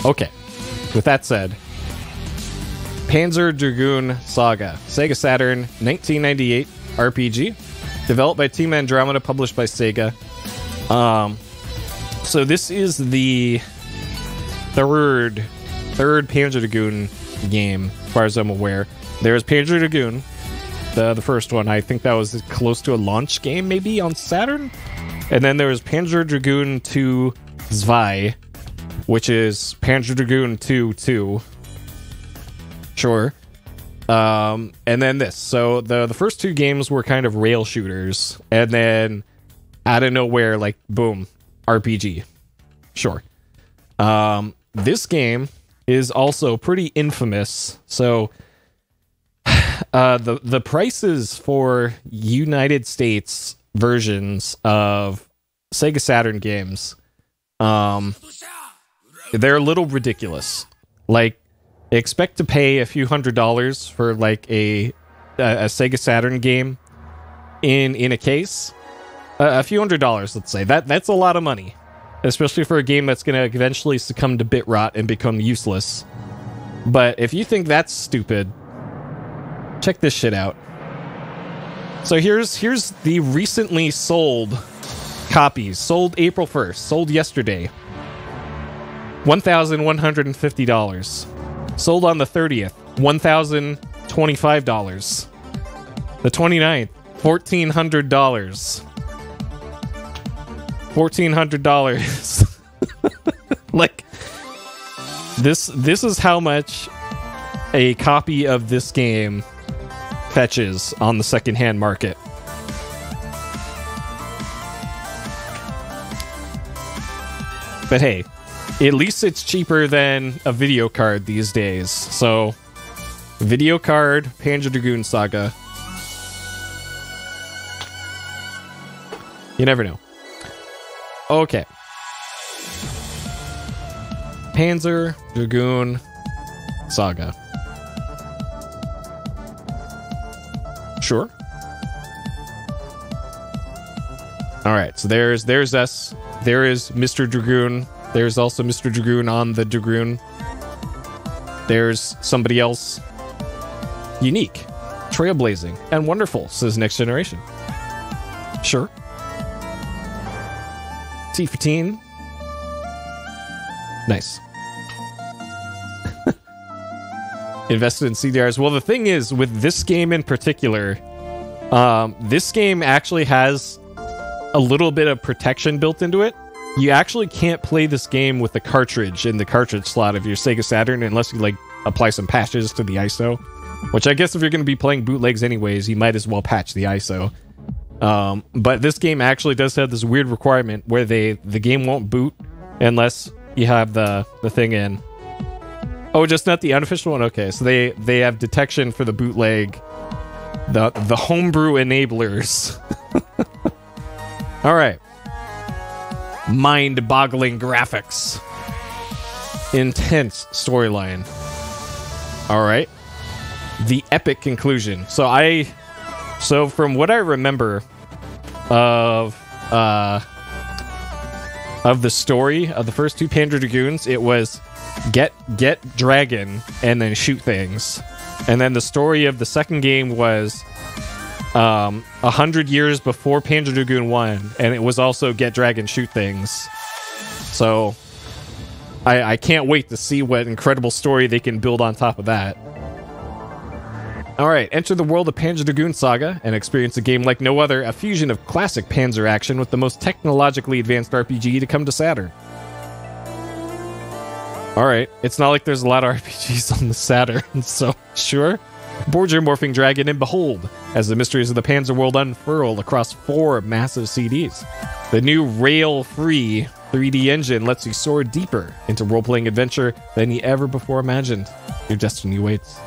Okay, with that said, Panzer Dragoon Saga, Sega Saturn, 1998 RPG, developed by Team Andromeda, published by Sega. So this is the third Panzer Dragoon game, as far as I'm aware. There's Panzer Dragoon, the first one. I think that was close to a launch game, maybe, on Saturn? And then there was Panzer Dragoon 2 Zwei, which is Panzer Dragoon 2. Sure. And then this. So the first two games were kind of rail shooters, and then out of nowhere, like, boom, RPG. Sure. This game is also pretty infamous. So the prices for United States versions of Sega Saturn games, they're a little ridiculous. Like, expect to pay a few $100s for like a Sega Saturn game in a case. A few $100s, let's say. That's a lot of money, especially for a game that's going to eventually succumb to bit rot and become useless. But if you think that's stupid, check this shit out. So here's the recently sold copies, sold April 1st, sold yesterday. $1,150. Sold on the 30th, $1,025. The 29th, $1,400. $1,400. Like, this is how much a copy of this game fetches on the secondhand market. But hey, at least it's cheaper than a video card these days. So, video card, Panzer Dragoon Saga. You never know. Okay. Panzer Dragoon Saga. Sure. Alright, so there's us. There is Mr. Dragoon. There's also Mr. Dragoon on the Dragoon. There's somebody else. Unique, trailblazing, and wonderful, says Next Generation. Sure. T for teen. Nice. Invested in CDRs. Well, the thing is, with this game in particular, this game actually has a little bit of protection built into it. You actually can't play this game with the cartridge in the cartridge slot of your Sega Saturn unless you, like, apply some patches to the ISO. Which I guess if you're going to be playing bootlegs anyways, you might as well patch the ISO. But this game actually does have this weird requirement where the game won't boot unless you have the thing in. Oh, just not the unofficial one? Okay, so they have detection for the bootleg, the homebrew enablers. Alright. Mind-boggling graphics. Intense storyline. Alright. The epic conclusion. So from what I remember of the story of the first two Panzer Dragoons, it was get dragon and then shoot things. And then the story of the second game was 100 years before Panzer Dragoon 1, and it was also get dragon, shoot things. So I can't wait to see what incredible story they can build on top of that. Alright, enter the world of Panzer Dragoon Saga and experience a game like no other, a fusion of classic Panzer action with the most technologically advanced RPG to come to Saturn. Alright, it's not like there's a lot of RPGs on the Saturn, so sure. Board your morphing dragon and behold, as the mysteries of the Panzer world unfurl across 4 massive CDs. The new rail-free 3D engine lets you soar deeper into role-playing adventure than you ever before imagined. Your destiny waits.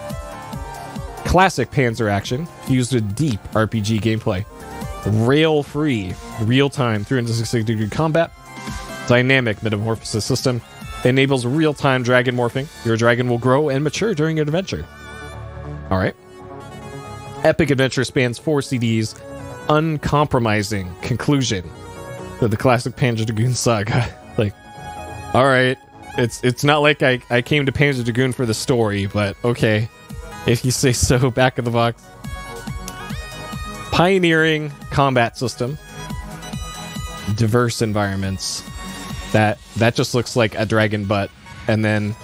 Classic Panzer action, fused with deep RPG gameplay. Rail-free, real-time 360-degree combat. Dynamic metamorphosis system. Enables real-time dragon morphing. Your dragon will grow and mature during your adventure. Alright. Epic adventure spans 4 CDs. Uncompromising conclusion to the classic Panzer Dragoon Saga. Like, alright. It's not like I came to Panzer Dragoon for the story, but okay. If you say so, back of the box. Pioneering combat system. Diverse environments. That just looks like a dragon butt. And then...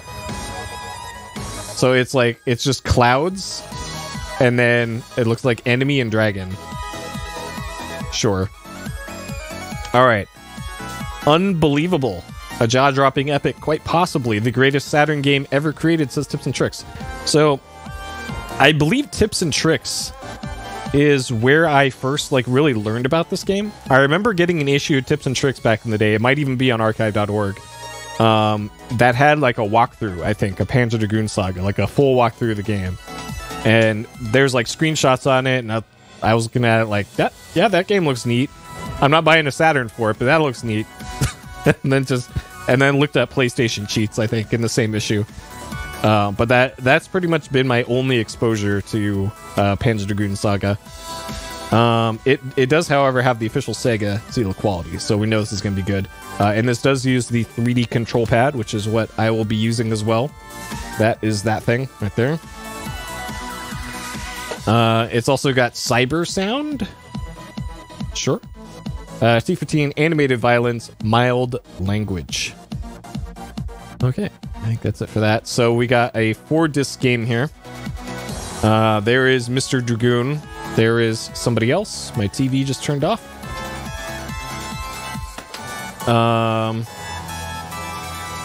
So it's like, it's just clouds. And then it looks like enemy and dragon. Sure. Alright. Unbelievable. A jaw-dropping epic, quite possibly the greatest Saturn game ever created, says Tips and Tricks. So, I believe Tips and Tricks is where I first really learned about this game. I remember getting an issue of Tips and Tricks back in the day. It might even be on archive.org. That had a walkthrough, I think, a Panzer Dragoon Saga, a full walkthrough of the game. And there's screenshots on it, and I was looking at it that game looks neat. I'm not buying a Saturn for it, but that looks neat. and then looked at PlayStation cheats, I think, in the same issue. But that's pretty much been my only exposure to Panzer Dragoon Saga. It does, however, have the official Sega seal of quality, so we know this is going to be good. And this does use the 3D control pad, which is what I will be using as well. That is that thing right there. It's also got cyber sound. Sure. C15 animated violence, mild language. Okay, I think that's it for that. So we got a 4-disc game here. There is Mr. Dragoon. There is somebody else. My TV just turned off.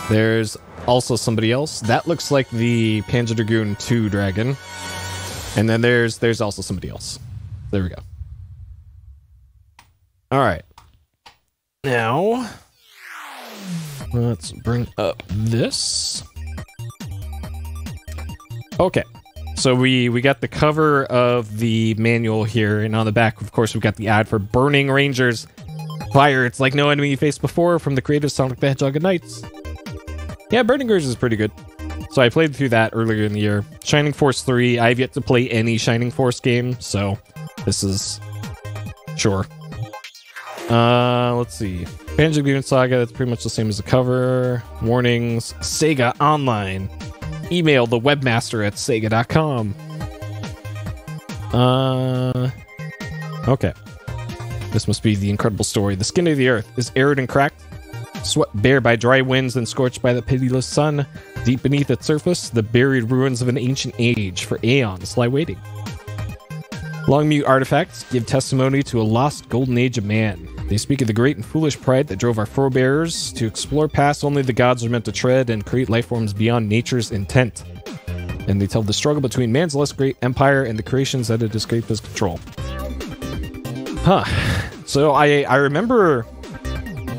There's also somebody else. That looks like the Panzer Dragoon 2 Dragon. And then there's also somebody else. There we go. All right. Now, let's bring up this. Okay. So we got the cover of the manual here, and on the back, of course, we've got the ad for Burning Rangers. Fire, it's like no enemy you faced before, from the creators Sonic the Hedgehog and Knights. Yeah, Burning Rangers is pretty good. So I played through that earlier in the year. Shining Force 3, I've yet to play any Shining Force game, so this is... Sure. Let's see. Panzer Dragoon Saga, that's pretty much the same as the cover. Warnings, Sega Online. Email the webmaster at sega.com. Okay. This must be the incredible story. The skin of the earth is arid and cracked, swept bare by dry winds and scorched by the pitiless sun. Deep beneath its surface, the buried ruins of an ancient age for aeons lie waiting. Long-mute artifacts give testimony to a lost golden age of man. They speak of the great and foolish pride that drove our forebears to explore paths only the gods are meant to tread and create life forms beyond nature's intent. And they tell the struggle between man's less great empire and the creations that had escaped his control. Huh. So I remember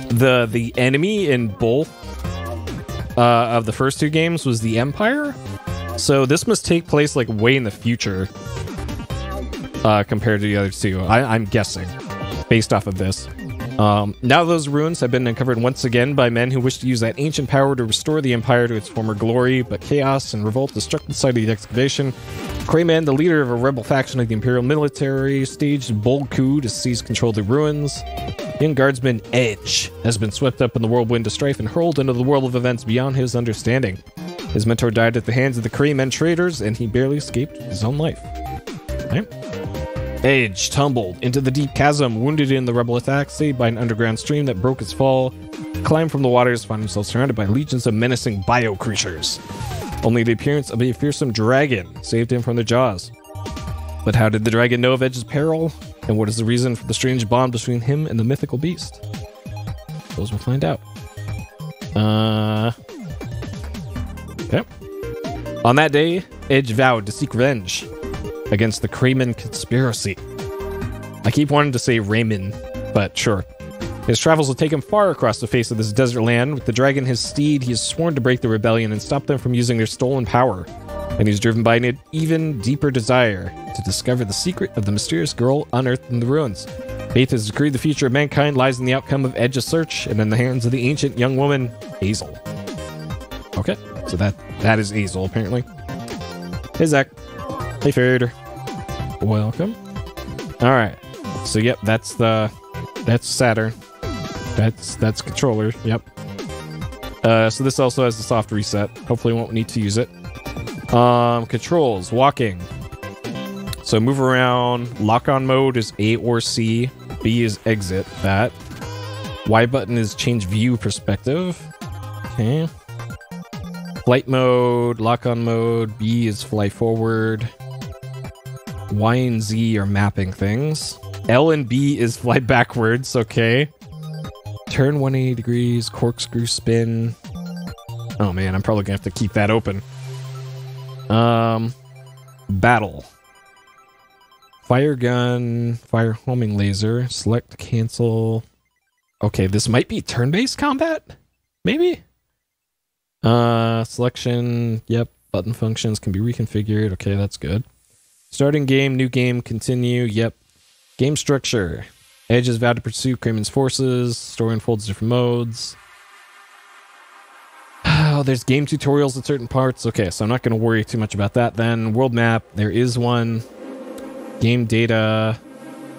the enemy in both of the first two games was the Empire. So this must take place way in the future compared to the other two. I'm guessing based off of this. Now those ruins have been uncovered once again by men who wish to use that ancient power to restore the Empire to its former glory, but chaos and revolt struck the site of the excavation. Crayman, the leader of a rebel faction of the Imperial military, staged a bold coup to seize control of the ruins. Young guardsman Edge has been swept up in the whirlwind of strife and hurled into the world of events beyond his understanding. His mentor died at the hands of the Crayman traitors, and he barely escaped his own life. Okay. Edge tumbled into the deep chasm, wounded in the rebel attack, saved by an underground stream that broke his fall. Climbed from the waters, found himself surrounded by legions of menacing bio-creatures. Only the appearance of a fearsome dragon saved him from their jaws. But how did the dragon know of Edge's peril? And what is the reason for the strange bond between him and the mythical beast? Those we'll find out. Okay. On that day, Edge vowed to seek revenge against the Crayman conspiracy. I keep wanting to say Raymond, but sure. His travels will take him far across the face of this desert land. With the dragon his steed, he has sworn to break the rebellion and stop them from using their stolen power. And he's driven by an even deeper desire to discover the secret of the mysterious girl unearthed in the ruins. Fate has decreed the future of mankind lies in the outcome of Edge's search and in the hands of the ancient young woman, Hazel. Okay, so that is Hazel, apparently. Hey, Zach. Hey, Fader. Welcome. Alright. So, yep, that's Saturn. That's controller. Yep. So this also has a soft reset. Hopefully won't need to use it. Controls, walking. So move around. Lock-on mode is A or C. B is exit that. Y button is change view perspective. Okay. Flight mode, lock-on mode. B is fly forward. Y and Z are mapping things. L and B is fly backwards. Okay. Turn 180 degrees, corkscrew spin. Oh man, I'm probably gonna have to keep that open. Battle. Fire gun, fire homing laser, select, cancel. Okay, this might be turn-based combat? Maybe? Selection, yep. Button functions can be reconfigured. Okay, that's good. Starting game, new game, continue, yep. Game structure. Edge is vowed to pursue Kramen's forces. Story unfolds different modes. Oh, there's game tutorials at certain parts. Okay, so I'm not going to worry too much about that then. World map, there is one. Game data.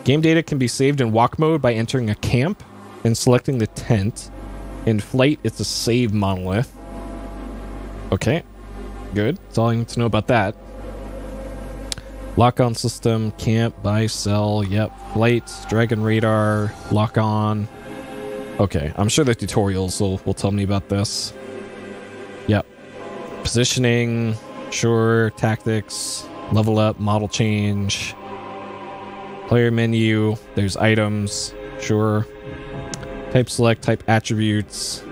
Game data can be saved in walk mode by entering a camp and selecting the tent. In flight, it's a save monolith. Okay, good. That's all I need to know about that. Lock-on system, camp, buy, sell, yep. Flight, dragon radar, lock-on. Okay, I'm sure the tutorials will tell me about this. Yep. Positioning, sure. Tactics, level up, model change. Player menu, there's items, sure. Type select, type attributes.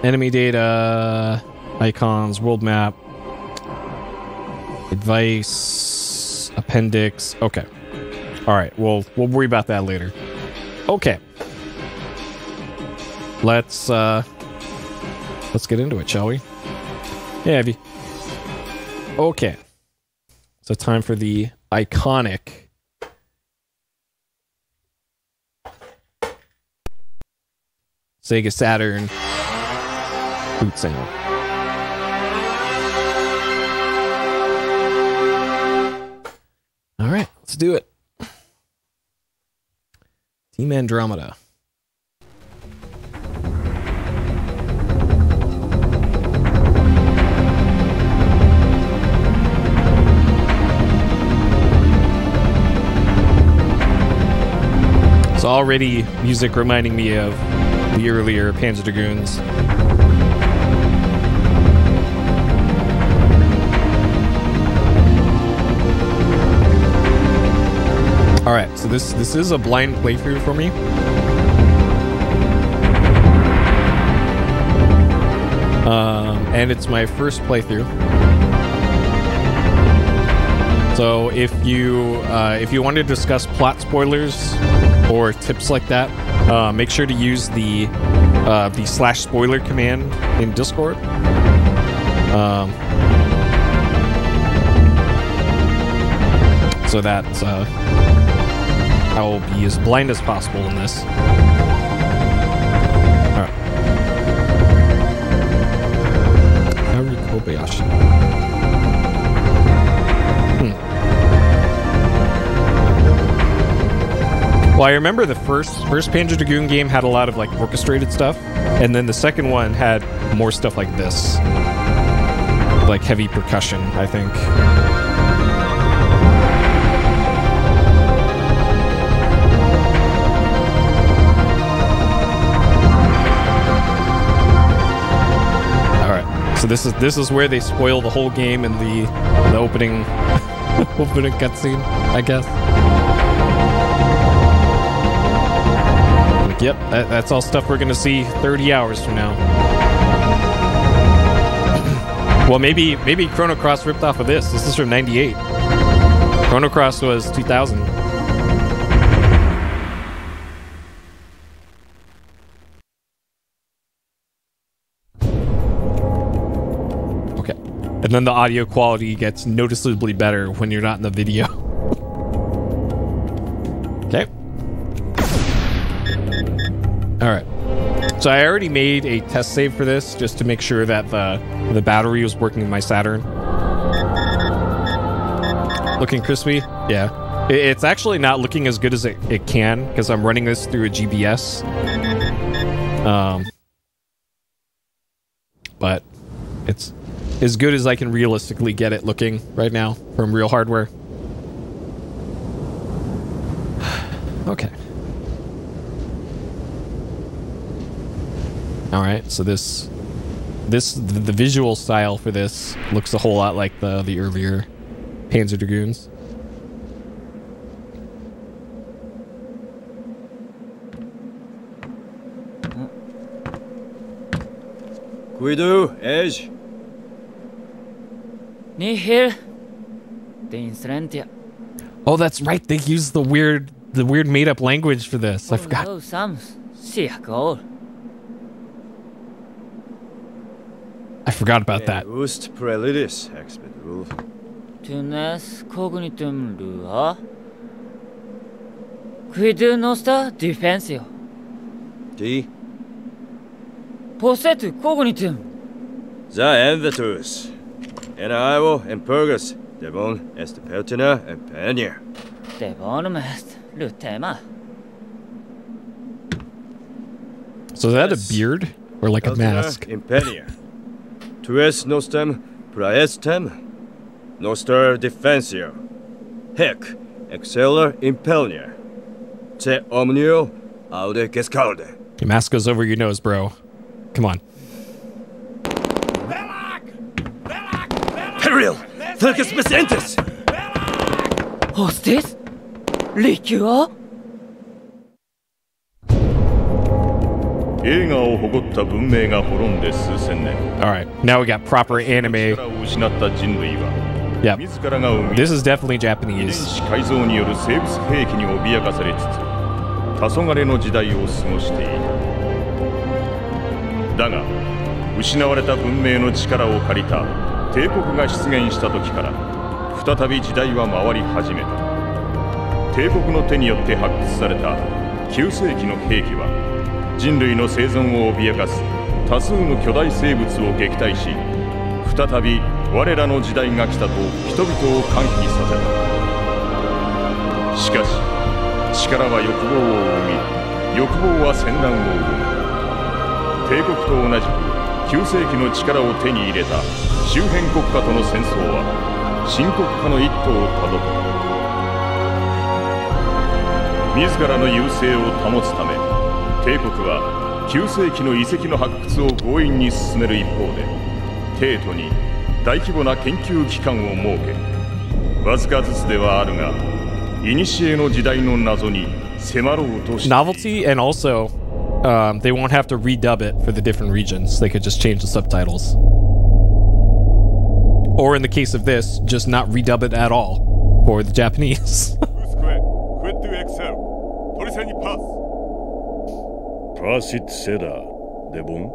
Enemy data, icons, world map. Advice, appendix. Okay. All right. We'll worry about that later. Okay. Let's get into it, shall we? Yeah, Evie. Okay. So time for the iconic Sega Saturn boot sound. All right, let's do it. Team Andromeda. It's already music reminding me of the earlier Panzer Dragoons. All right, so this is a blind playthrough for me. And it's my first playthrough. So if you want to discuss plot spoilers or tips like that, make sure to use the /spoiler command in Discord. So that I will be as blind as possible in this. Alright. Harry Kobayashi. Well, I remember the first Panzer Dragoon game had a lot of like orchestrated stuff, and then the second one had more stuff like this. Like heavy percussion, I think. So this is where they spoil the whole game in the opening opening cutscene, I guess. Yep, that's all stuff we're gonna see 30 hours from now. Well, maybe Chrono Cross ripped off of this. This is from '98. Chrono Cross was 2000. And then the audio quality gets noticeably better when you're not in the video. Okay. Alright. So I already made a test save for this just to make sure that the battery was working in my Saturn. Looking crispy? Yeah. It's actually not looking as good as it can because I'm running this through a GBS. but it's as good as I can realistically get it looking right now from real hardware. Okay. All right, so the visual style for this looks a whole lot like the earlier Panzer Dragoons. Cuido, Edge. Nihil. The insolentio. Oh, that's right. They used the weird made-up language for this. I forgot. Oh, Sams. Siakol. I forgot about that. Ust prelidis, expedul. Tunes cognitum lua. Quidu nosta defensio. Di. Possetu cognitum. Za envetus. Enaivo and Purgus. Devon est pertina and penier. Devonum est lutema. So is that a beard or like a mask? Impenia. Tues nostem praestem. Noster defensio. Hec exceller impelnier. Te omnio aude gescalde. Your mask goes over your nose, bro. Come on. Peril! Felix Mesentes! Hostis? Liquor? 映画を誇った文明が滅んで数千年。 Alright, now we got proper anime. 力を失った人類は、 Yep. 自らが生み This is definitely 遺伝 Japanese. 子改造による生物兵器に脅かされつつ、黄昏の時代を過ごしている。だが、失われた文明の力を借りた帝国が出現した時から、再び時代は回り始めた。帝国の手によって発掘された9世紀の兵器は、人類の生存を脅かす多数の巨大生物を撃退し、再び我らの時代が来たと人々を歓喜させた。しかし、力は欲望を生み、欲望は戦乱を生む。帝国と同じく9世紀の力を手に入れた周辺国家との戦争は深刻化の一途をたどった。自らの優勢を保つため、帝国は9世紀の遺跡の発掘を強引に進める一方で、帝都に大規模な研究機関を設け、わずかずつではあるが、古の時代の謎に迫ろうとしている。 Novelty, and also they won't have to redub it for the different regions. They could just change the subtitles. Or in the case of this, just not redub it at all for the Japanese. Prosit seda, Devon.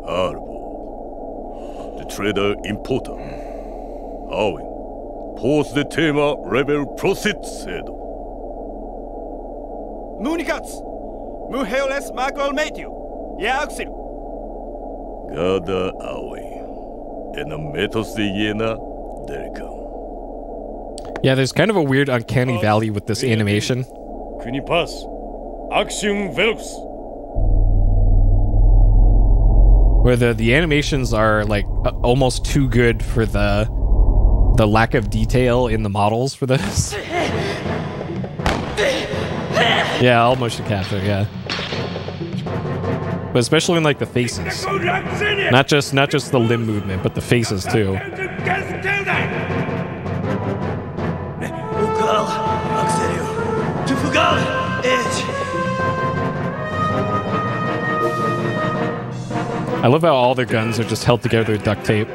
Arbo. The trader important. Owen. Pause the tema rebel prosit sedo. Municats! Muheoles macro matio. Yaxil. Gada Awe. En a metos de Yena, Derika. Yeah, there's kind of a weird uncanny valley with this animation. Quinipas. Action Velux. Where the animations are like almost too good for the lack of detail in the models for this. Yeah, all motion capture, yeah. But especially in like the faces. Not just the limb movement, but the faces too. I love how all their guns are just held together with duct tape.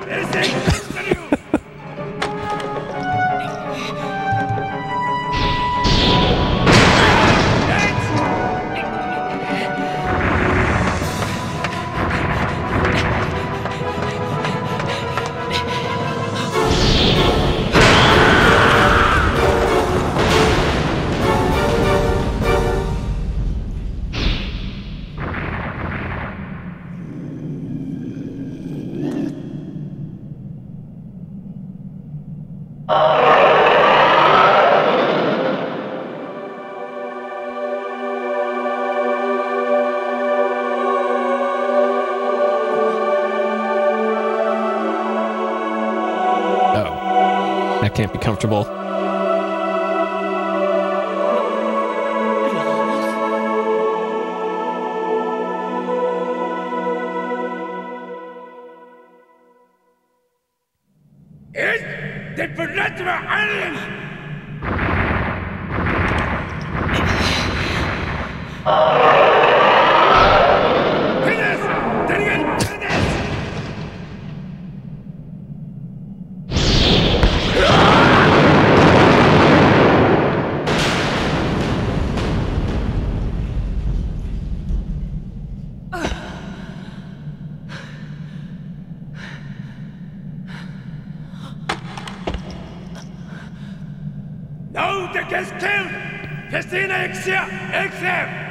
That can't be comfortable. No, the gets killed! Festina Exia! Exia!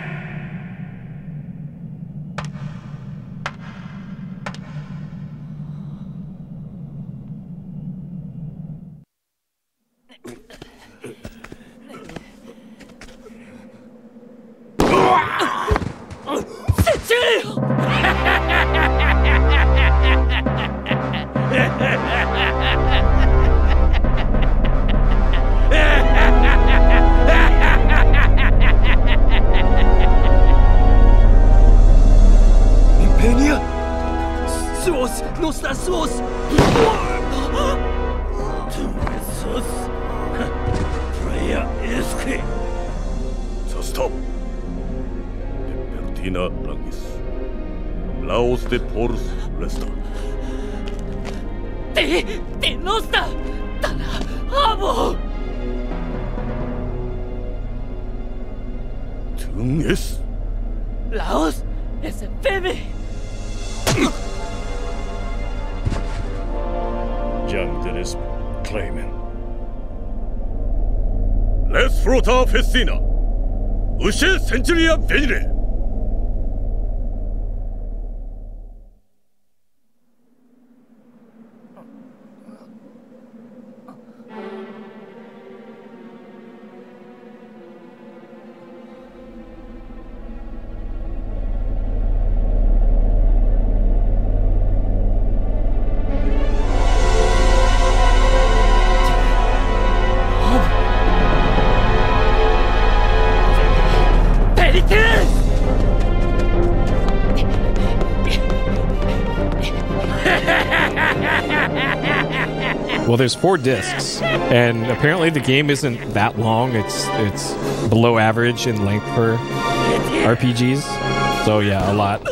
Laos es a baby. Jangdelis claiming. Les fruta festina. Ushe centuria venire. Well, there's 4 discs, and apparently the game isn't that long. It's below average in length for RPGs. So yeah, a lot.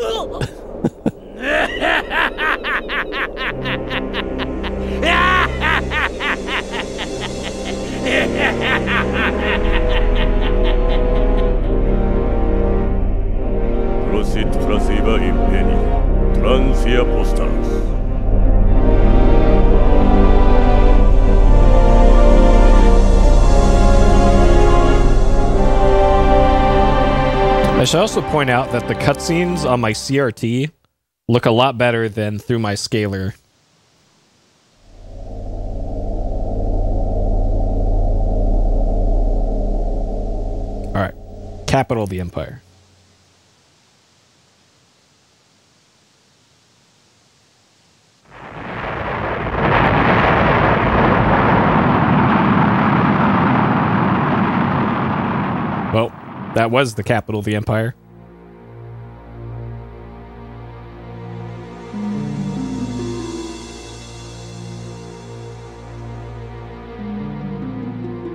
Prosit placeva impeni. Transia postars. I should also point out that the cutscenes on my CRT look a lot better than through my scaler. Alright, capital of the Empire. Well, that was the capital of the Empire.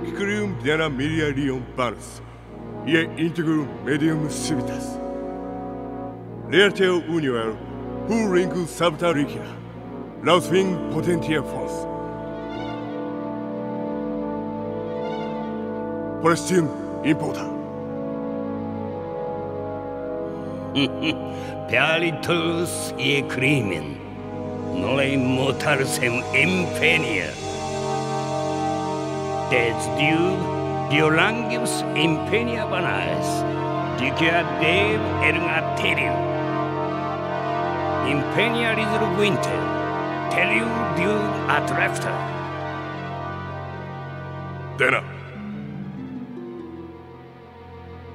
Icurium diana milia leon panus. Ie integrum medium civitas. Learteo univer, hu ringu sabta ricia. Lausving potentia fons. Prestim importa. Pialitus e crimen, nole motarsem impenia. Des Diolangius impenia banas, dicia dev ergaterium. Impenia risur winter, teliu diu atrefta. Dena.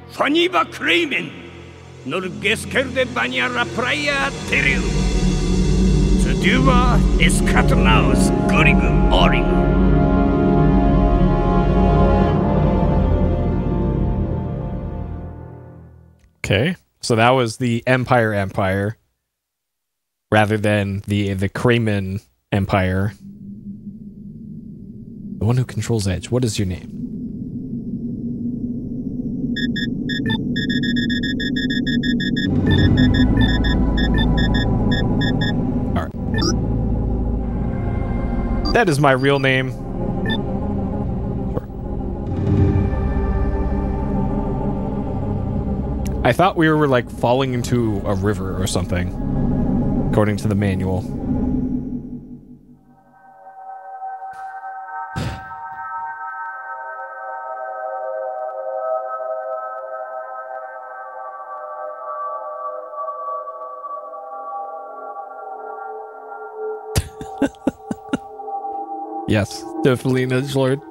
Faniba crimen. Nor gescerde bagnara praia teriu. Seduva escaternaus gurigum origum. Okay. So that was the Empire rather than the Kramen Empire. The one who controls Edge. What is your name? Alright. That is my real name. Sure. I thought we were like falling into a river or something, according to the manual. Yes, definitely an edgelord.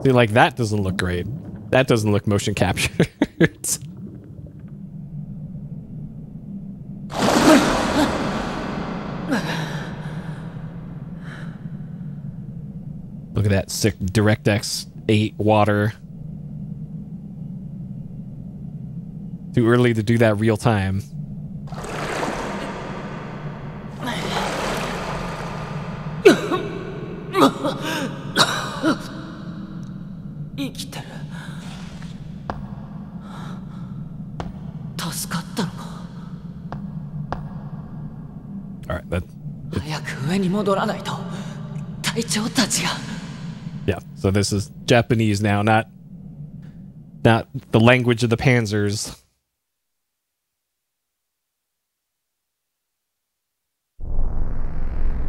See, like, that doesn't look great. That doesn't look motion captured. Look at that sick DirectX 8 water. Too early to do that real time. Alright, that... Yeah, so this is Japanese now, not the language of the Panzers.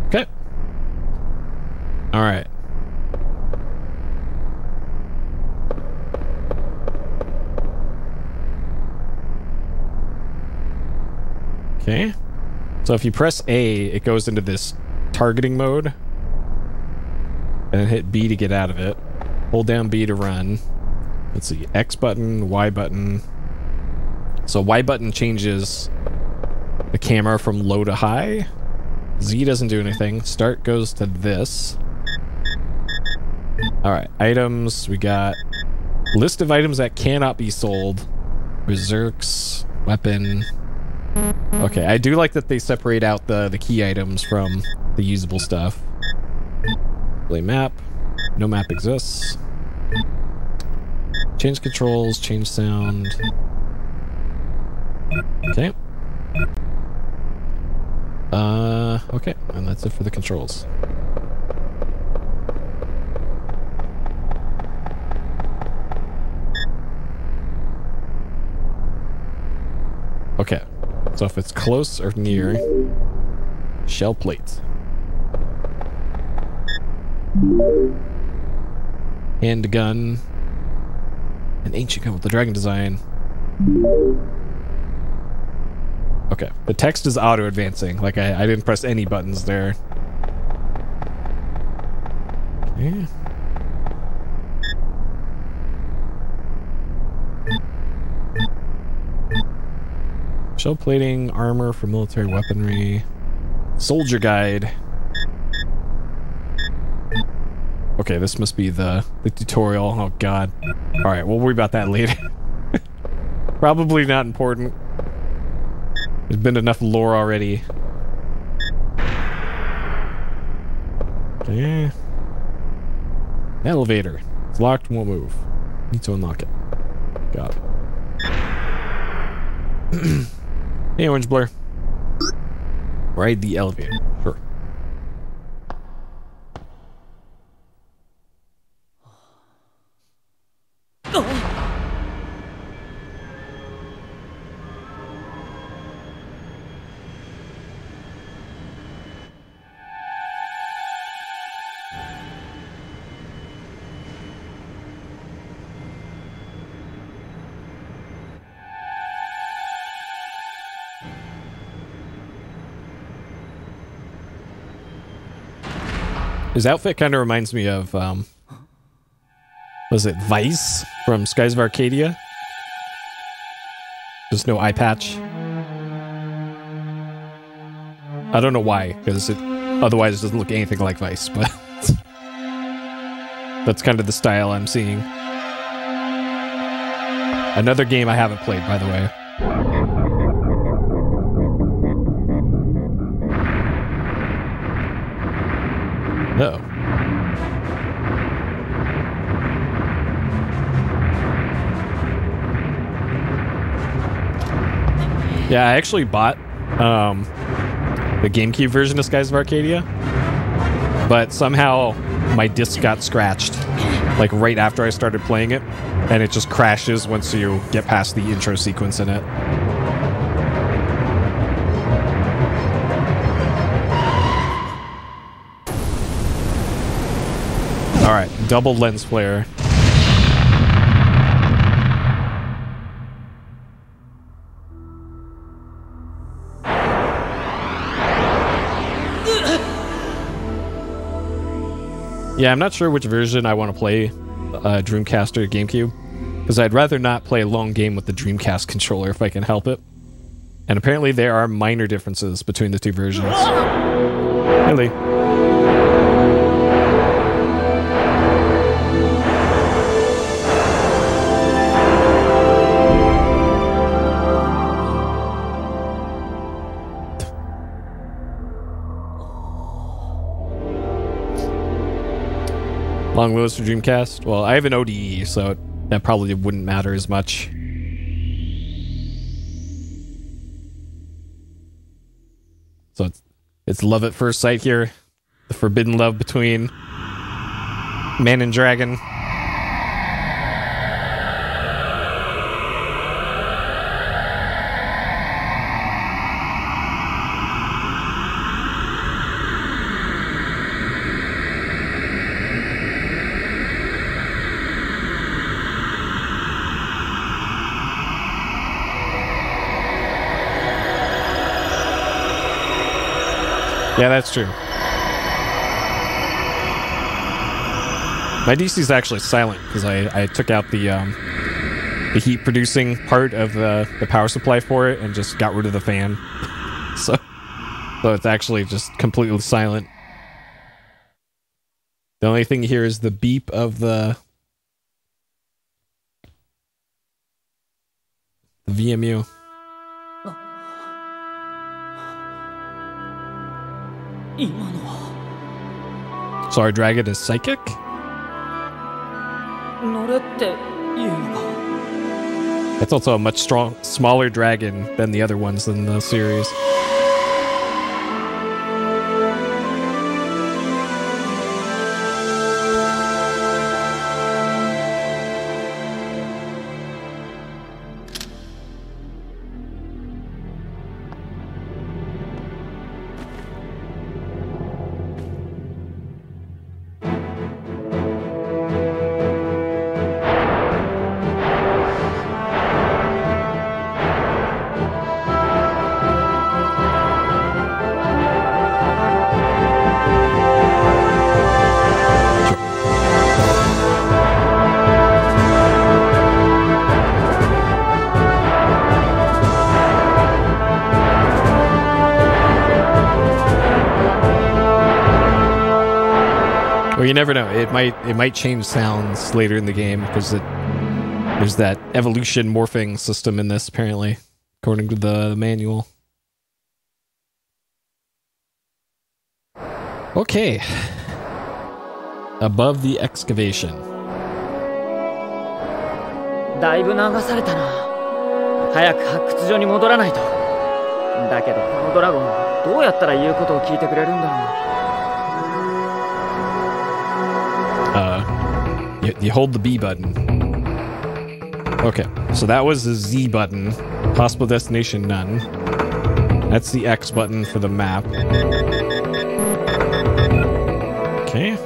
Okay. Alright. Okay. So if you press A, it goes into this targeting mode. And then hit B to get out of it. Hold down B to run. Let's see. X button, Y button. So Y button changes the camera from low to high. Z doesn't do anything. Start goes to this. Alright, items. We got list of items that cannot be sold. Berserks, weapon. Okay, I do like that they separate out the key items from the usable stuff. Play map. No map exists. Change controls, change sound. Okay. Okay, and that's it for the controls. Okay, so if it's close or near, shell plate. Handgun. An ancient gun with the dragon design. Okay, the text is auto-advancing. Like, I didn't press any buttons there. Okay. Shell plating, armor for military weaponry. Soldier guide. Okay, this must be the tutorial. Oh god. Alright, we'll worry about that later. Probably not important. There's been enough lore already. Okay. Elevator. It's locked, won't move. Need to unlock it. Got it. Hey, Orange Blur. Ride the elevator. Sure. His outfit kind of reminds me of, was it Vice from Skies of Arcadia? Just no eye patch. I don't know why, because otherwise it doesn't look anything like Vice, but that's kind of the style I'm seeing. Another game I haven't played, by the way. Uh-oh. Yeah, I actually bought the GameCube version of Skies of Arcadia, but somehow my disc got scratched like right after I started playing it, and it just crashes once you get past the intro sequence in it. Alright, double lens flare. Yeah, I'm not sure which version I want to play, Dreamcast or GameCube, because I'd rather not play a long game with the Dreamcast controller if I can help it. And apparently there are minor differences between the two versions. Really? Long lives for Dreamcast? Well, I have an ODE, so that probably wouldn't matter as much. So it's love at first sight here. The forbidden love between man and dragon. Yeah, that's true. My DC is actually silent because I took out the heat producing part of the power supply for it and just got rid of the fan. so it's actually just completely silent. The only thing here is the beep of the VMU. So our dragon is psychic? That's also a much smaller dragon than the other ones in the series. Well, you never know. It might change sounds later in the game because there's that evolution morphing system in this, apparently, according to the manual. Okay. Above the excavation. だいぶ流されたな。早く発掘所に戻らないと。だけどこのドラゴン、どうやったら言うことを聞いてくれるんだろう。You hold the B button. Okay, so that was the Z button. Possible destination, none. That's the X button for the map. Okay.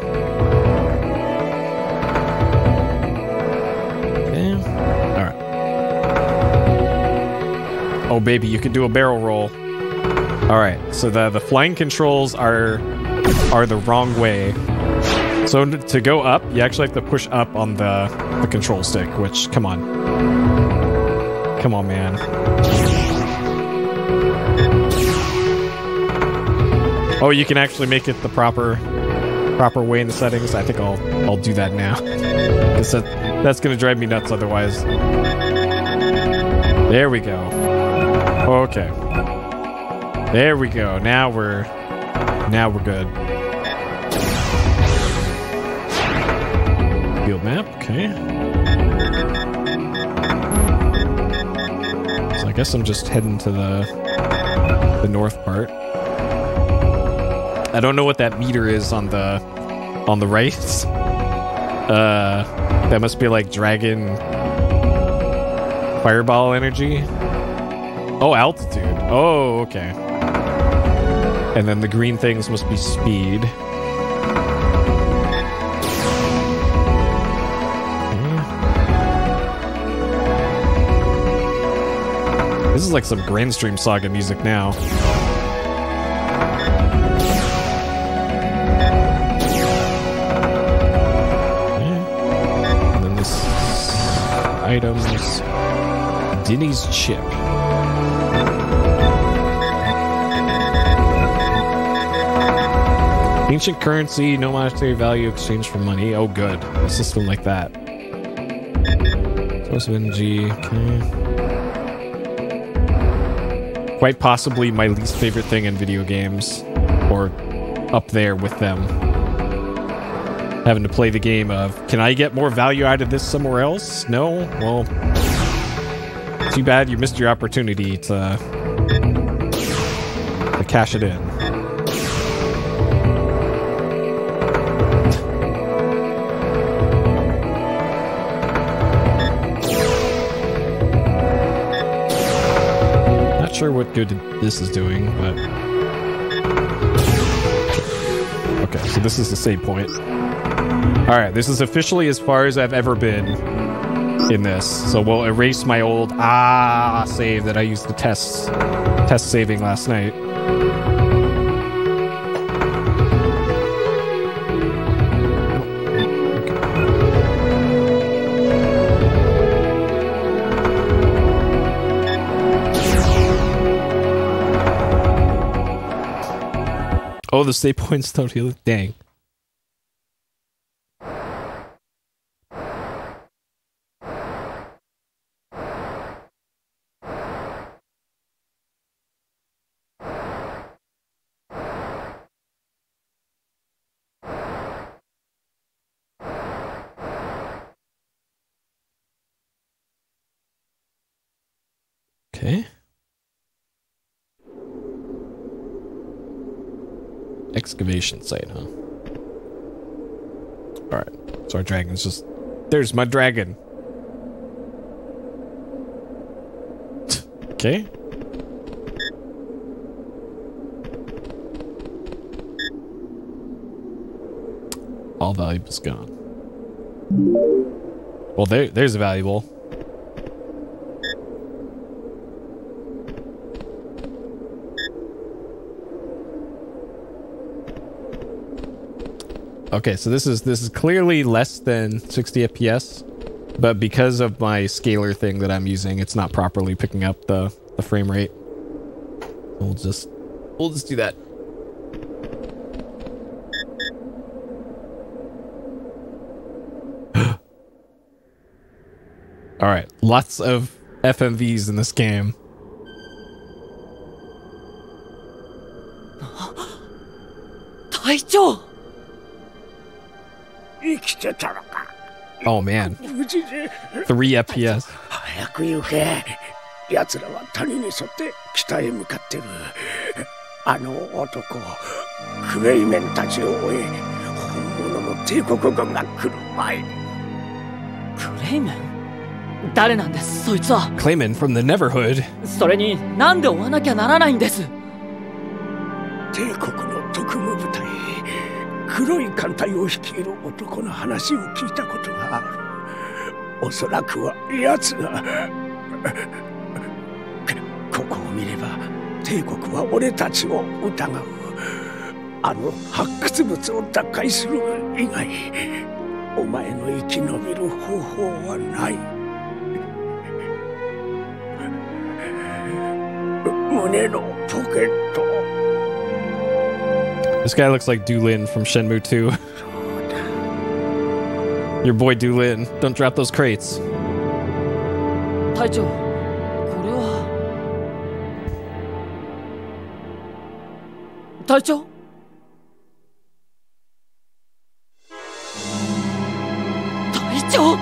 Alright. Oh, baby, you can do a barrel roll. Alright, so the flying controls are are the wrong way. So to go up, you actually have to push up on the control stick, which, come on. Come on, man. Oh, you can actually make it the proper way in the settings. I think I'll do that now. That's gonna drive me nuts otherwise. There we go. Okay. There we go. Now we're good. Field map, okay. So I guess I'm just heading to the north part. I don't know what that meter is on the right. That must be like dragon fireball energy. Oh, altitude. Oh, okay. And then the green things must be speed. This is like some Grand Stream Saga music now. And then this items. Denny's chip. Ancient currency, no monetary value exchange for money. Oh, good. A system like that. Source of energy. Okay. Quite possibly my least favorite thing in video games, or up there with them. Having to play the game of, can I get more value out of this somewhere else? No? Well, too bad you missed your opportunity to cash it in. Sure what good this is doing, but okay, so this is the save point. Alright, this is officially as far as I've ever been in this, so we'll erase my old save that I used to test saving last night. Oh, the save points don't heal it. Dang. Okay. Excavation site, huh? Alright. So our dragon's just... There's my dragon! Okay. All valuables gone. Well, there's a valuable. Okay, so this is clearly less than 60 FPS, but because of my scaler thing that I'm using, it's not properly picking up the frame rate. We'll just do that. All right, lots of FMVs in this game. Oh man, 3 FPS. 早く行け。奴らは谷に沿って北へ向かってる。あの男、クレイメンたちを追え、本物の帝国軍が来る前に。クレイメン？誰なんです、そいつは。Clayman from the Neverhood。それに、なんで追わなきゃならないんです。帝国の特務部隊。黒い艦隊を率いる男の話を聞いたことがある。おそらくは奴がここを見れば帝国は俺たちを疑う。あの発掘物を奪回する以外お前の生き延びる方法はない。胸のポケット。 This guy looks like Doolin from Shenmue 2. Your boy Doolin. Don't drop those crates. 隊長、これは。隊長？隊長？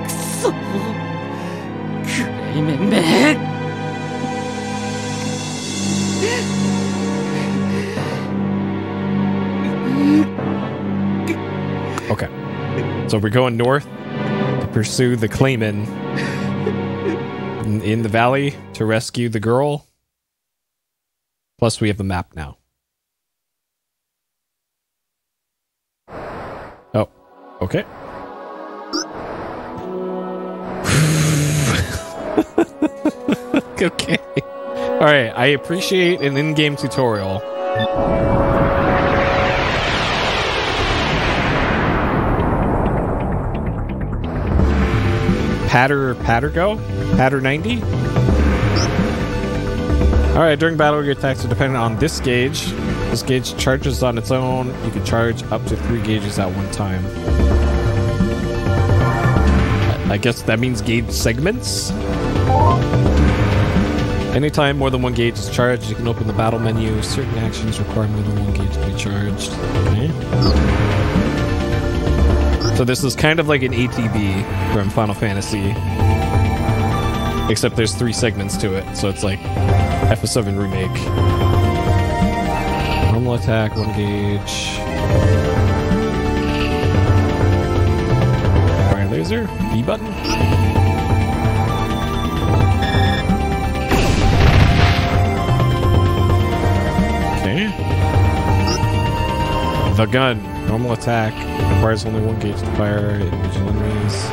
くそ、クレイメンめ。Okay. So we're going north to pursue the Clayman in the valley to rescue the girl. Plus, we have the map now. Oh, okay. Okay. All right. I appreciate an in-game tutorial. Patter go? Patter 90? Alright, during battle, your attacks are dependent on this gauge. This gauge charges on its own. You can charge up to 3 gauges at one time. I guess that means gauge segments? Anytime more than one gauge is charged, you can open the battle menu. Certain actions require more than one gauge to be charged. Okay. So this is kind of like an ATB from Final Fantasy. Except there's 3 segments to it, so it's like FF7 Remake. Normal attack, 1 gauge. Fire laser, B button. Okay. The gun, normal attack, requires only 1 gauge to fire individual enemies.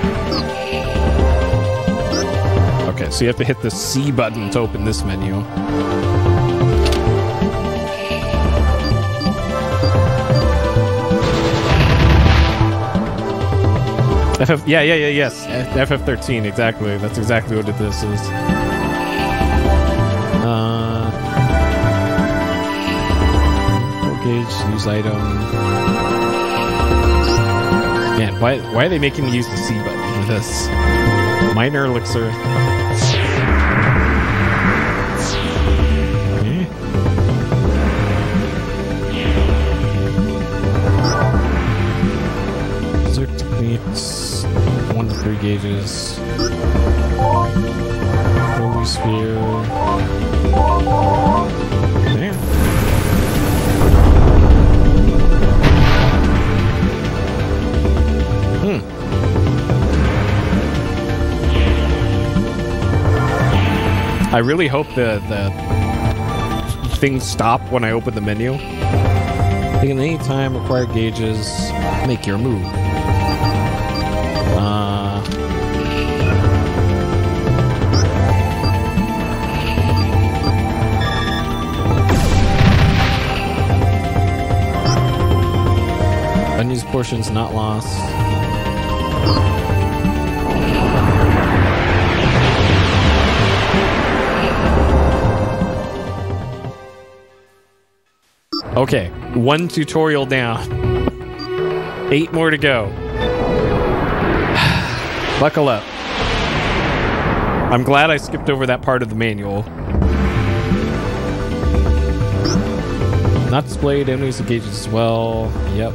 Okay, so you have to hit the C button to open this menu. Yes. FF13, exactly. That's exactly what this is. Gauge, use item. Man, why are they making me use the C button for this? Minor elixir. Okay. Berserk techniques. 1 to 3 gauges. Holy sphere. Damn. I really hope the things stop when I open the menu. Taking any time, required gauges, make your move. Unused portions not lost. Okay, 1 tutorial down. 8 more to go. Buckle up. I'm glad I skipped over that part of the manual. Not displayed, enemies and gauges as well. Yep,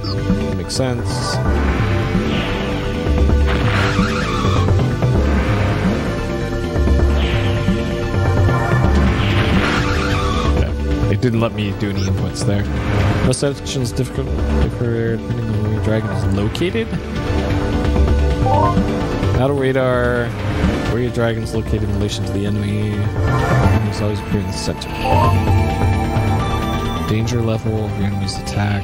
makes sense. Didn't let me do any inputs there. No sections difficult differ depending on where your dragon is located. Battle radar, where your dragon is located in relation to the enemy. Enemies always appear in the center. Danger level of your enemy's attack.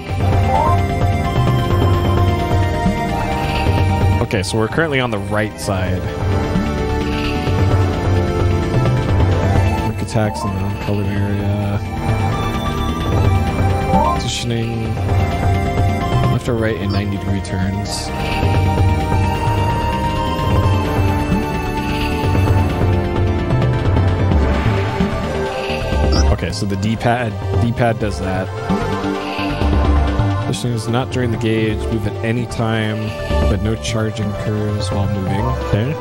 Okay, so we're currently on the right side. attacks in the uncolored area. Positioning left or right in 90-degree turns. Okay, so the D-pad does that. Positioning is not during the gauge. Move at any time, but no charging occurs while moving. Okay.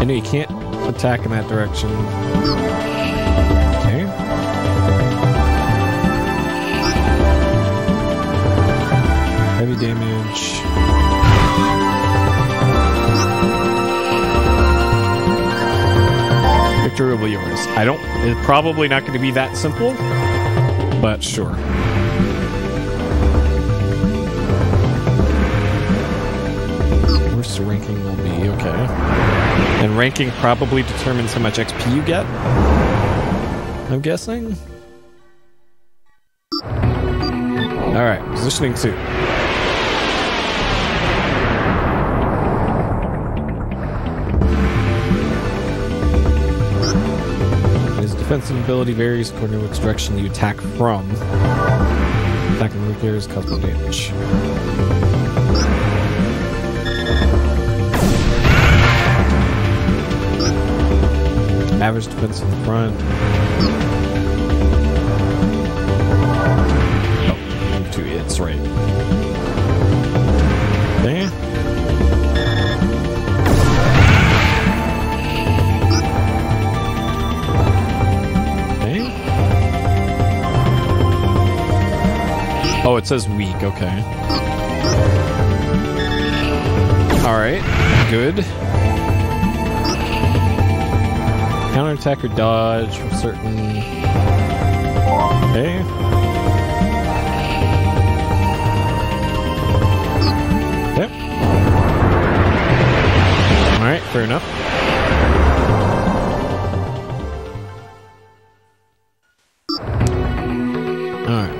I know you can't attack in that direction. Okay. Heavy damage. Victory will be yours. It's probably not going to be that simple, but sure. Worst ranking will be, okay. And ranking probably determines how much XP you get, I'm guessing. Alright, positioning 2. His defensive ability varies according to which direction you attack from. Attacking weak areas cause more damage. Average defense in the front. Oh, move to it's right. Okay. Okay. Oh, it says weak, okay. Alright, good. Counterattack or dodge from certain... Okay. Yep. Alright, fair enough. Alright.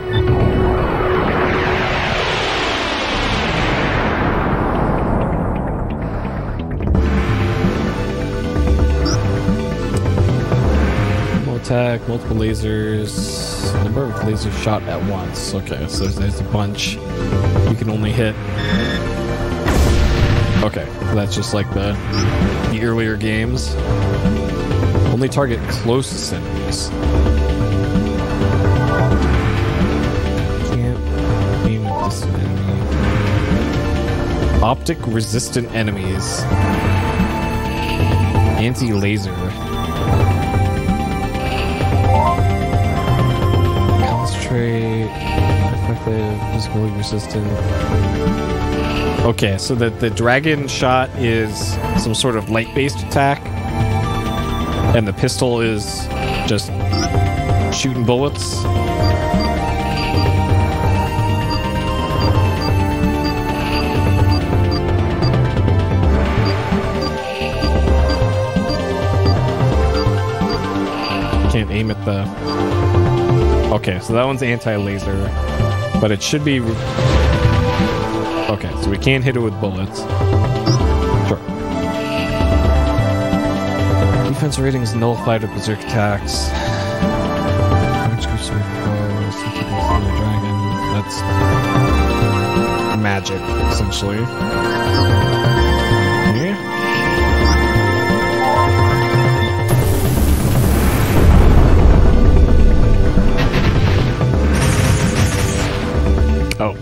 Attack, multiple lasers, number of lasers shot at once. Okay, so there's a bunch. You can only hit. Okay, that's just like the earlier games. Only target close enemies. Can't aim at this enemy. Optic resistant enemies. Anti-laser. Effective, physically resistant. Okay, so the dragon shot is some sort of light-based attack, and the pistol is just shooting bullets. Can't aim at the... Okay, so that one's anti-laser, but it should be... Okay, so we can't hit it with bullets. Sure. Defense rating is nullified with berserk attacks. That's magic, essentially. Yeah. Oh,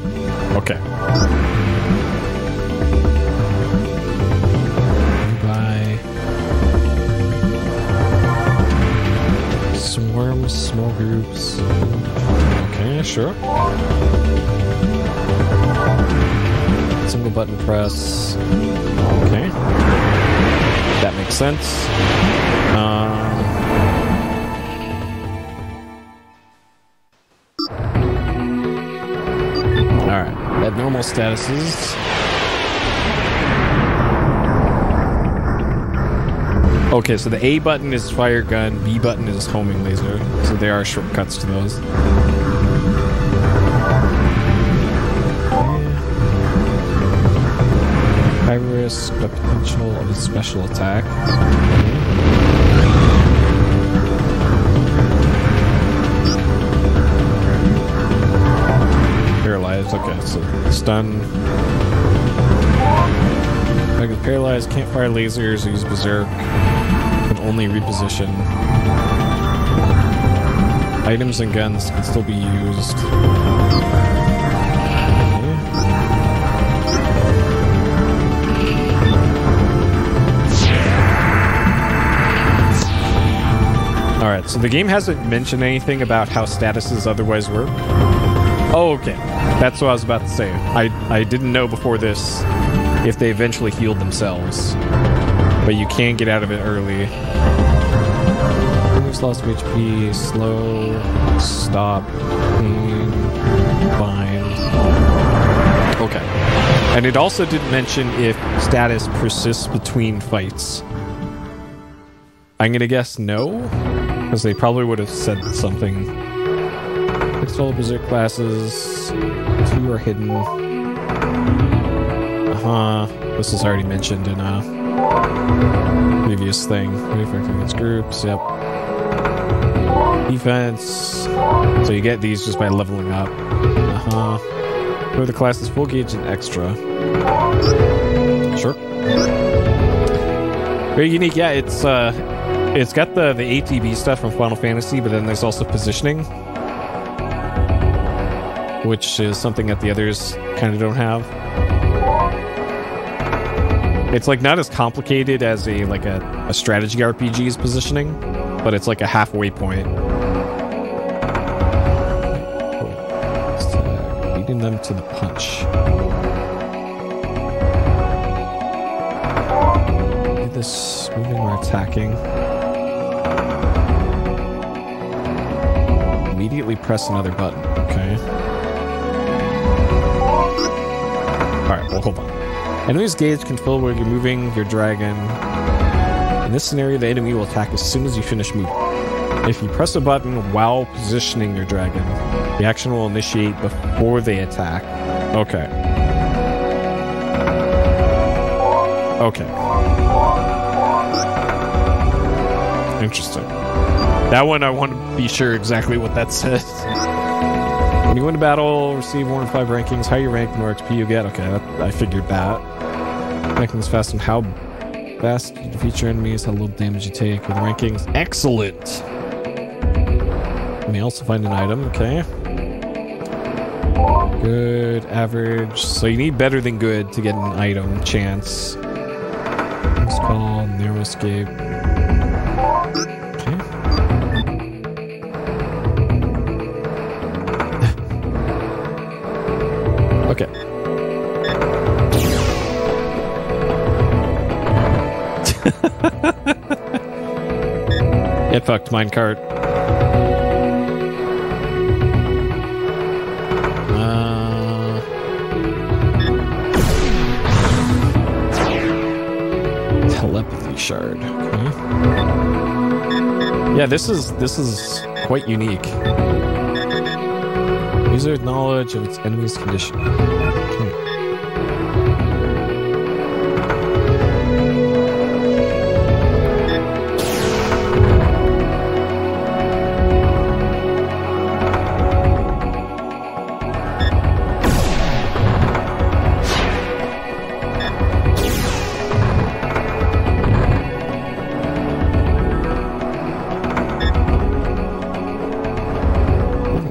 okay. Nearby. Swarms, small groups. Okay, sure. Single button press. Okay. That makes sense. Alright, abnormal statuses. Okay, so the A button is fire gun, B button is homing laser. So there are shortcuts to those. High risk, but potential of a special attack. stun. Dragon's paralyzed, can't fire lasers or use berserk. Can only reposition. Items and guns can still be used. Alright, so the game hasn't mentioned anything about how statuses otherwise work. Oh, okay. That's what I was about to say. I didn't know before this if they eventually healed themselves. But you can get out of it early. Lose loss of HP, slow, stop, pain, bind. Okay. And it also didn't mention if status persists between fights. I'm gonna guess no. Because they probably would have said something. 6 total berserk classes. 2 are hidden. This is already mentioned in a previous thing. Affecting its groups, yep. Defense. So you get these just by leveling up. For the classes full gauge and extra. Sure. Very unique, yeah, it's got the ATB stuff from Final Fantasy, but then there's also positioning, which is something that the others kind of don't have. It's like not as complicated as a strategy RPG's positioning, but it's like a halfway point. Beating them to the punch. This moving or attacking. Immediately press another button. Okay. Alright, well, hold on. Enemy's gauge can fill where you're moving your dragon. In this scenario, the enemy will attack as soon as you finish moving. If you press a button while positioning your dragon, the action will initiate before they attack. Okay. Okay. Interesting. That one, I want to be sure exactly what that says. When you win a battle, receive 1 in 5 rankings. Higher you rank, the more XP you get. Okay, I figured that. Rankings fast and how fast you defeat your enemies, how little damage you take with rankings. Excellent! You may also find an item, okay. Good, average. So you need better than good to get an item chance. It's called Narrow Escape. Okay. Get fucked, minecart. Telepathy shard. Okay. Yeah, this is quite unique. User's knowledge of its enemy's condition. Okay.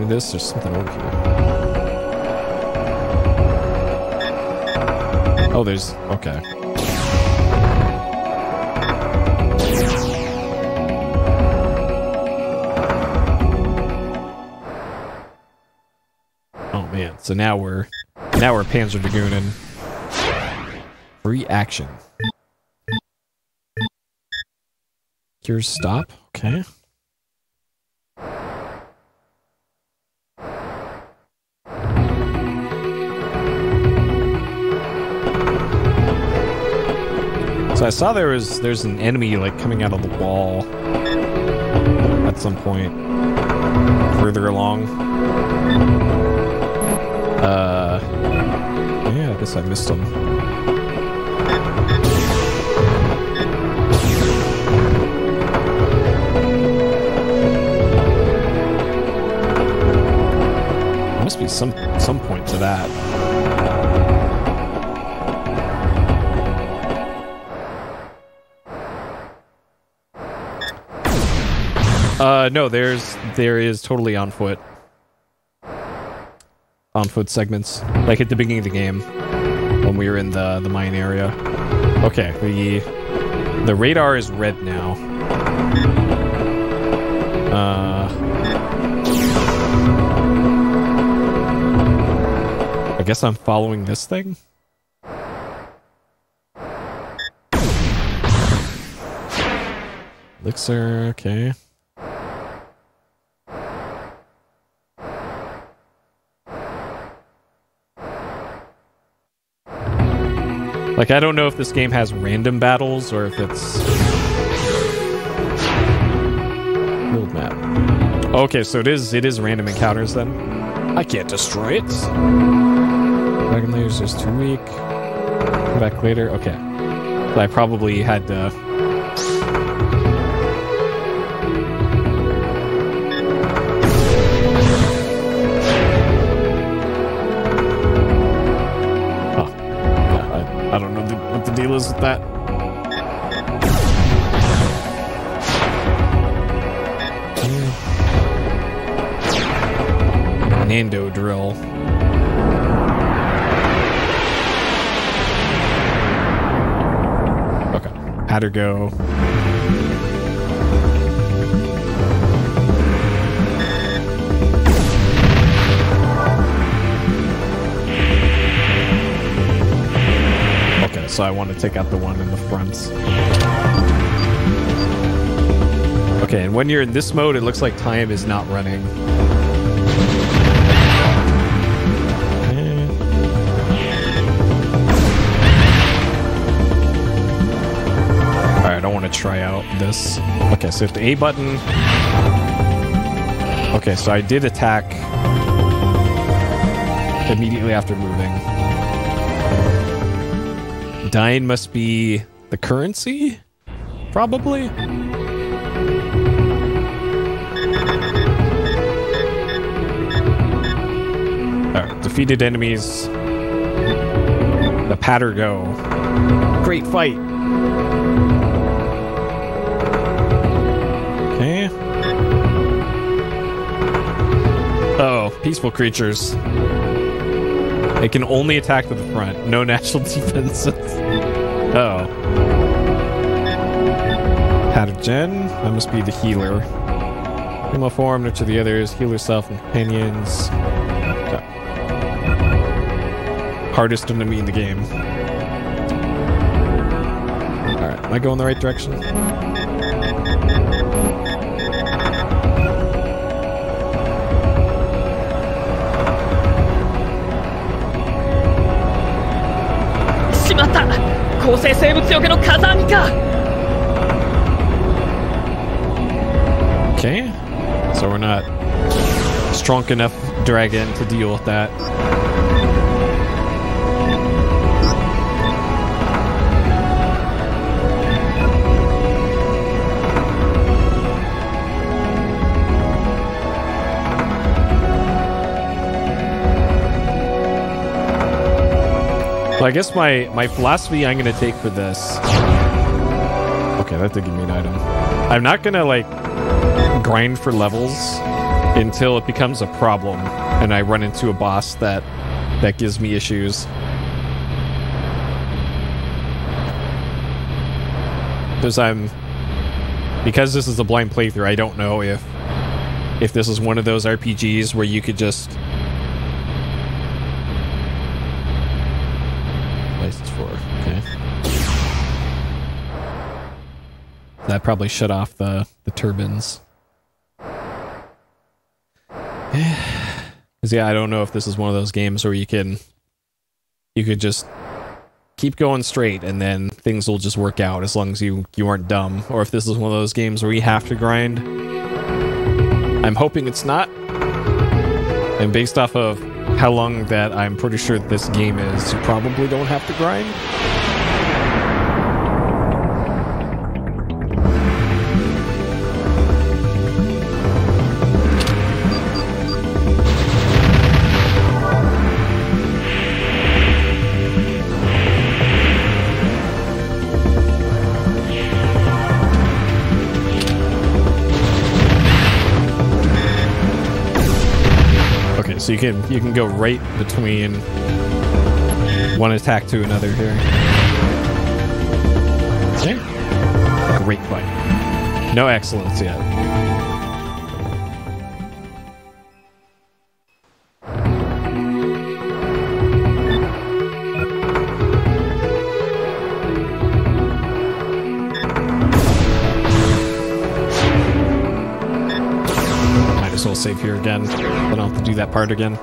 This, there's something over here. Oh, there's... okay. Oh man, so now we're Panzer Dragooning. Free action. Cure stop, okay. So I saw there's an enemy like coming out of the wall at some point further along. Yeah, I guess I missed him. There must be some point to that. No, there is totally on foot segments, like at the beginning of the game when we were in the mine area. Okay, the radar is red now. I guess I'm following this thing. Elixir, okay. Like, I don't know if this game has random battles or if it's... Build map. Okay, so it is random encounters then. I can't destroy it. Dragon Layer's just too weak. Come back later. Okay. So I probably had to... I don't know what the deal is with that. Nando drill. Okay. Had her go. So I want to take out the one in the front. Okay, and when you're in this mode, it looks like time is not running. Alright, I want to try out this. Okay, so hit the A button. Okay, so I did attack immediately after moving. Dying must be the currency? Probably? Alright, defeated enemies. The patter go. Great fight. Okay. Oh, peaceful creatures. They can only attack to the front. No natural defenses. Oh. Pathogen. That must be the healer. Human form, nurture the others. Heal yourself and companions. Okay. Hardest enemy in the game. Alright, am I going the right direction? Okay, so we're not strong enough dragon to deal with that. So I guess my philosophy I'm going to take for this... Okay, that did give me an item. I'm not going to, like, grind for levels until it becomes a problem and I run into a boss that gives me issues. Because this is a blind playthrough, I don't know if this is one of those RPGs where you could just... Okay. That probably shut off the turbines. Because yeah, I don't know if this is one of those games where you could just keep going straight and then things will just work out as long as you aren't dumb, or if this is one of those games where you have to grind. I'm hoping it's not. And based off of how long that I'm pretty sure this game is, you probably don't have to grind. Okay, so you can go right between one attack to another here. Okay. Great fight. No excellence yet. Might as well save here again. I don't have to do that part again.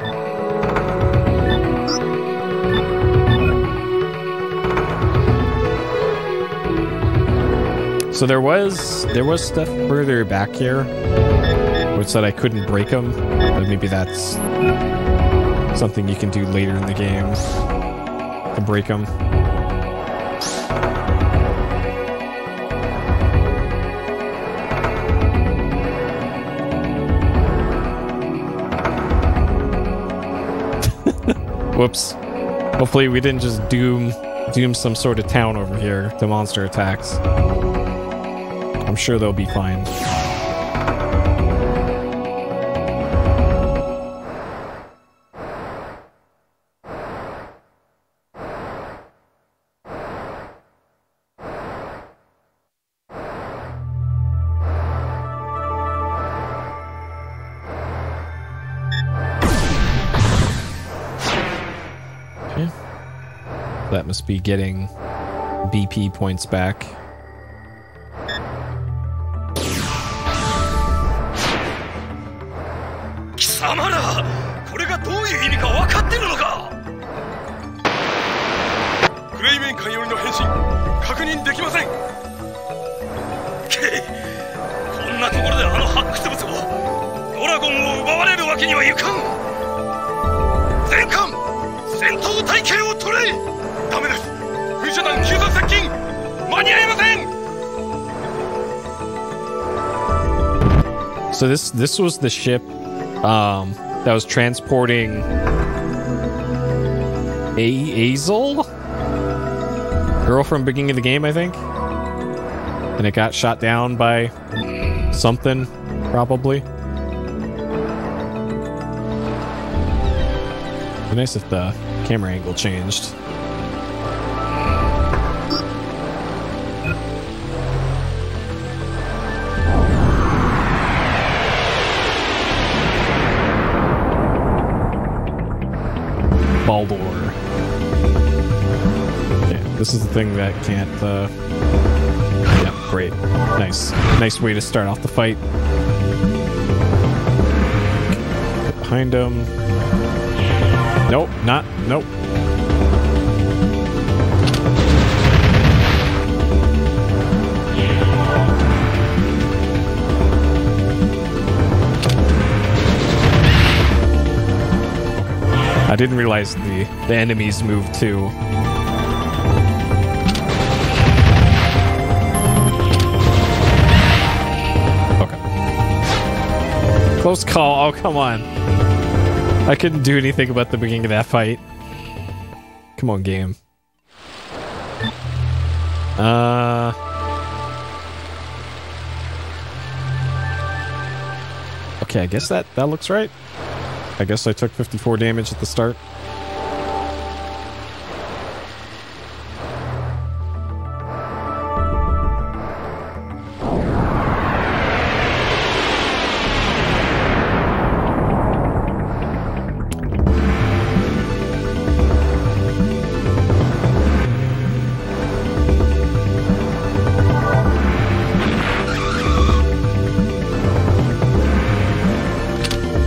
So there was stuff further back here which said I couldn't break them, but maybe that's something you can do later in the game to break them. Whoops. Hopefully we didn't just doom some sort of town over here to monster attacks. I'm sure they'll be fine. Okay. That must be getting BP points back. So this was the ship that was transporting Azel? Girl from beginning of the game, I think. And it got shot down by something, probably. It'd be nice if the camera angle changed. Baldur. Yeah, this is the thing that can't, yeah, great. Nice way to start off the fight. Get behind him. Nope, nope. I didn't realize the enemies moved too. Okay. Close call. Oh, come on. I couldn't do anything about the beginning of that fight. Come on, game. Okay, I guess that looks right. I guess I took 54 damage at the start.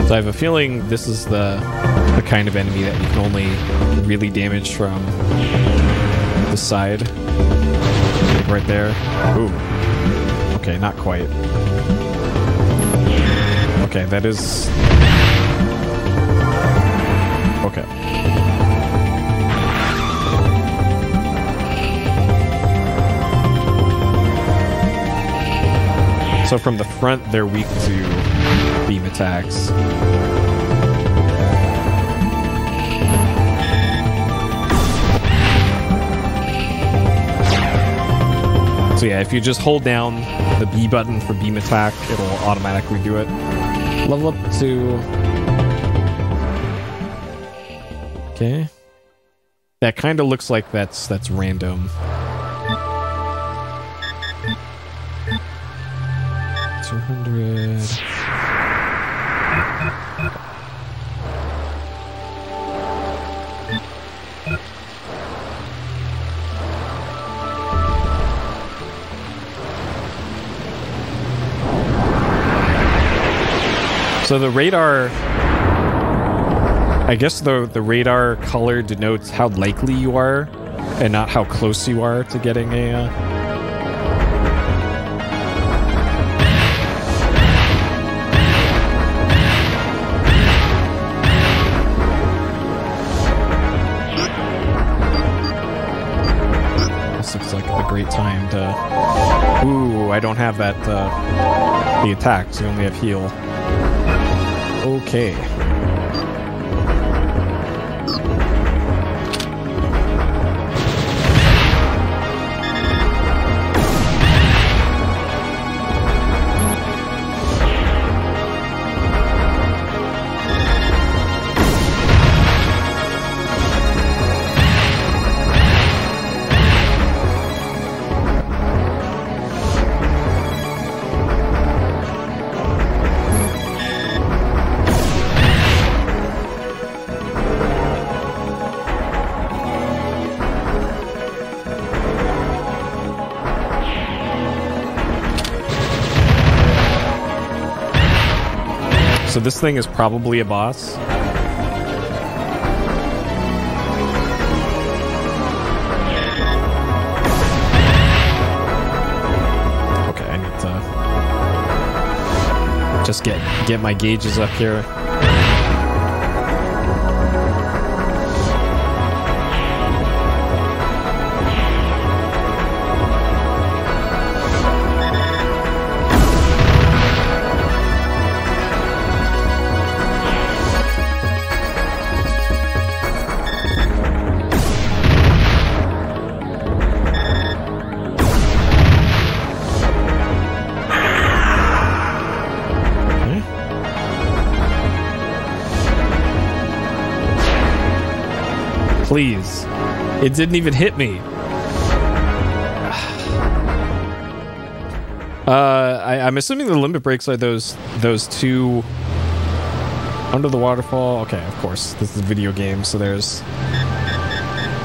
So I have a feeling this is the kind of enemy that you can only really damage from the side. Like right there. Ooh. Okay, not quite. Okay, that is... Okay. So from the front, they're weak to beam attacks. So yeah, if you just hold down the B button for beam attack, it'll automatically do it. Level up to Okay. That kind of looks like that's random. 200. So the radar, I guess the radar color denotes how likely you are and not how close you are to getting a... This looks like a great time to... Ooh, I don't have that, the attacks, you only have heal. Okay. So this thing is probably a boss. Okay, I need to just get my gauges up here. Please. It didn't even hit me. I'm assuming the limit breaks are those two under the waterfall. Okay, of course. This is a video game, so there's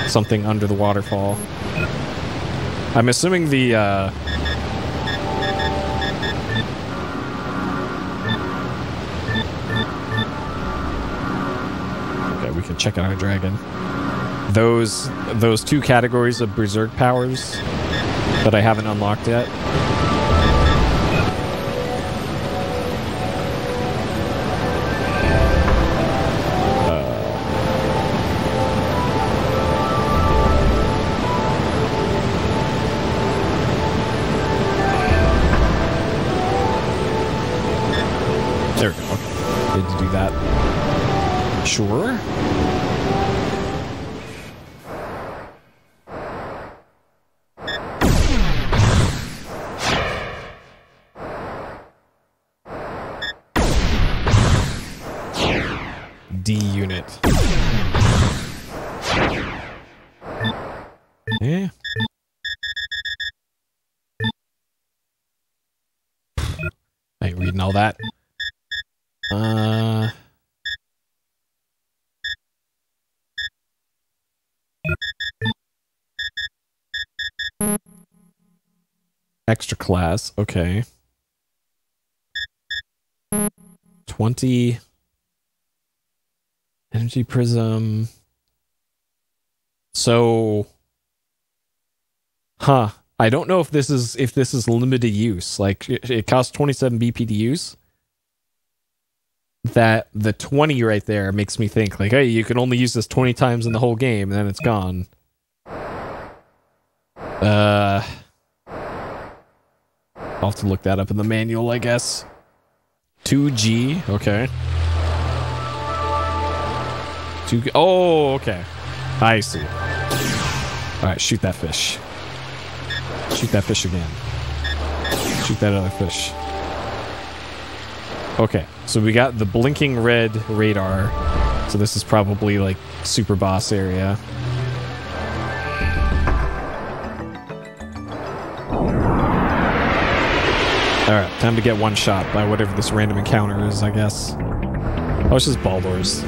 something under the waterfall. I'm assuming the okay, we can check out our dragon. Those two categories of berserk powers that I haven't unlocked yet. There we go. Okay. Need to do that. Sure. D unit. Yeah. I ain't reading all that. Extra class, okay. 20 energy prism. So, I don't know if this is limited use. Like it costs 27 BP to use. That the 20 right there makes me think like, hey, you can only use this 20 times in the whole game, and then it's gone. I'll have to look that up in the manual, I guess. 2G, okay. 2G, oh, okay. I see. Alright, shoot that fish. Shoot that fish again. Shoot that other fish. Okay, so we got the blinking red radar. So this is probably like super boss area. Alright, time to get one shot by whatever this random encounter is, I guess. Oh, it's just Baldors.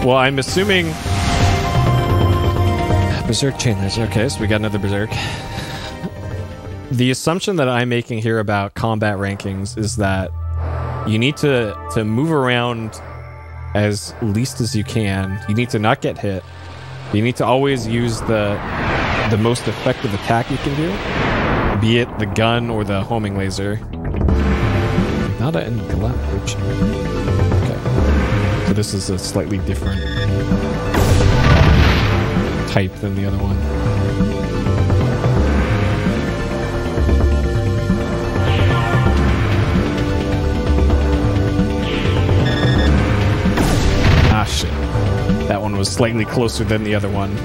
Well, I'm assuming... Berserk chain laser. Okay, so we got another Berserk. The assumption that I'm making here about combat rankings is that you need to move around as least as you can. You need to not get hit. You need to always use the most effective attack you can do, be it the gun or the homing laser. Not an collaboration. So this is a slightly different type than the other one. Ah, shit. That one was slightly closer than the other one.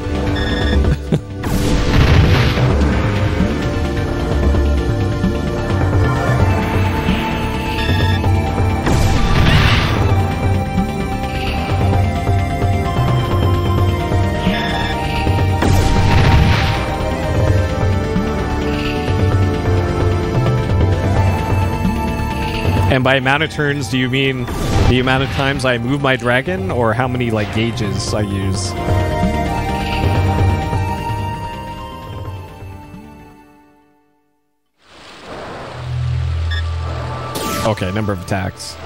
And by amount of turns, do you mean the amount of times I move my dragon, or how many, like, gauges I use? Okay, number of attacks.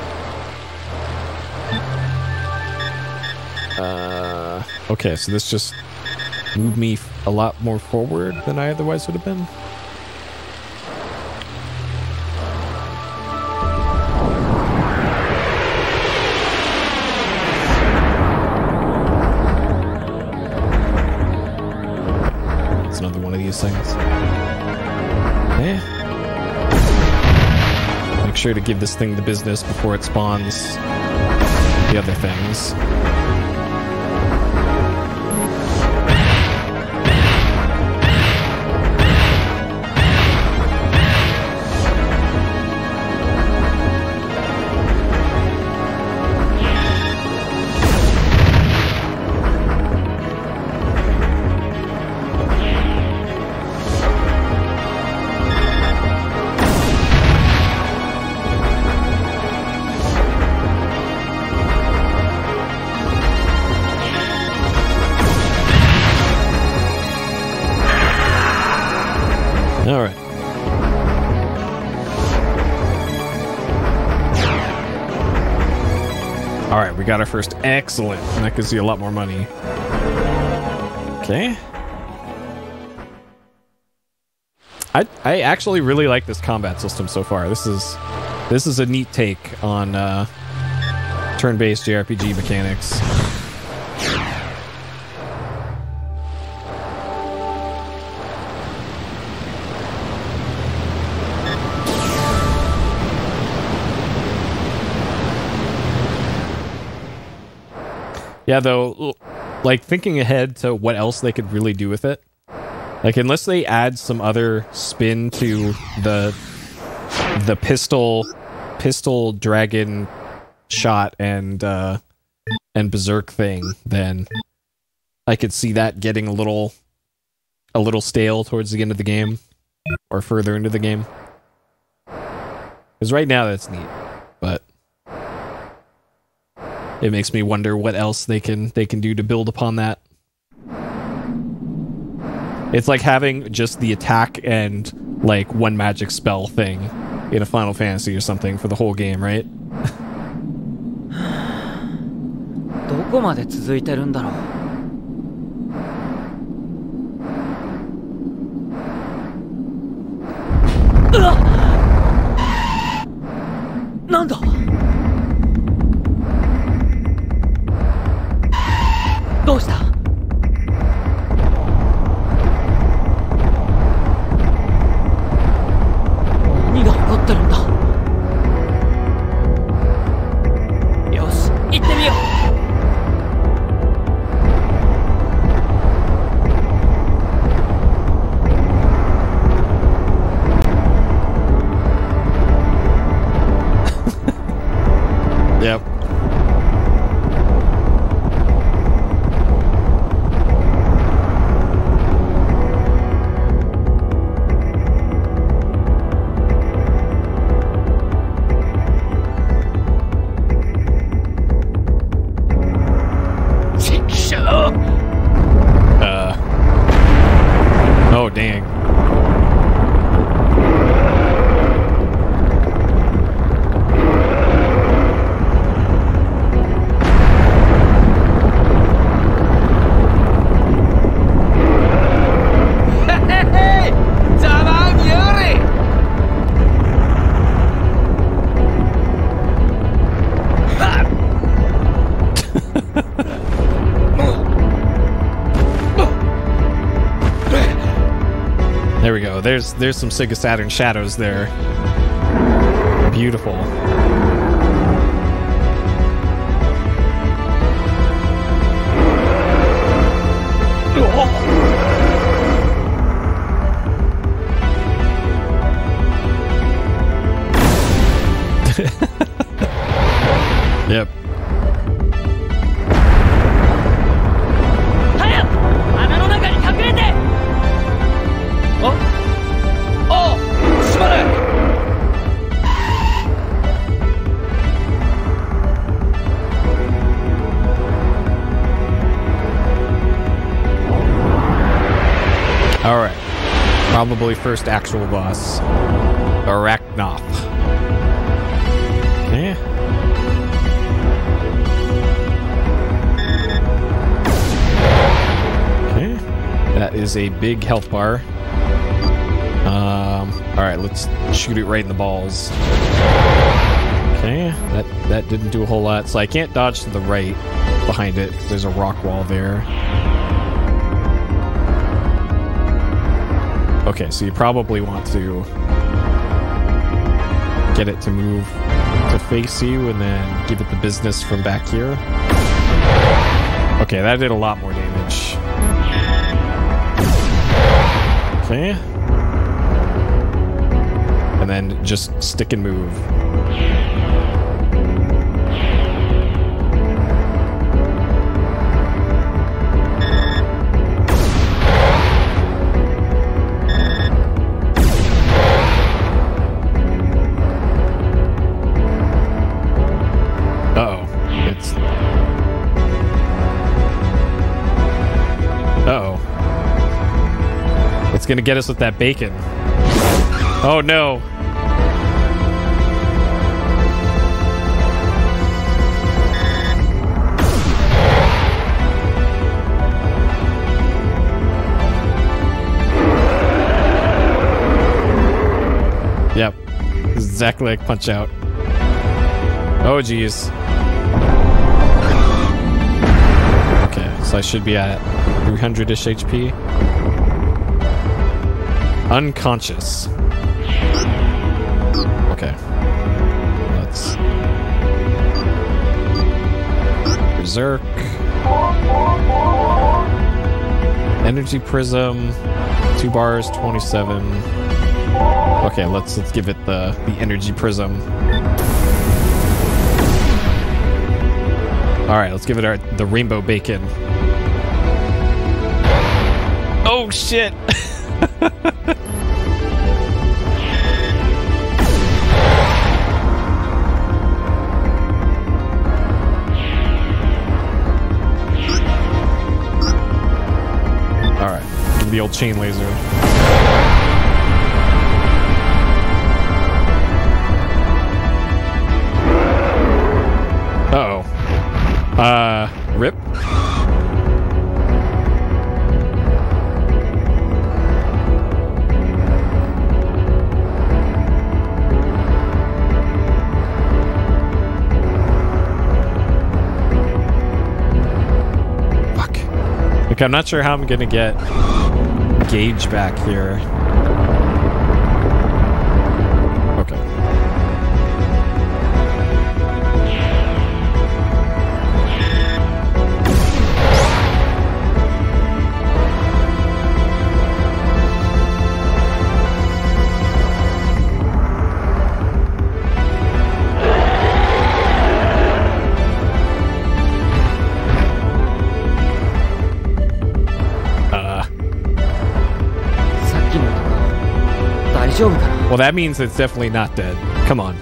Okay, so this just moved me a lot more forward than I otherwise would have been. Things. Yeah. Make sure to give this thing the business before it spawns the other things. We got our first. Excellent. And that gives you a lot more money. Okay. I actually really like this combat system so far. This is a neat take on turn-based JRPG mechanics. Yeah, though, like, thinking ahead to what else they could really do with it, like, unless they add some other spin to the pistol dragon shot and berserk thing, then I could see that getting a little stale towards the end of the game, or further into the game. Because right now that's neat, but it makes me wonder what else they can do to build upon that. It's like having just the attack and like one magic spell thing in a Final Fantasy or something for the whole game, right? どこまで続いてるんだろう。なんだ。There we go. There's some Sega Saturn shadows there. Beautiful. Yep. Alright. Probably first actual boss. Arachnoth. Okay. Okay. That is a big health bar. Alright, let's shoot it right in the balls. Okay, that didn't do a whole lot. So I can't dodge to the right behind it because there's a rock wall there. Okay, so you probably want to get it to move to face you and then give it the business from back here. Okay, that did a lot more damage. Okay. And then just stick and move. It's gonna get us with that bacon. Oh no. Yep. Exactly like Punch Out. Oh geez. Okay, so I should be at 300-ish HP. Unconscious. Okay. Let's... Berserk. Energy Prism. 2 bars, 27. Okay, let's give it the Energy Prism. Alright, let's give it the Rainbow Bacon. Oh shit! Alright, give the old chain laser. Uh-oh. Rip? Like, I'm not sure how I'm gonna get Gauge back here. Okay. Well, that means it's definitely not dead. Come on.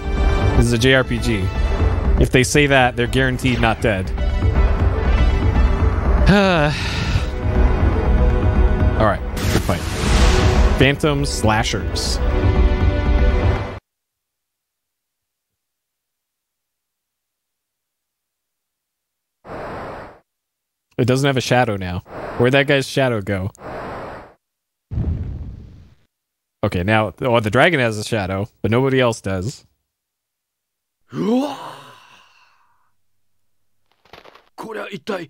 This is a JRPG. If they say that, they're guaranteed not dead. Alright, good fight. Phantom Slashers. It doesn't have a shadow now. Where'd that guy's shadow go? Okay, now, the dragon has a shadow, but nobody else does. これは一体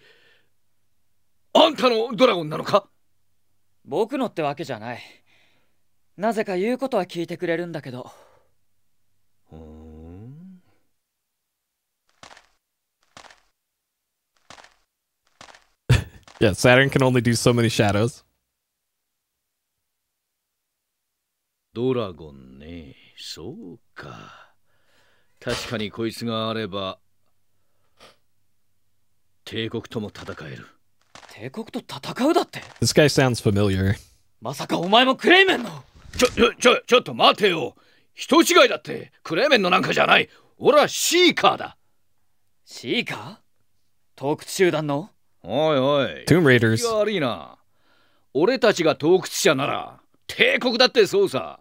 あんたのドラゴンなのか？僕のってわけじゃない。なぜか言うことは聞いてくれるんだけど。Yeah, Saturn can only do so many shadows. ドラゴンね、そうか。確かにこいつがあれば帝国とも戦える。帝国と戦うだって。 This guy sounds familiar. まさかお前もクレイメンの。ちょっと待てよ。人違いだって。クレーメンのなんかじゃない。俺はシーカーだ。シーカー？盗掘集団の？おいおい。Tomb Raiders. 悪いな。俺たちが洞窟者なら帝国だってそうさ。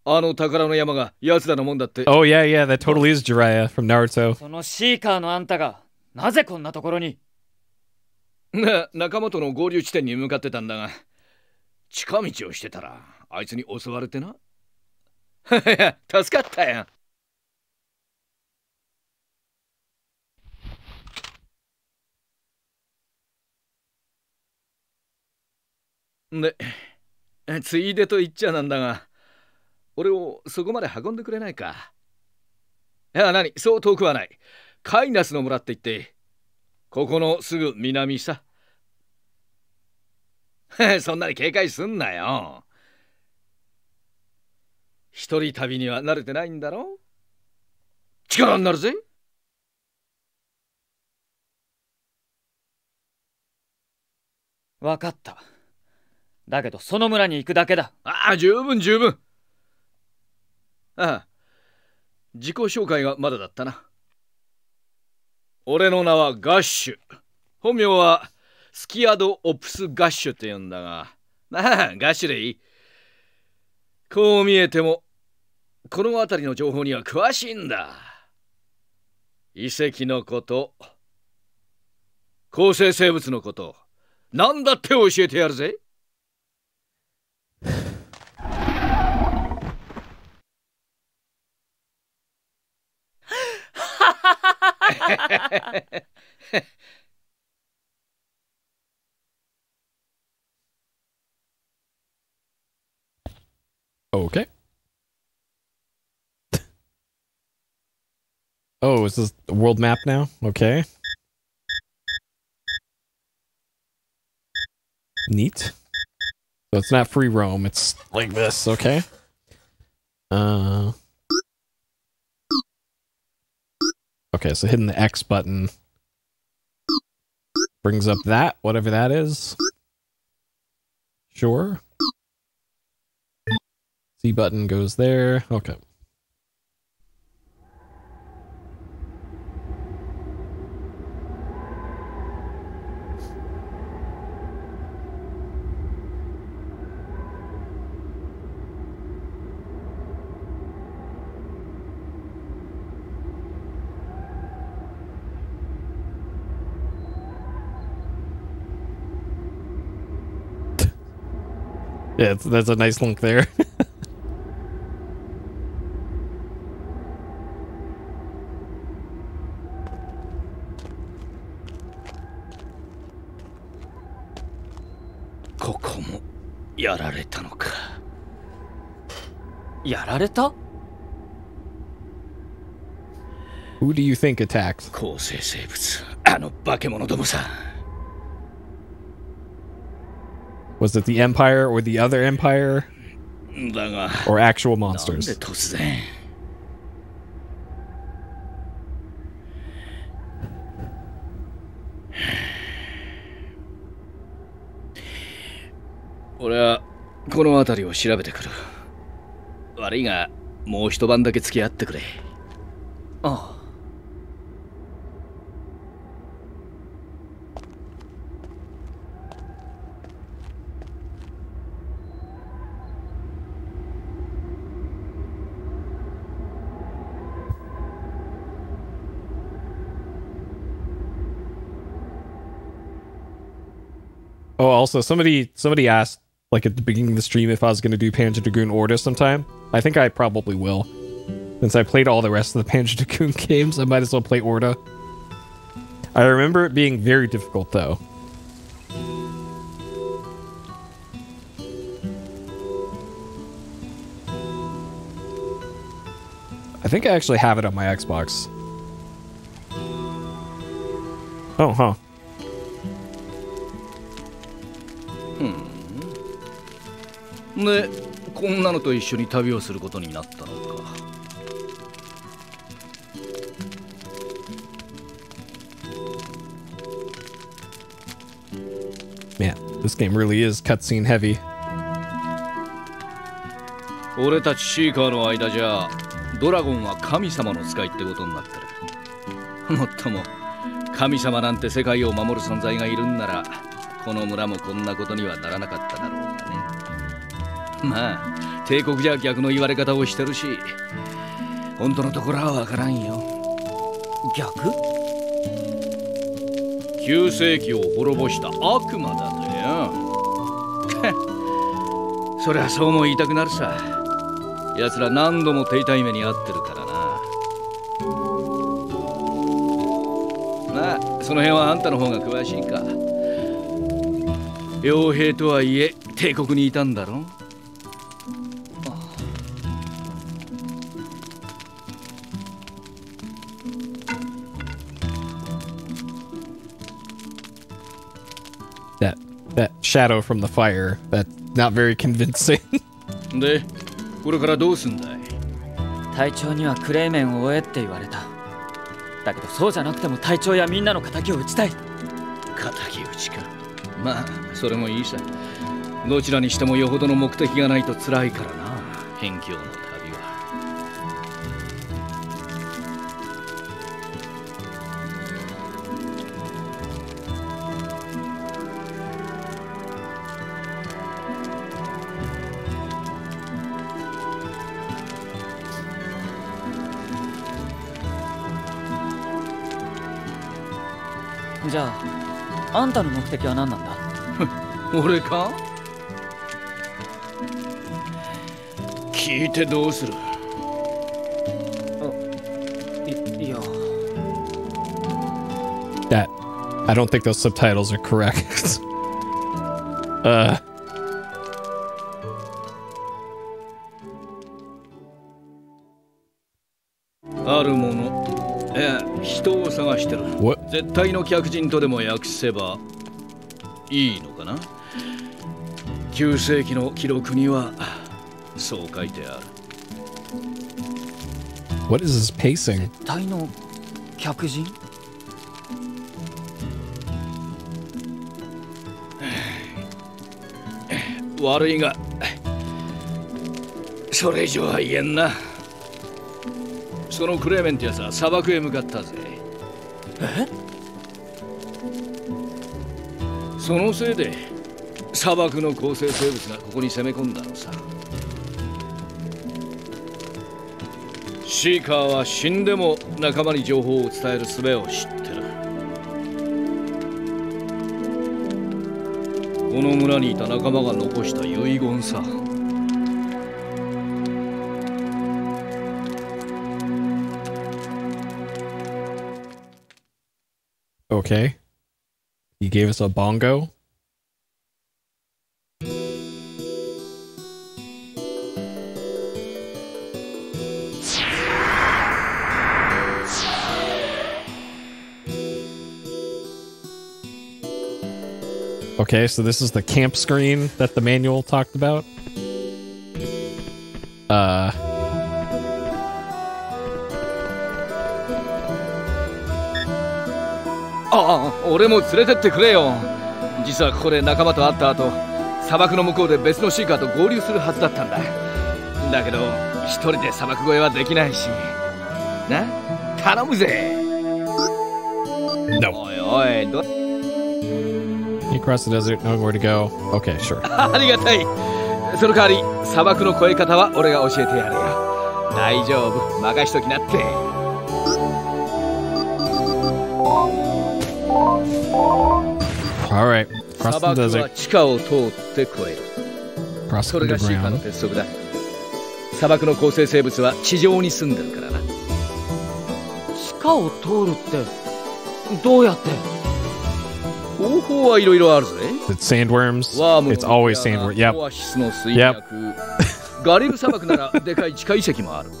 あの宝の山が奴らのもんだって。Oh yeah, yeah, that totally is Jiraiya from Naruto. そのシーカーのあんたがなぜこんなところに？仲間との合流地点に向かってたんだが、近道をしてたらあいつに襲われてな。助かったよ。で、ついでと言っちゃなんだが、俺をそこまで運んでくれないか。いや、何、そう遠くはない。カイナスの村って言って、ここのすぐ南さ。そんなに警戒すんなよ。一人旅には慣れてないんだろ。力になるぜ。わかった。だけどその村に行くだけだ。ああ、十分十分。ああ、自己紹介がまだだったな。俺の名はガッシュ。本名はスキアド・オプス・ガッシュって言うんだが、ああ、ガッシュでいい。こう見えてもこの辺りの情報には詳しいんだ。遺跡のこと、構成生物のこと、何だって教えてやるぜ。Okay. Oh, is this the world map now? Okay. Neat. So it's not free roam, it's like this, okay. Okay, so hitting the X button brings up that, whatever that is. Sure. C button goes there. Okay. Yeah, that's a nice link there.やられたのか。やられた？ Who do you think attacked? 構成生物、あの化け物どもさ。Was it the Empire or the other Empire? だが、 Or actual なんで monsters? 突然。俺はこの辺りを調べてくる。悪いがもう一晩だけ付き合ってくれ。ああ。Oh, also, somebody asked, like, at the beginning of the stream if I was going to do Panzer Dragoon Orta sometime. I think I probably will. Since I played all the rest of the Panzer Dragoon games, I might as well play Orta. I remember it being very difficult, though. think I actually have it on my Xbox. Oh, huh. Hmm. で、こんなのと一緒に旅をすることになったのか。Man, this game really is cutscene heavy. 俺たちシーカーの間じゃドラゴンは神様の使いってことになってる。もっとも神様なんて世界を守る存在がいるんならこの村もこんなことにはならなかっただろうがね。まあ帝国じゃ逆の言われ方をしてるし本当のところはわからんよ。逆9世紀を滅ぼした悪魔だとよ。そりゃそうも言いたくなるさ。奴ら何度も手痛い目に遭ってるからな。まあその辺はあんたの方が詳しいか。傭兵とはいえ帝国にいたんだろ。That shadow from the fire, that's not very convincing. で、これからどうすんだい？隊長にはクレイメンを追えって言われた。だけどそうじゃなくても隊長やみんなの仇を討ちたい。仇討ちか。まあそれもいいさ。どちらにしてもよほどの目的がないと辛いからな。辺境の旅は。じゃあ、あんたの目的は何なんだ？俺か？聞いてどうする？いや。That, I don't think those subtitles are correct. あるもの。人を探してる。絶対の客人とでも訳せばいいのかな。9世紀の記録にはそう書いてある。What is this pacing? 絶対の客人？悪いがそれ以上は言えんな。そのクレーメンってやつは砂漠へ向かったぜ。え？そのせいで砂漠の構成生物がここに攻め込んだのさ。シーカーは死んでも仲間に情報を伝える術を知ってる。この村にいた仲間が残した遺言さ。Okay. He gave us a bongo. Okay, so this is the camp screen that the manual talked about. 俺も連れてってくれよ。実はここで仲間と会った後、砂漠の向こうで別のシーカーと合流するはずだったんだ。だけど一人で砂漠越えはできないしな。頼むぜ。おいおい、You cross the desert, knowing where to go. Okay, sure. ありがたい。その代わり砂漠の越え方は俺が教えてやるよ。大丈夫、任しときなって。All right, cross the 砂漠は desert. 地下を通って越える。 Cross それがシーカーの underground. 鉄則だ。砂漠の構成生物は地上に住んでるからな。地下を通るってどうやって？方法はいろいろあるぜ。 It's sandworms. ワーム It's always sandworms. Yep. オアシスの水脈。ガリル砂漠ならでかい地下遺跡もある。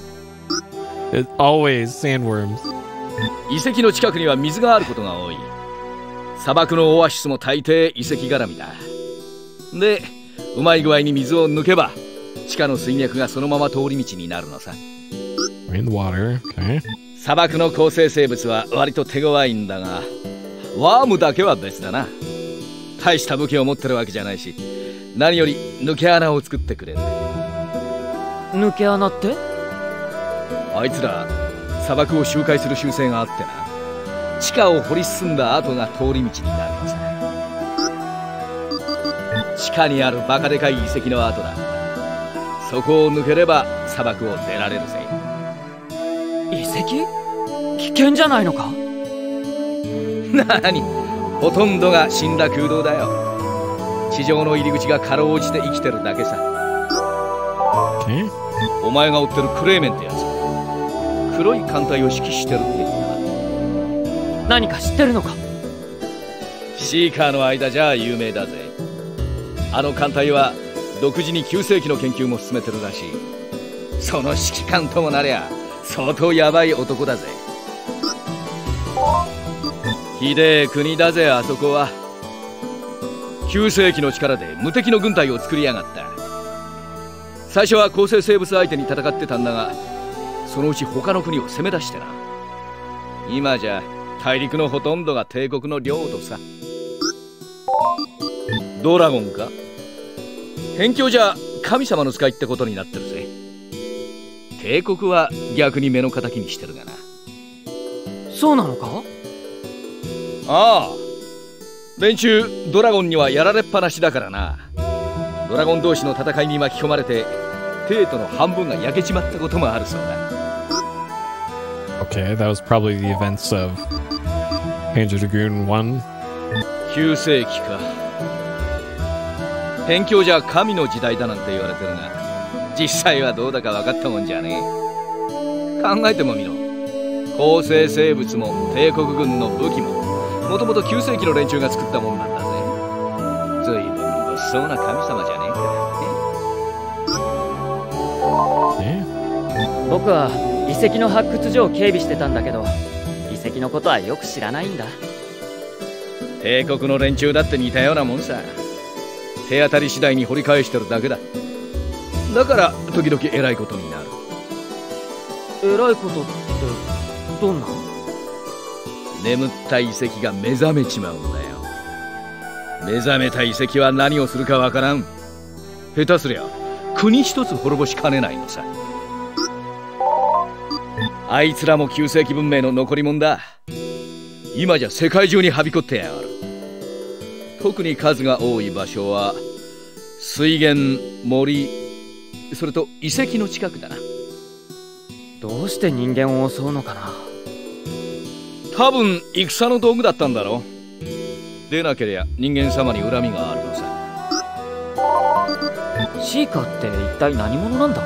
It's always sandworms. 遺跡の近くには水があることが多い。砂漠のオアシスも大抵遺跡絡みだ。で、うまい具合に水を抜けば地下の水脈がそのまま通り道になるのさ。In the water, okay. 砂漠の構成生物は割と手強いんだが、ワームだけは別だな。大した武器を持ってるわけじゃないし、何より抜け穴を作ってくれる。抜け穴って？あいつら砂漠を周回する習性があってな、地下を掘り進んだ後が通り道になるのさ。地下にあるバカでかい遺跡の跡だ。そこを抜ければ砂漠を出られるぜ。遺跡？危険じゃないのか？なに、ほとんどが死んだ空洞だよ。地上の入り口がかろうじて生きてるだけさ。お前が追ってるクレーメンってやつ、黒い艦隊を指揮してるって言った。何か知ってるのか？シーカーの間じゃ有名だぜ。あの艦隊は独自に9世紀の研究も進めてるらしい。その指揮官ともなりゃ相当ヤバい男だぜ。ひでえ国だぜ、あそこは。9世紀の力で無敵の軍隊を作りやがった。最初は構成生物相手に戦ってたんだが、そのうち他の国を攻め出してな。今じゃ大陸のほとんどが帝国の領土さ。ドラゴンか？辺境じゃ神様の使いってことになってるぜ。帝国は逆に目の敵にしてるがな。そうなのか？ああ、連中ドラゴンにはやられっぱなしだからな。ドラゴン同士の戦いに巻き込まれて帝都の半分が焼けちまったこともあるそうだ。Okay, that was probably the events of Panzer Dragoon 1. 9世紀か。辺境じゃ神の時代だなんて言われてるが、実際はどうだか分かったもんじゃねえ。考えてもみろ。構成生物も帝国軍の武器ももともと9世紀の連中が作ったもんなんだぜ。ずいぶん物騒な神様じゃねえか。僕は遺跡の発掘所を警備してたんだけど、遺跡のことはよく知らないんだ。帝国の連中だって似たようなもんさ。手当たり次第に掘り返してるだけだ。だから時々偉いことになる。偉いことってどんな？眠った遺跡が目覚めちまうんだよ。目覚めた遺跡は何をするかわからん。下手すりゃ国一つ滅ぼしかねないのさ。あいつらも9世紀文明の残りもんだ。今じゃ世界中にはびこってやがる。特に数が多い場所は水源、森、それと遺跡の近くだな。どうして人間を襲うのかな？多分戦の道具だったんだろう。でなけりゃ人間様に恨みがあるのさ。シーカーって一体何者なんだ？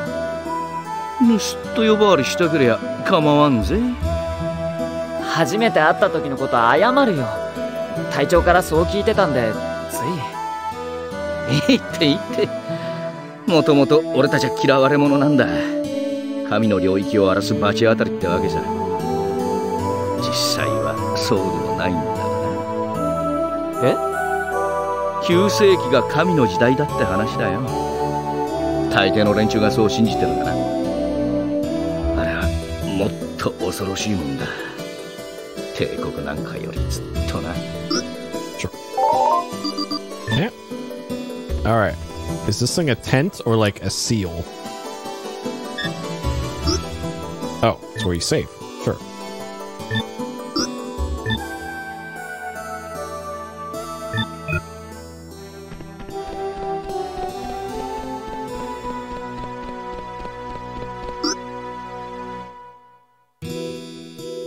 盗っ人呼ばわりしたけりゃ構わんぜ。初めて会った時のこと謝るよ。隊長からそう聞いてたんでつい。いいっていいって。もともと俺たちは嫌われ者なんだ。神の領域を荒らす罰当たりってわけさ。実際はそうでもないんだがな。え？9世紀が神の時代だって話だよ。大抵の連中がそう信じてるんだな。あれはもっと恐ろしいもんだ。帝国なんかよりずっとな。Yeah. All right. Is this thing a tent or like a seal? Oh, it's where you save. Sure.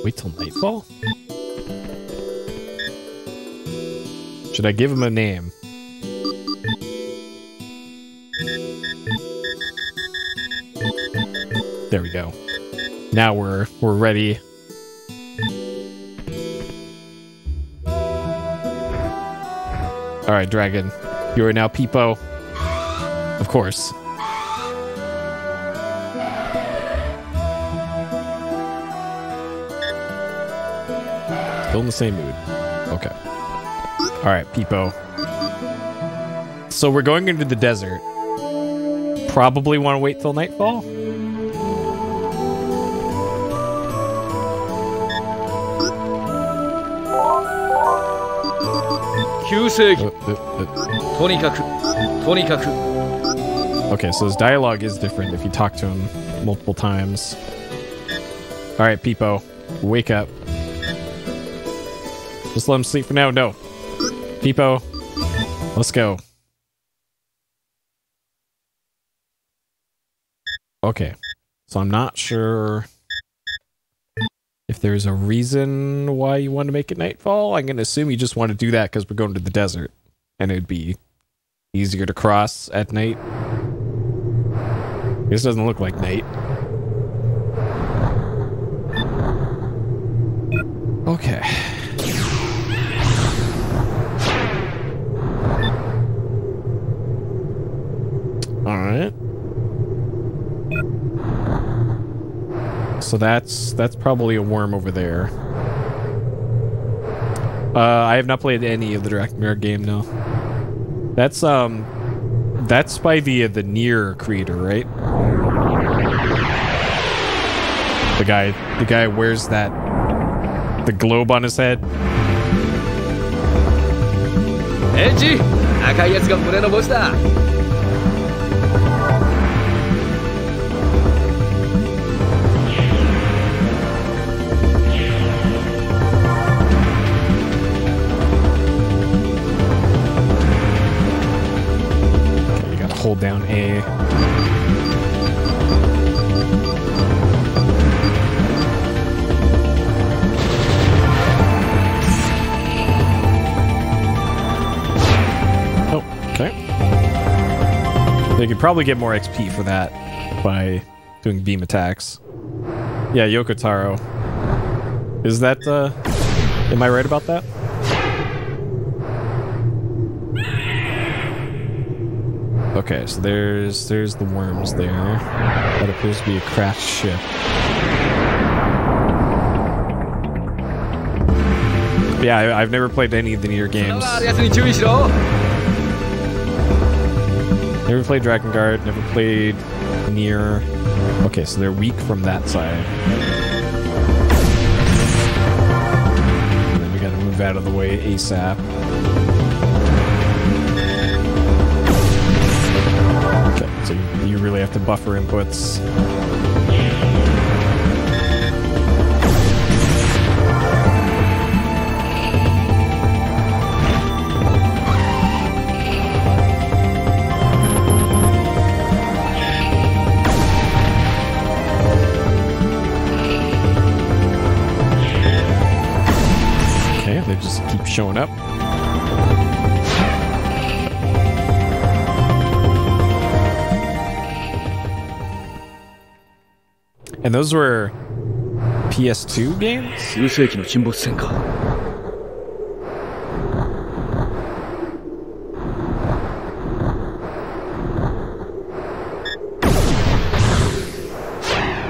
Wait till nightfall? Should I give him a name? There we go. Now we're ready. All right, Dragon. You are now Peepo. Of course. Still in the same mood. Okay. Alright, Peepo. So we're going into the desert. Probably want to wait till nightfall? Okay, so his dialogue is different if you talk to him multiple times. Alright, Peepo. Wake up. Just let him sleep for now. No. Peepo. Let's go. Okay. So I'm not sure if there's a reason why you want to make it nightfall. I'm going to assume you just want to do that because we're going to the desert. And it would be easier to cross at night. This doesn't look like night. Okay. Alright. So that's probably a worm over there. I have not played any of the Direct Mirror game, no. That's by the Nier creator, right? The guy wears the globe on his head. Edgy! 赤いやつが胸のボスだ。Hold down A. Oh, okay. They could probably get more XP for that by doing beam attacks. Yeah, Yoko Taro. Is that, am I right about that? Okay, so there's the worms there. That appears to be a crashed ship. Yeah, I've never played any of the Nier games. Never played Dragon Guard, never played Nier. Okay, so they're weak from that side. And then we gotta move out of the way ASAP. So you really have to buffer inputs. Okay, they just keep showing up. And those were PS2 games? 数世紀の沈没船か。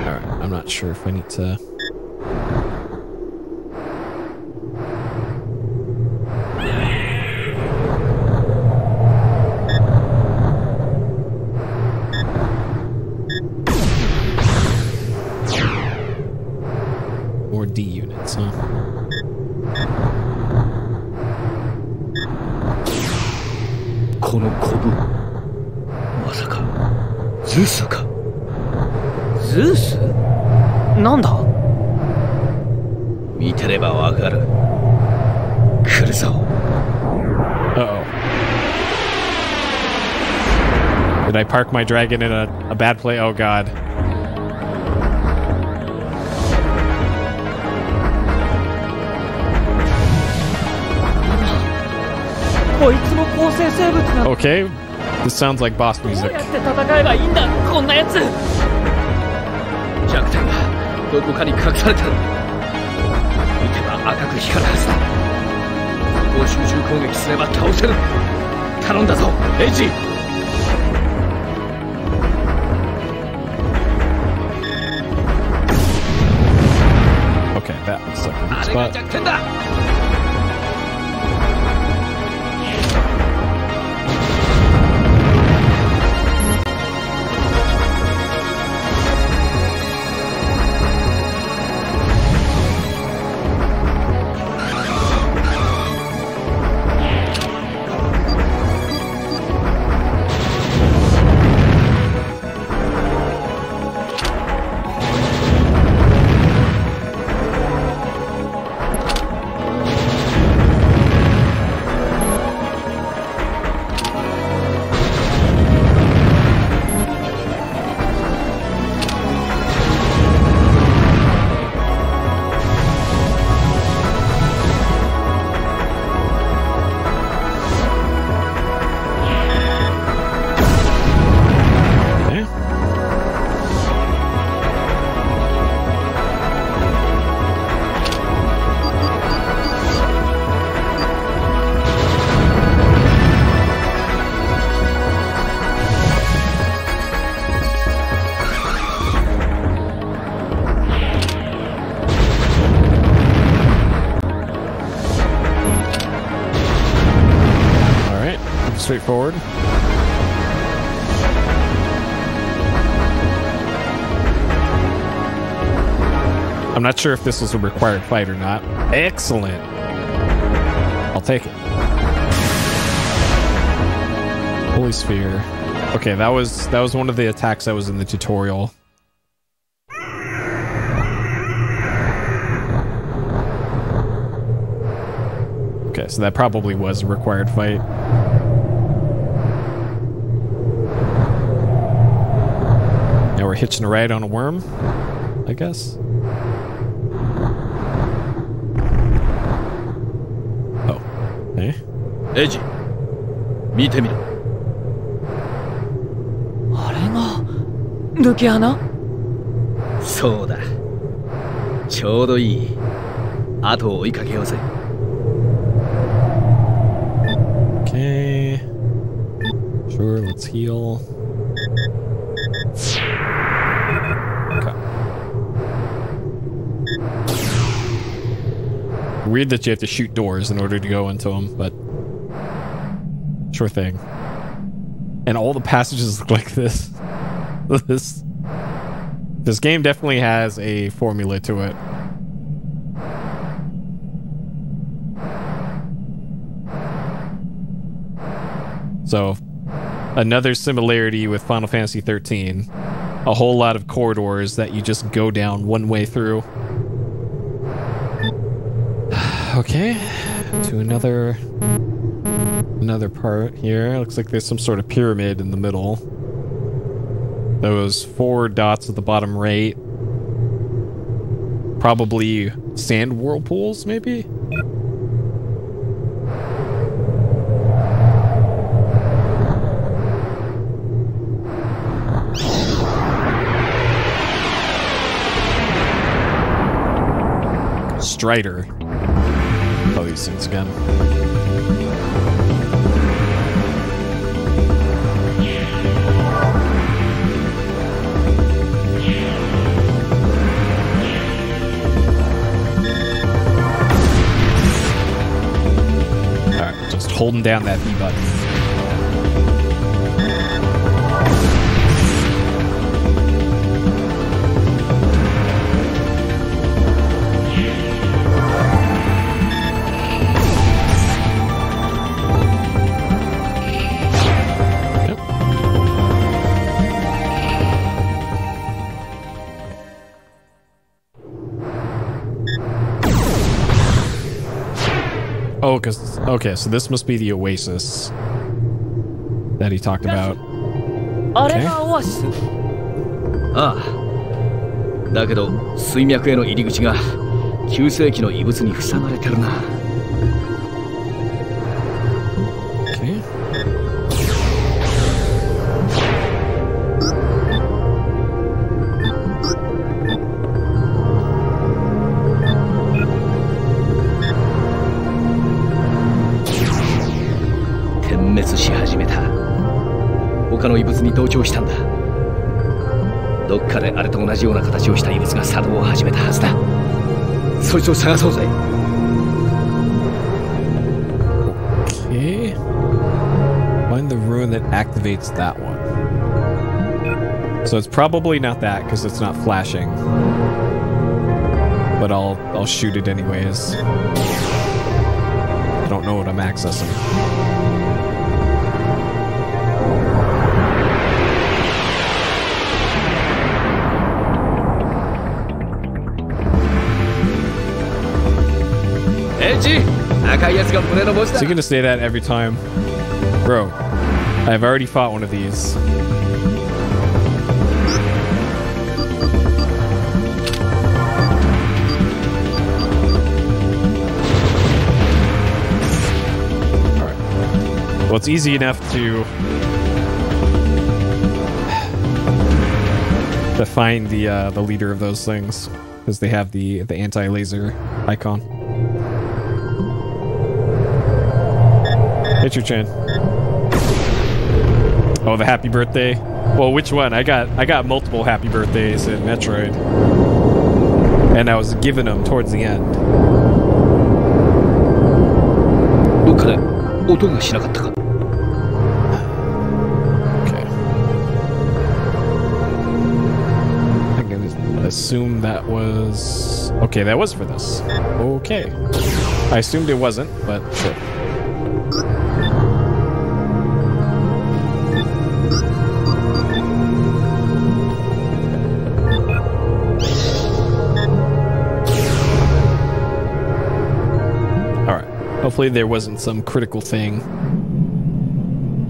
Alright, I'm not sure if I need to... More D units, huh? Zeus? なんだ? 見てればわかる。来るぞ。Uh-oh. Did I park my dragon in a bad place? Oh god. Okay, this sounds like boss music. 弱点がどこかに隠されてる。見てば赤く光るはずだ。そこを集中攻撃すれば倒せる。頼んだぞ、エイジ。Okay, that looks like a good あれが spot. 弱点だ。straightforward. I'm not sure if this was a required fight or not. Excellent. I'll take it. Holy Sphere. Okay, that was one of the attacks that was in the tutorial. Okay, so that probably was a required fight. Now we're hitching a ride on a worm, I guess. Oh, hey. Eiji, 見てみろ。あれが抜け穴？そうだ。ちょうどいい。後を追いかけようぜ。Okay. Sure, let's heal. Okay. Weird that you have to shoot doors in order to go into them, but sure thing. And all the passages look like this. This game definitely has a formula to it. So, another similarity with Final Fantasy XIII. A whole lot of corridors that you just go down one way through. Okay, to another part here. Looks like there's some sort of pyramid in the middle. Those 4 dots at the bottom right. Probably sand whirlpools, maybe? Strider. Oh, these things again. Alright, just holding down that B button. Oh, okay, so this must be the oasis that he talked about. Okay. ああ。だけど水脈への入り口が9世紀の遺物に塞がれてるな。Okay. Metsu し始めた。他の遺物に同調したんだ。どっかであれと同じような形をした遺物が作動を始めたはずだ。そいつを探そうぜ。Okay. Find the rune that activates that one. So it's probably not that because it's not flashing. But I'll shoot it anyways. I don't know what I'm accessing. Is he gonna say that every time? Bro, I've already fought one of these. Alright. Well, it's easy enough to find the leader of those things, because they have the anti-laser icon. Hit your chin. Oh, the happy birthday. Well, which one? I got multiple happy birthdays in Metroid, and I was giving them towards the end. どっかで音がしなかったか。assume that was... Okay, that was for this. Okay. I assumed it wasn't, but sure. Alright. Hopefully there wasn't some critical thing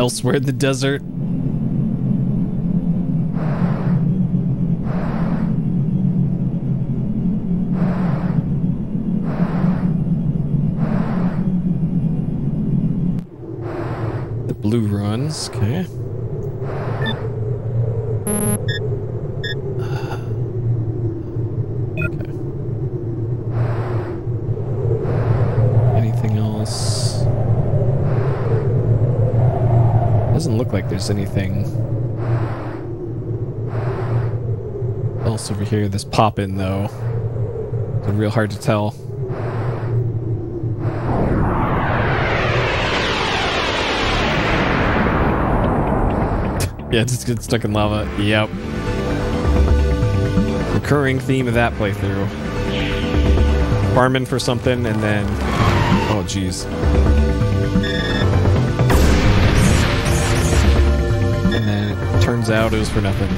elsewhere in the desert. Blue runs, okay. Okay. Anything else? Doesn't look like there's anything else over here. This pop-in, though. It's real hard to tell. Yeah, just get stuck in lava. Yep. Recurring theme of that playthrough. Farming for something and then... Oh, jeez. And then it turns out it was for nothing.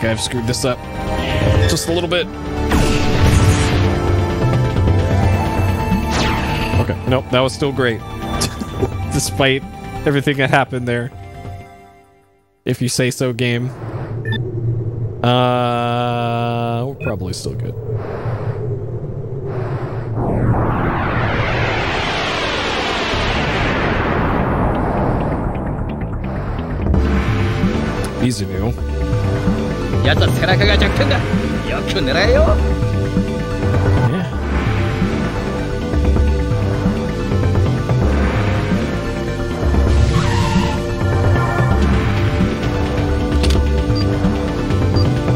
I've screwed this up just a little bit. Okay, nope, that was still great. Despite everything that happened there. If you say so, game. We're probably still good. These are new. やつは背中が弱点だ。よく狙えよ。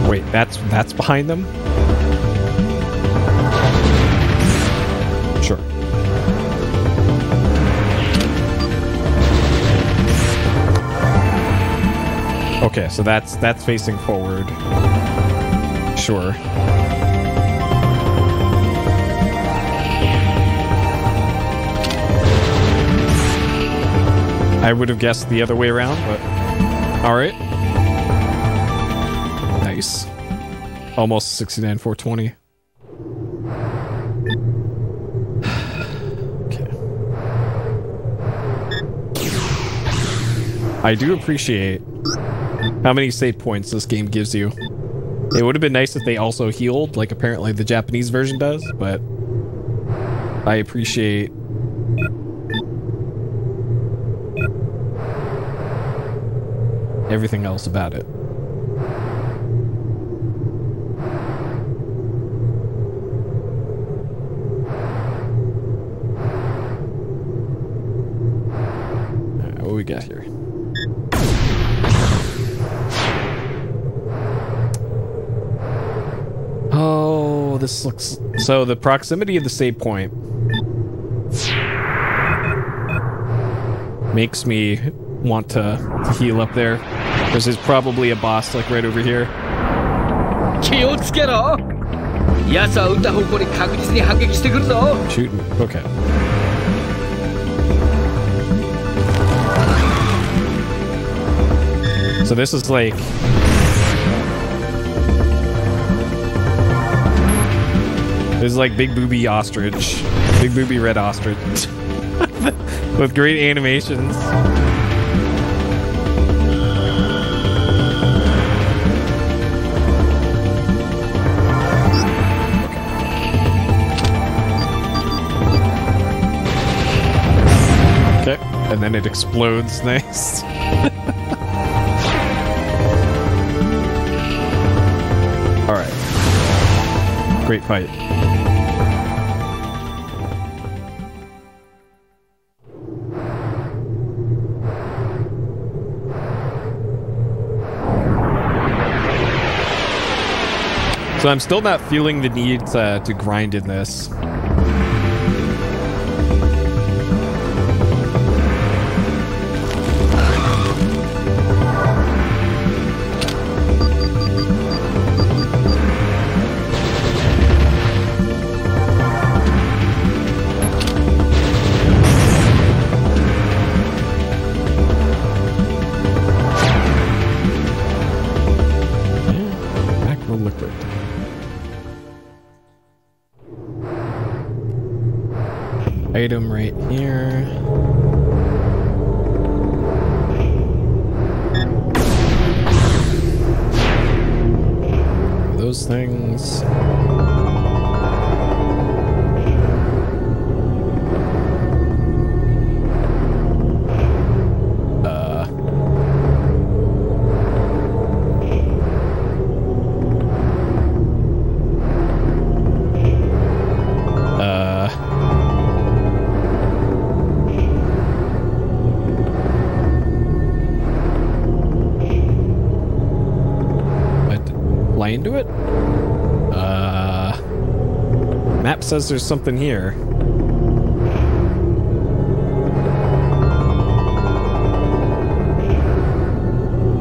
Wait, that's behind them? Sure. Okay, so that's facing forward. Sure. I would have guessed the other way around, but alright. Nice. Almost 69, 420. Okay. I do appreciate how many save points this game gives you. It would have been nice if they also healed, like apparently the Japanese version does, but I appreciate everything else about it. Alright, what we got here? Oh, this looks... So the proximity of the save point makes me want to heal up there. There's probably a boss like right over here. 気をつけろ。奴は撃った方向に確実に反撃してくるぞ。 Shoot me. Okay. So this is like... This is like Big Booby Ostrich. Big Booby Red Ostrich. With great animations. Okay, and then it explodes. Nice. Alright. Great fight. So I'm still not feeling the need to grind in this. Item right here. Those things. Into it? Map says there's something here.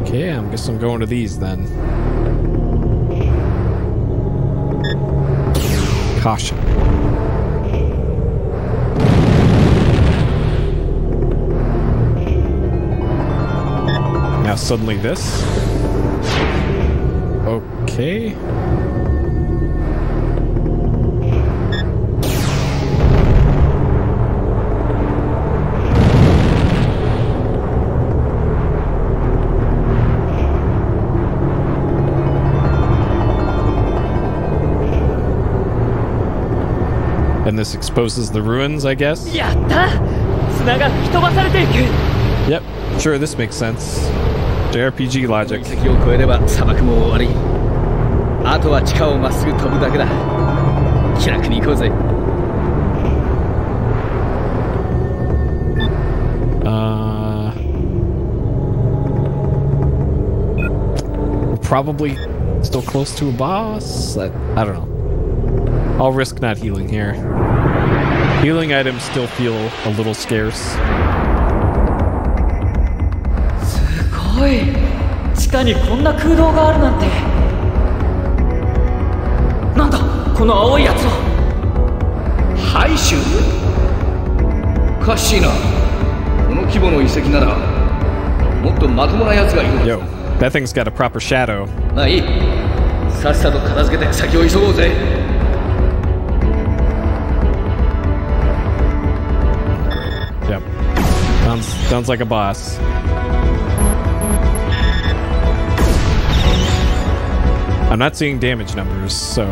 Okay, I guess I'm going to these then. Caution. Now suddenly this. Okay. And this exposes the ruins, I guess? Yep, sure, this makes sense. JRPG logic. あとは地下をまっすぐ飛ぶだけだ。気楽に行こうぜ。We're probably still close to a boss. I don't know. I'll risk not healing here. Healing items still feel a little scarce. すごい。地下にこんな空洞があるなんて。なんだこの青いやつは。廃種？おかしいな。この規模の遺跡ならもっとまともなやつがいるはず。 Yo, that thing's got a proper shadow. まあいい。さっさと片付けて先を急ごうぜ。Yep. Sounds like a boss. I'm not seeing damage numbers, so...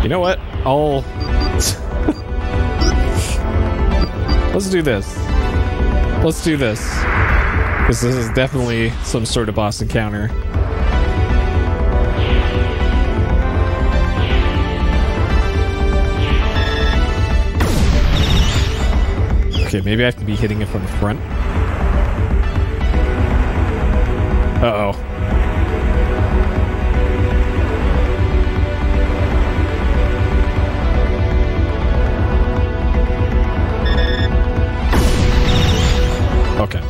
You know what? I'll... Let's do this. Let's do this. Because this is definitely some sort of boss encounter. Okay, maybe I have to be hitting it from the front. Uh-oh. Okay. I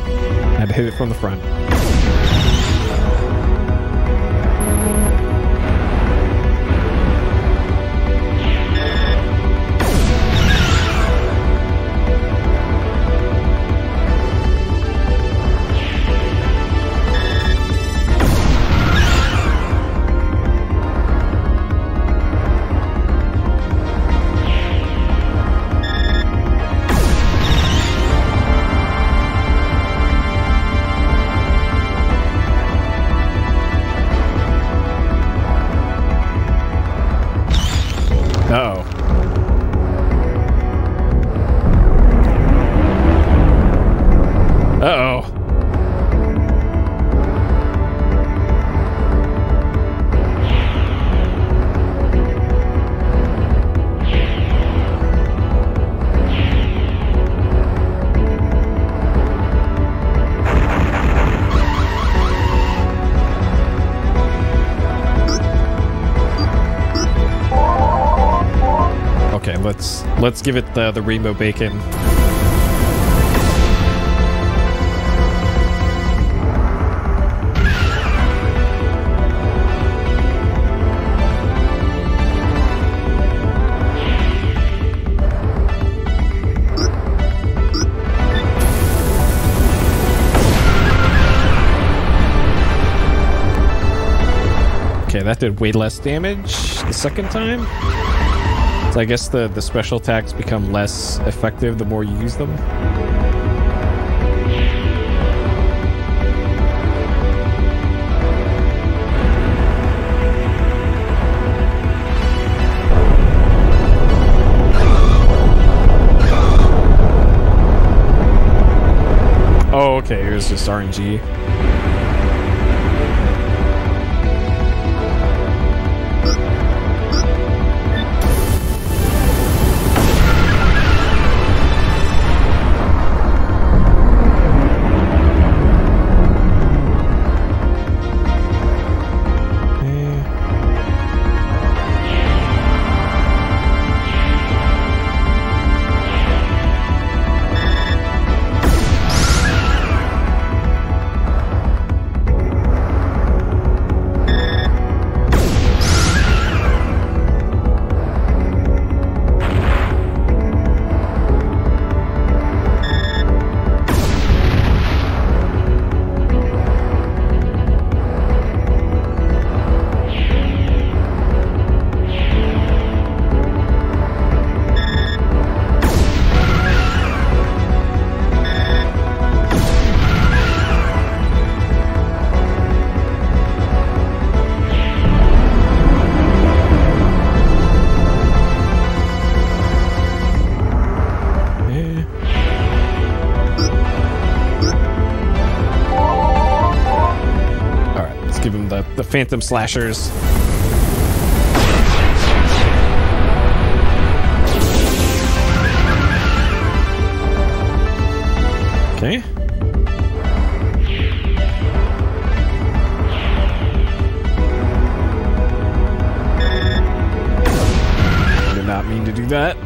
had to hit it from the front. Let's give it the rainbow bacon. Okay, that did way less damage the second time. So I guess the special attacks become less effective the more you use them. Oh, okay, it was just RNG. The Phantom Slashers. Okay. Did not mean to do that.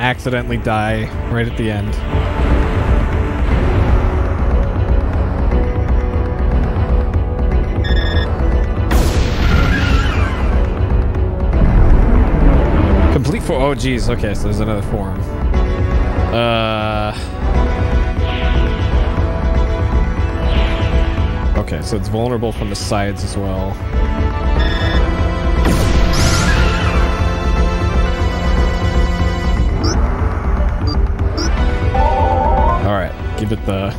Accidentally die right at the end. Complete for oh geez, okay, so there's another form. Okay, so it's vulnerable from the sides as well. Give it the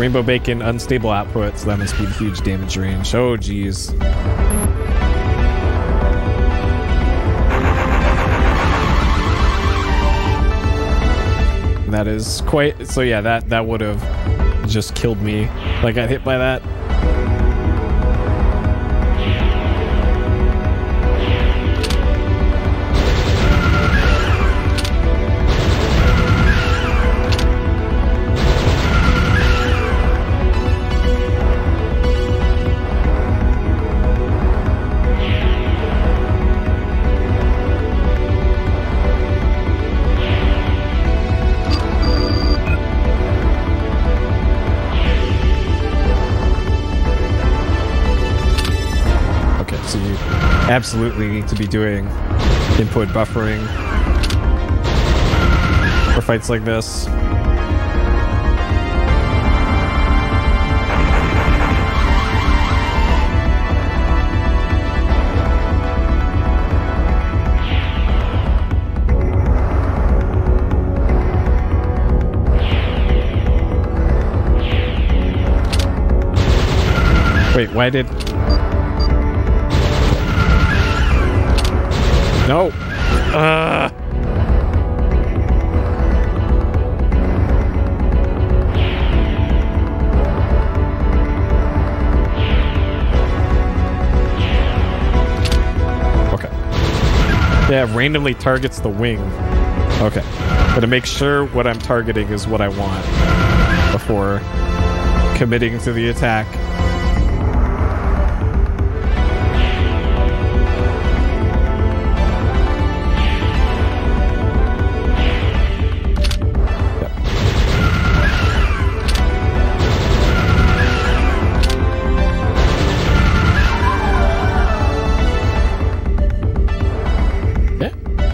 Rainbow Bacon unstable output, so that must be the huge damage range. Oh, geez. That is quite... So yeah, that would have just killed me. Like, I got hit by that. Absolutely need to be doing input buffering for fights like this. Wait, why did... No! Okay. Yeah, it randomly targets the wing. Okay. Gotta make sure what I'm targeting is what I want before committing to the attack.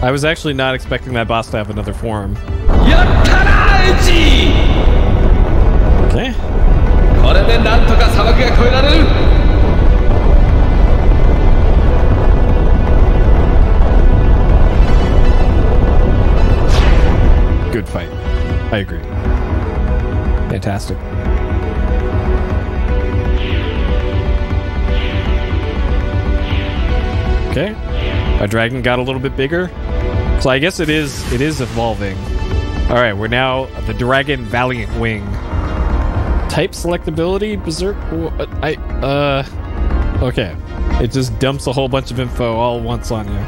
I was actually not expecting that boss to have another form. Okay. Good fight. I agree. Fantastic. Okay. Our dragon got a little bit bigger. So I guess it is evolving. Alright, we're now the Dragon Valiant Wing. Type selectability, Berserk. Okay. It just dumps a whole bunch of info all at once on you.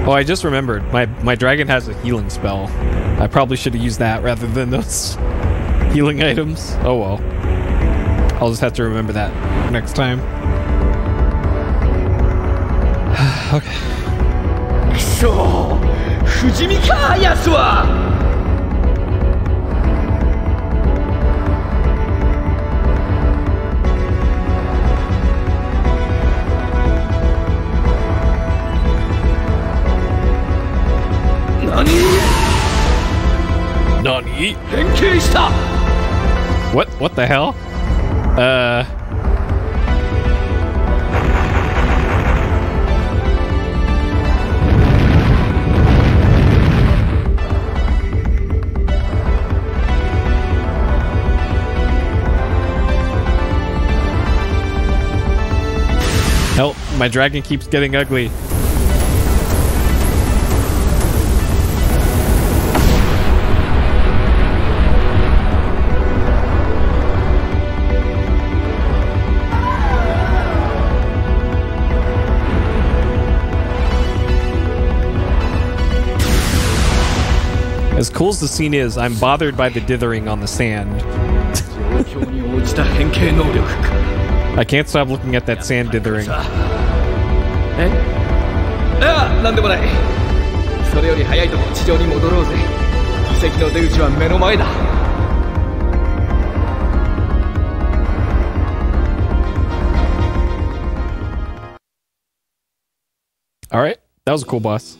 Oh, I just remembered. My dragon has a healing spell. I probably should have used that rather than those healing items. Oh well. I'll just have to remember that next time. Okay. Nani? What the hell? Help, my dragon keeps getting ugly. As cool as the scene is, I'm bothered by the dithering on the sand. I can't stop looking at that sand dithering. Alright, that was a cool boss.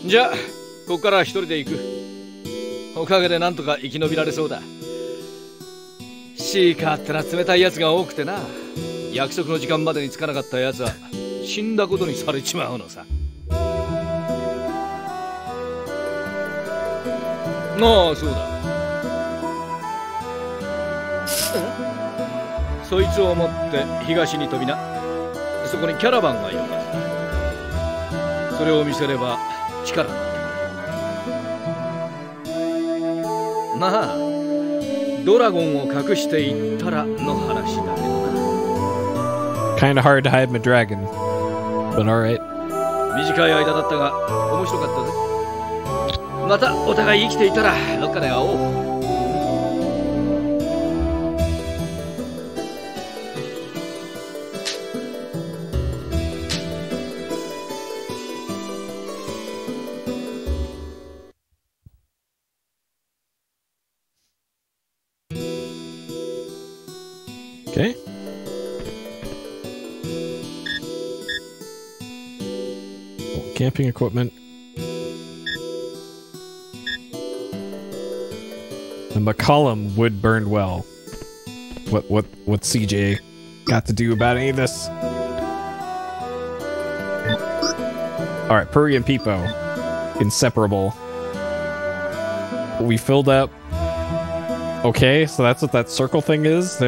じゃあここから一人で行く。おかげでなんとか生き延びられそうだ。シーカーってのは冷たいやつが多くてな。約束の時間までに着かなかったやつは死んだことにされちまうのさ。ああ、そうだ。そいつを持って東に飛びな。そこにキャラバンがいるはずだ。それを見せれば力になってくれる。まあドラゴンを隠していったらの話だけどな。Kinda hard to hide my dragon, but alright. 短い間だったが面白かったぜ。またお互い生きていたらどっかで会おう。Okay. Camping equipment. The McCollum would burn well. What CJ got to do about any of this. Alright, Puri and Peepo. Inseparable. We filled up. Okay, so that's what that circle thing is.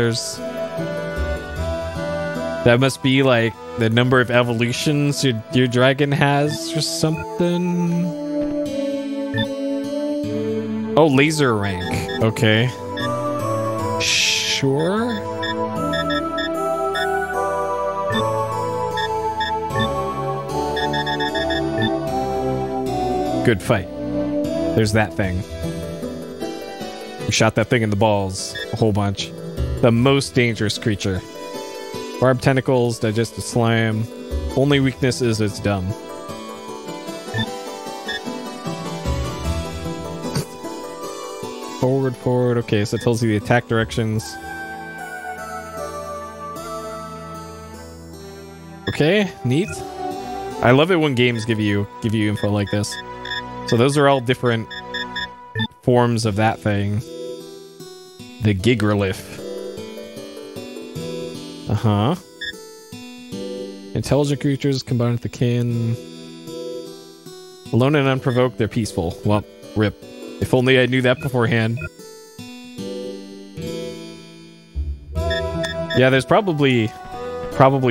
That must be like the number of evolutions your dragon has or something. Oh, laser rank. Okay. Sure. Good fight. There's that thing. We shot that thing in the balls a whole bunch. The most dangerous creature. Barbed tentacles, digestive slime. Only weakness is it's dumb. Forward. Okay, so it tells you the attack directions. Okay, neat. I love it when games give you info like this. So those are all different forms of that thing. The Gigrolith. Uh-huh. Intelligent creatures combined with the kin. Alone and unprovoked, they're peaceful. Well, rip. If only I knew that beforehand. Yeah, there's probably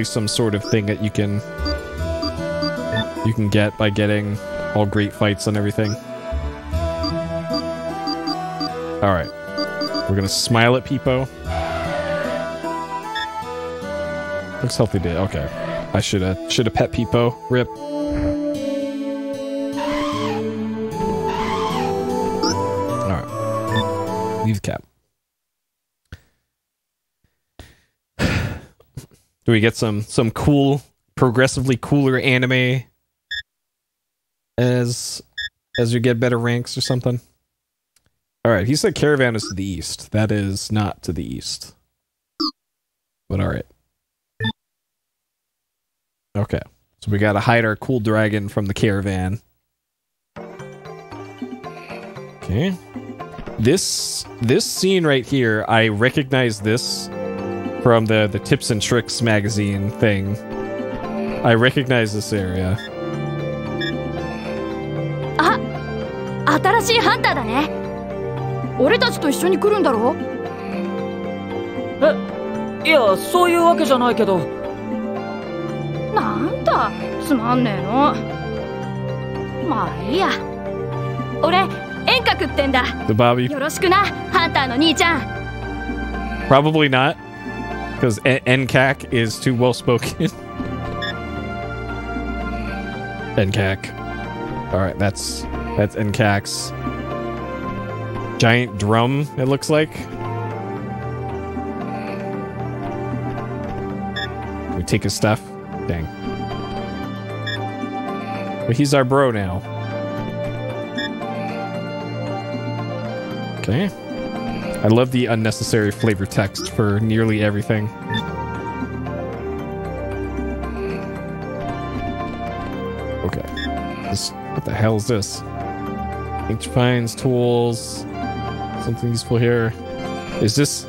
some sort of thing that you can get by getting all great fights and everything. Alright. We're gonna smile at Peepo. Looks healthy day. Okay. I should have pet Peepo. Rip. Alright. Leave the cap. Do we get some cool, progressively cooler anime as you get better ranks or something? Alright, he said caravan is to the east. That is not to the east. But alright. Okay. So we gotta hide our cool dragon from the caravan. Okay. This scene right here, I recognize this from the Tips and Tricks magazine thing. I recognize this area. 新しいハンターだね。俺たちと一緒に来るんだろ？いや、そういうわけじゃないけど。なんだ、つまんねえの。まあいいや。俺、演歌食ってんだ。よろしくな、ハンターの兄ちゃん。Probably not, because NCAC is too well spoken. NCAC. Alright, that's NCAC's giant drum, it looks like. We take his stuff. Dang. But he's our bro now. Okay. I love the unnecessary flavor text for nearly everything. Okay. What the hell is this? H finds tools. Something useful here. Is this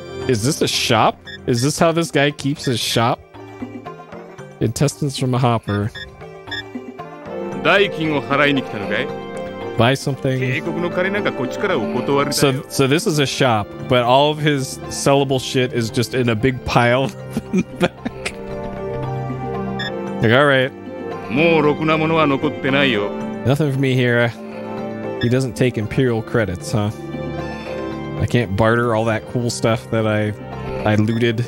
a shop? Is this how this guy keeps his shop? Intestines from a hopper. Buy something. So this is a shop, but all of his sellable shit is just in a big pile in the back. Like, alright. Nothing for me here. He doesn't take Imperial credits, huh? I can't barter all that cool stuff that I looted.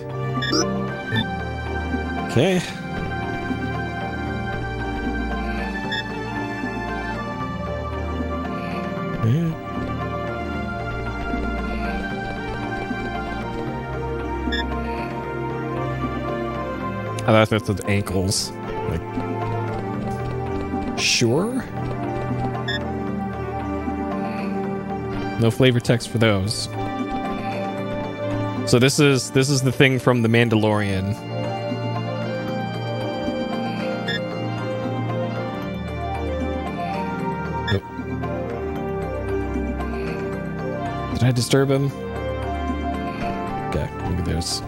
Okay. Yeah. I thought that's the ankles. Like, sure. No flavor text for those. So this is the thing from The Mandalorian. Nope. Did I disturb him? Okay, maybe there's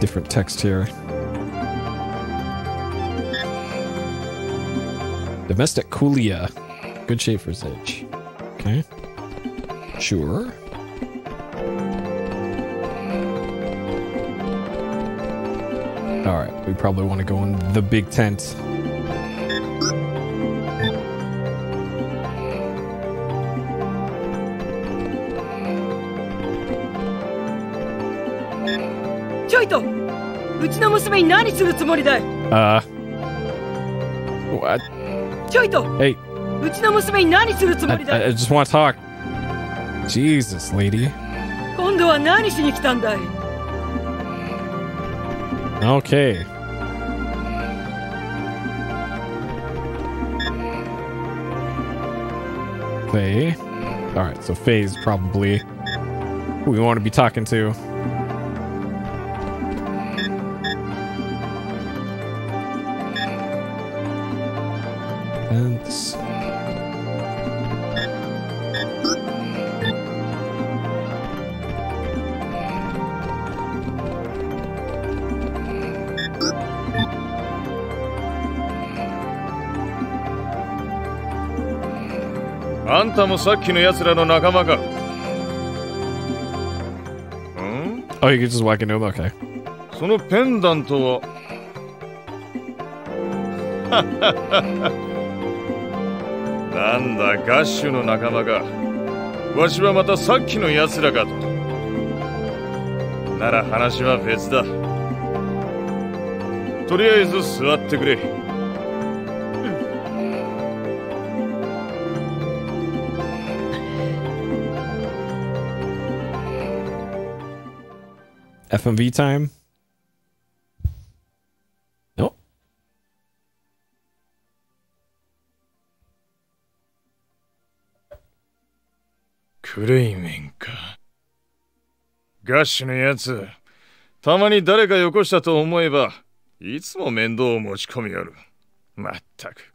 different text here. Domestic Coolia. Good shape for his age. Okay. Sure. Alright, we probably want to go in the big tent. What? Hey. I just want to talk. Jesus, lady. Okay. Faye. Alright, so Faye's probably who we want to be talking to. Fence.あんたもさっきの奴らの仲間か。Oh, you can just walk into him? Okay. そのペンダントはなんだ、ガッシュの仲間か。わしはまたさっきの奴らかと。なら話は別だ。とりあえず座ってくれ。FMV time? Nope. クレイメンか。ガッシュのやつ、たまに誰かよこしたと思えば、いつも面倒を持ち込みやる。まったく。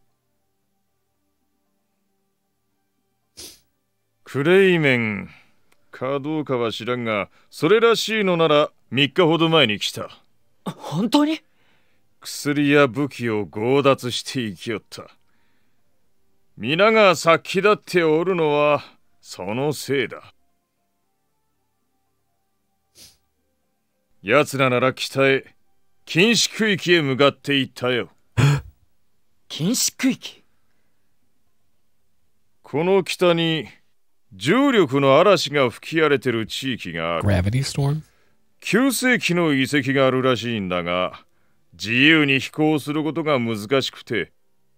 クレイメンかどうかは知らんが、それらしいのなら3日ほど前に来た。本当に？薬や武器を強奪して生きよった。皆が殺気立っておるのはそのせいだ。奴らなら北へ、禁止区域へ向かっていったよ。禁止区域？この北に重力の嵐が吹き荒れてる地域がある。Gravity storm? 9世紀の遺跡があるらしいんだが、自由に飛行することが難しくて、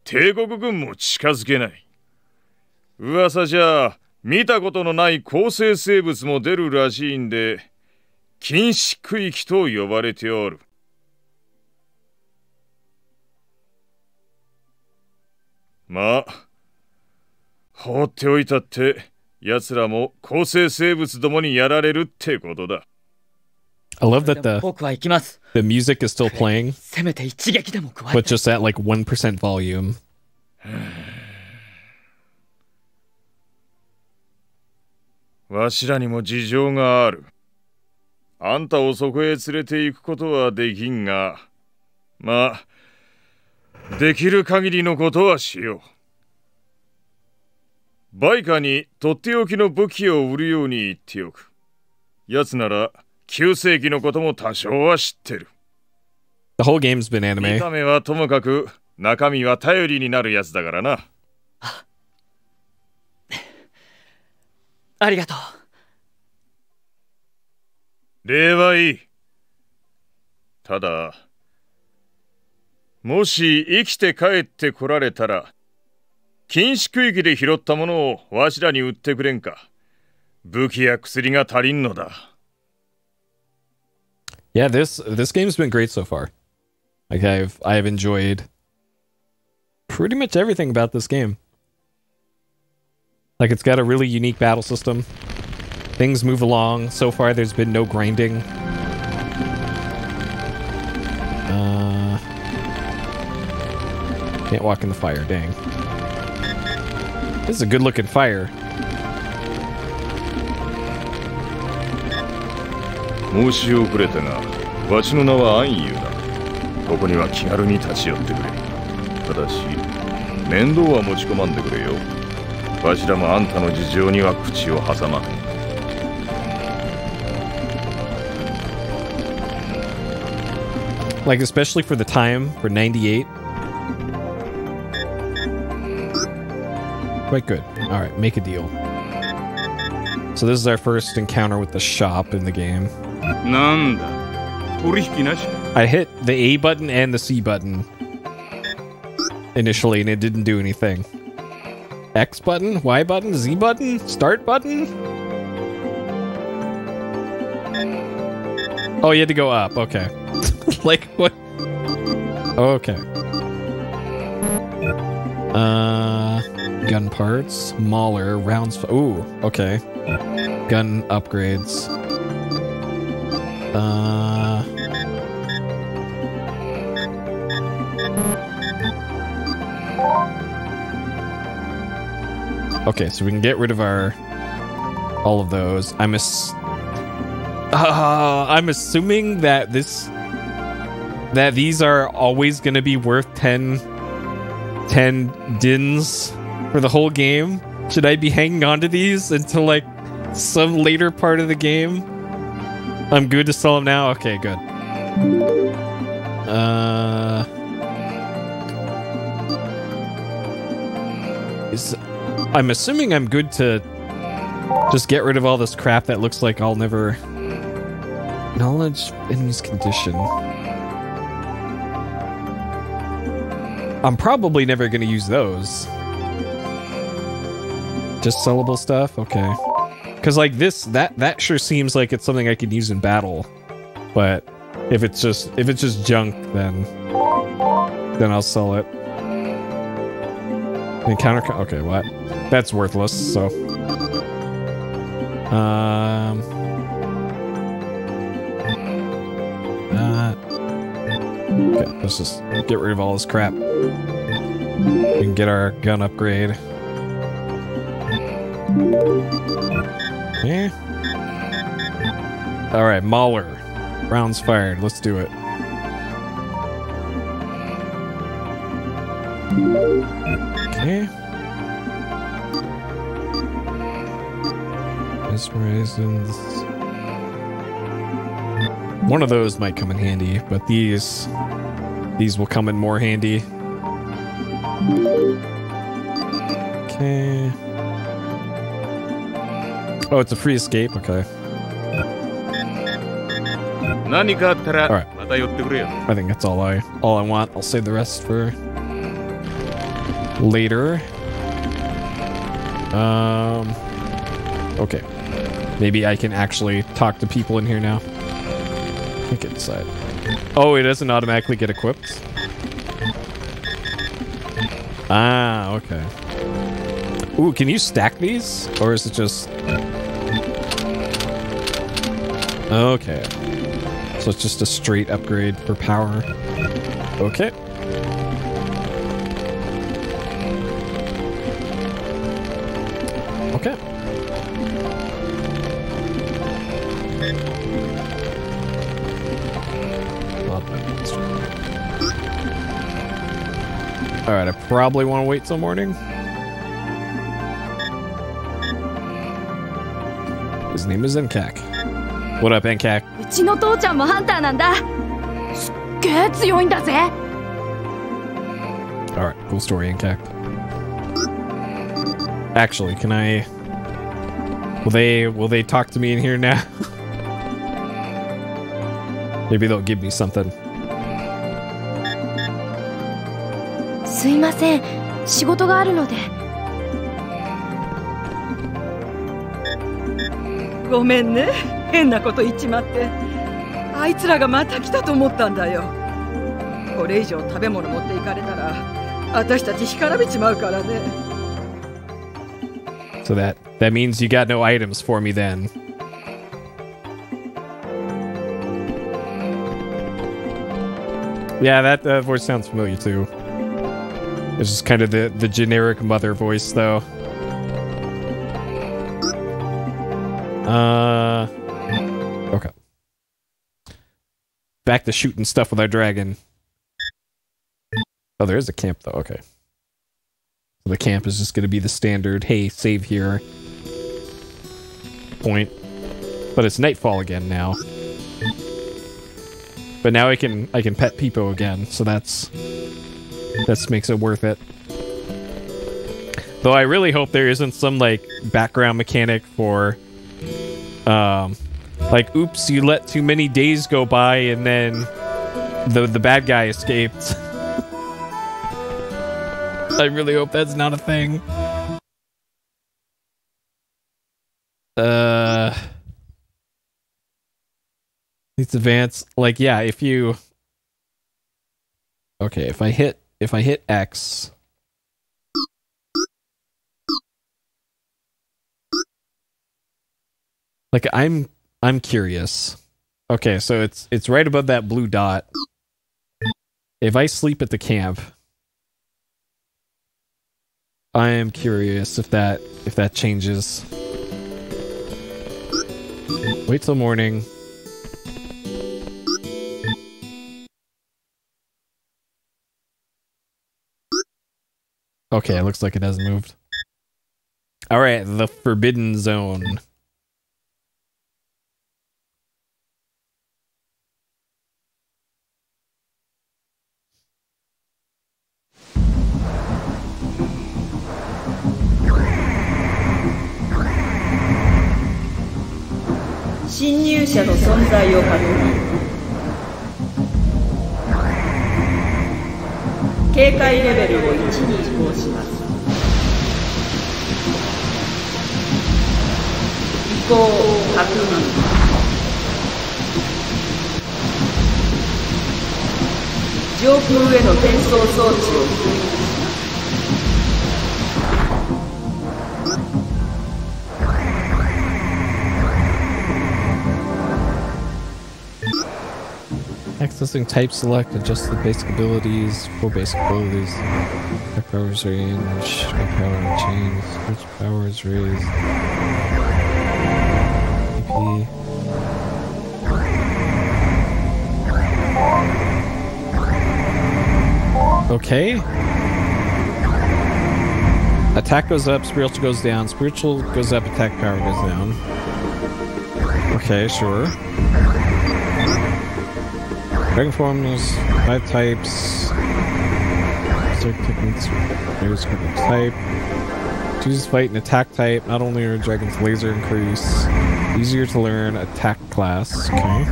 帝国軍も近づけない。噂じゃ見たことのない高生生物も出るらしいんで、禁止区域と呼ばれておる。まあ、放っておいたって、奴らも高生生物どもにやられるってことだ。I love that the music is still playing, but just at like 1% volume. わしらにも事情がある。あんたをそこへ連れて行くことはできんが、まあ、できる限りのことはしよう。バイカにとっておきの武器を売るように言っておく。奴なら9世紀のことも多少は知ってる。The whole game's been anime. 見た目はともかく中身は頼りになるやつだからな。ありがとう。礼はいい。ただ、もし生きて帰ってこられたら、禁止区域で拾ったものをわしらに売ってくれんか。武器や薬が足りんのだ。Yeah, this game's been great so far. Like I've enjoyed pretty much everything about this game. Like it's got a really unique battle system. Things move along. So far there's been no grinding. Can't walk in the fire, dang. This is a good looking fire. 申し遅れたが、わしの名は安優だ。ここには気軽に立ち寄ってくれ。ただし面倒は持ち込まんでくれよ。わしらもあんたの事情には口を挟まん。Like, especially for the time, for 98. Quite good. Alright, make a deal. So this is our first encounter with the shop in the game. I hit the A button and the C button initially, and it didn't do anything. X button? Y button? Z button? Start button? Oh, you had to go up. Okay. Like, what? Okay. Gun parts. Mauler. Rounds. Ooh, okay. Gun upgrades. Okay, so we can get rid of all of those. I'm assuming that these are always going to be worth 10 dins for the whole game. Should I be hanging on to these until like some later part of the game? I'm good to sell them now? Okay, good. I'm assuming I'm good to just get rid of all this crap that looks like I'll never... Knowledge enemy's condition. I'm probably never going to use those. Just sellable stuff? Okay. Because like this, that sure seems like it's something I could use in battle. But if it's just junk, then I'll sell it. Encounter. Okay, what? That's worthless. So. Okay, let's just get rid of all this crap. We can get our gun upgrade. Okay. Alright, Mauler. Rounds fired. Let's do it. Okay. Mesmerizing. One of those might come in handy, but these will come in more handy. Okay. Oh, it's a free escape? Okay. Alright. I think that's all I want. I'll save the rest for later. Okay. Maybe I can actually talk to people in here now. Can't get inside. Oh, it doesn't automatically get equipped? Ah, okay. Ooh, can you stack these? Or is it just... Okay. So it's just a straight upgrade for power. Okay. Okay. Alright, I probably want to wait till morning. His name is Nkak. What up, Nkak? うちの父ちゃんもハンターなんだ。すっげえ強いんだぜ。Alright, cool story, Nkak. Actually, can I... Will they talk to me in here now? Maybe they'll give me something. すいません、仕事があるので。ごめんね、変なこと言っちまって。あいつらがまた来たと思ったんだよ。これ以上食べ物持っていかれたら、私たち干からびちまうからね。So that means you got no items for me then. Yeah, that voice sounds familiar too. It's just kind of the generic mother voice, though. Okay. back to shooting stuff with our dragon. Oh, there is a camp though. Okay. So the camp is just going to be the standard, hey, save here point. But it's nightfall again now. But now I can pet Peepo again, so that makes it worth it. Though I really hope there isn't some like background mechanic for like, oops, you let too many days go by and then the bad guy escaped. I really hope that's not a thing. Let's advance. Like, yeah, if you... Okay, if I hit X... Like, I'm curious. Okay, so it's right above that blue dot. If I sleep at the camp, I am curious if that changes. Wait till morning. Okay, it looks like it hasn't moved. Alright, the Forbidden Zone. Accessing type select, adjust the basic abilities, full basic abilities. Attack powers range, attack power change, switch powers raised. EP. Okay. Attack goes up, spiritual goes down. Spiritual goes up, attack power goes down. Okay, sure. Dragon forms, 5 types. Berserk techniques, there's type. Choose fight and attack type. Not only are dragon's laser increase, easier to learn attack class. Okay.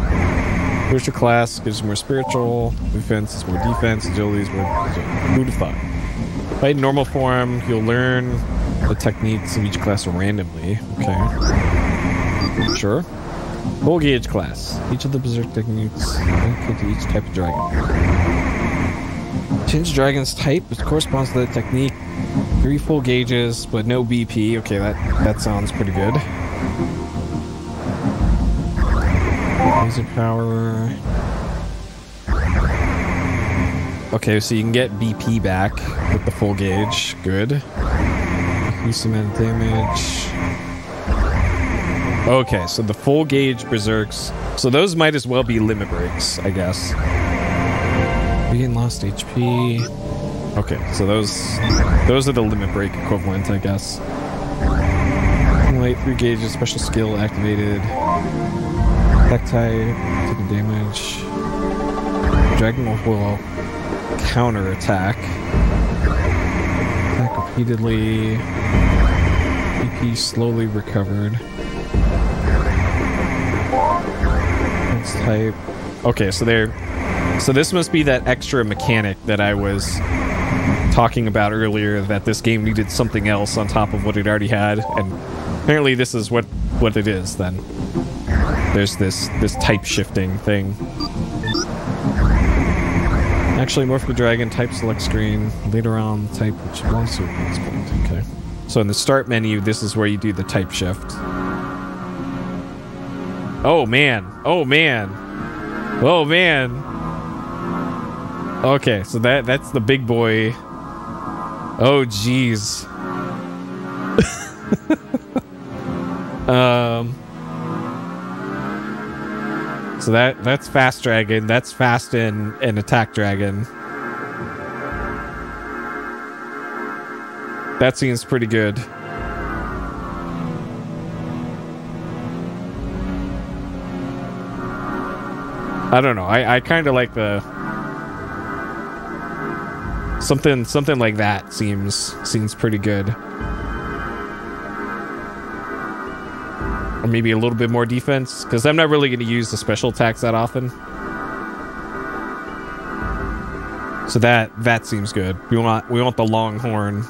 Spiritual class gives more spiritual. Defense is more defense. Agility is more. Who to fuck? Fight in normal form, you'll learn the techniques of each class randomly. Okay. Sure. Full gauge class. Each of the berserk techniques to each type of dragon. Change dragon's type, which corresponds to the technique. 3 full gauges, but no BP. Okay, that sounds pretty good. Laser power. Okay, so you can get BP back with the full gauge. Good. Increase amount of damage. Okay, so the full gauge berserks. So those might as well be limit breaks, I guess. Regain lost HP. Okay, so those are the limit break equivalent, I guess. Accumulate 3 gauges, special skill activated. Attack type, taking damage. Dragon will counter attack. Attack repeatedly. BP slowly recovered. Type. Okay, so this must be that extra mechanic that I was talking about earlier, that this game needed something else on top of what it already had, and apparently this is what it is then. There's this type shifting thing. Actually, morph the dragon, type select screen, later on type which belongs to it. Okay. So in the start menu, this is where you do the type shift. Oh man. Oh man. Oh man. Okay, so that's the big boy. Oh jeez. So So that's fast dragon. That's fast and attack dragon. That seems pretty good. I don't know. I kind of like the something like that seems pretty good. Or maybe a little bit more defense, because I'm not really going to use the special attacks that often. So that seems good. We want the long horn.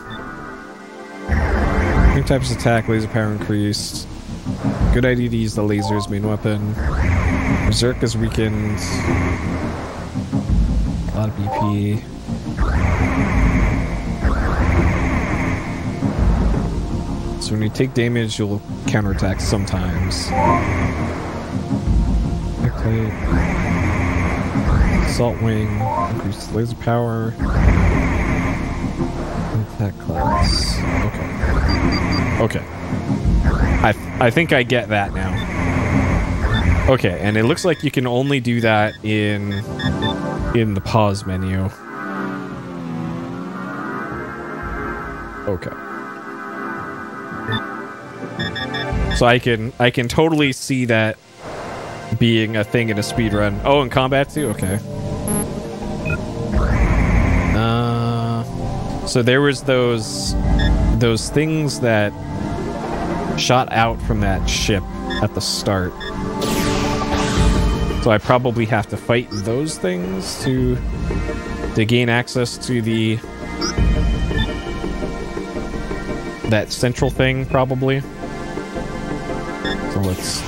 New types of attack, laser power increased. Good idea to use the laser's main weapon. Berserk is weakened. A lot of BP. So when you take damage, you'll counterattack sometimes. Okay. Assault wing, increased laser power. Attack class. Okay. I think I get that now. Okay, and it looks like you can only do that in the pause menu. Okay. So I can totally see that being a thing in a speedrun. Oh, in combat too? Okay. So there was those things that shot out from that ship at the start. So I probably have to fight those things to gain access to that central thing, probably. So let's...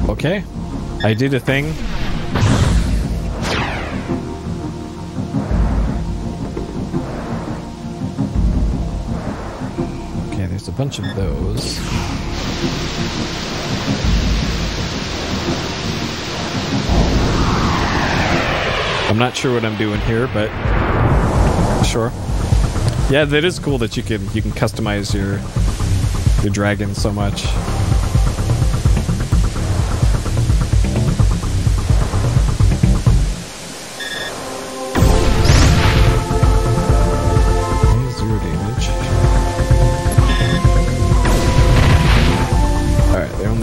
Okay, I did a thing. Okay, there's a bunch of those. I'm not sure what I'm doing here, but sure. Yeah, that is cool that you can customize your dragon so much.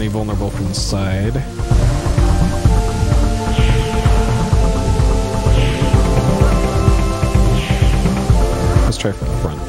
Vulnerable from the side. Let's try from the front.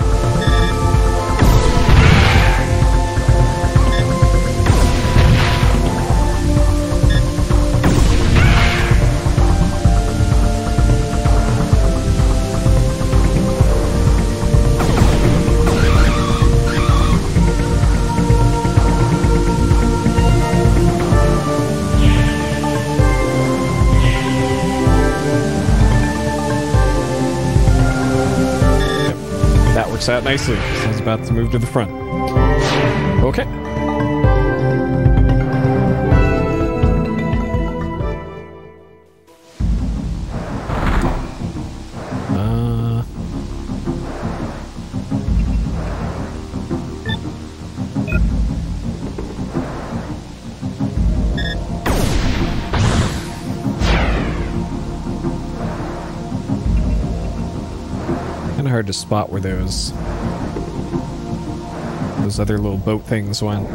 Works out nicely. So I was about to move to the front. Okay. Hard to spot where those other little boat things went.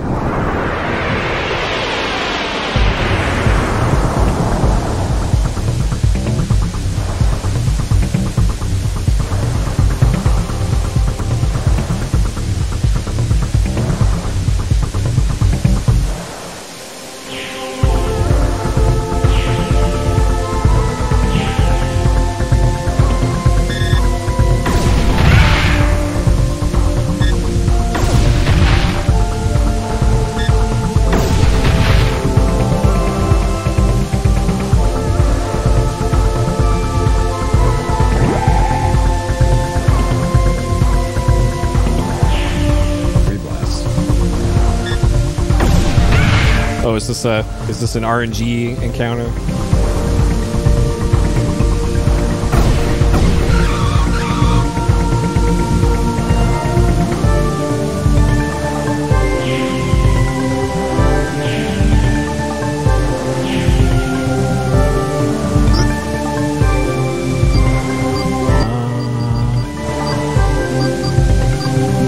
this an RNG encounter?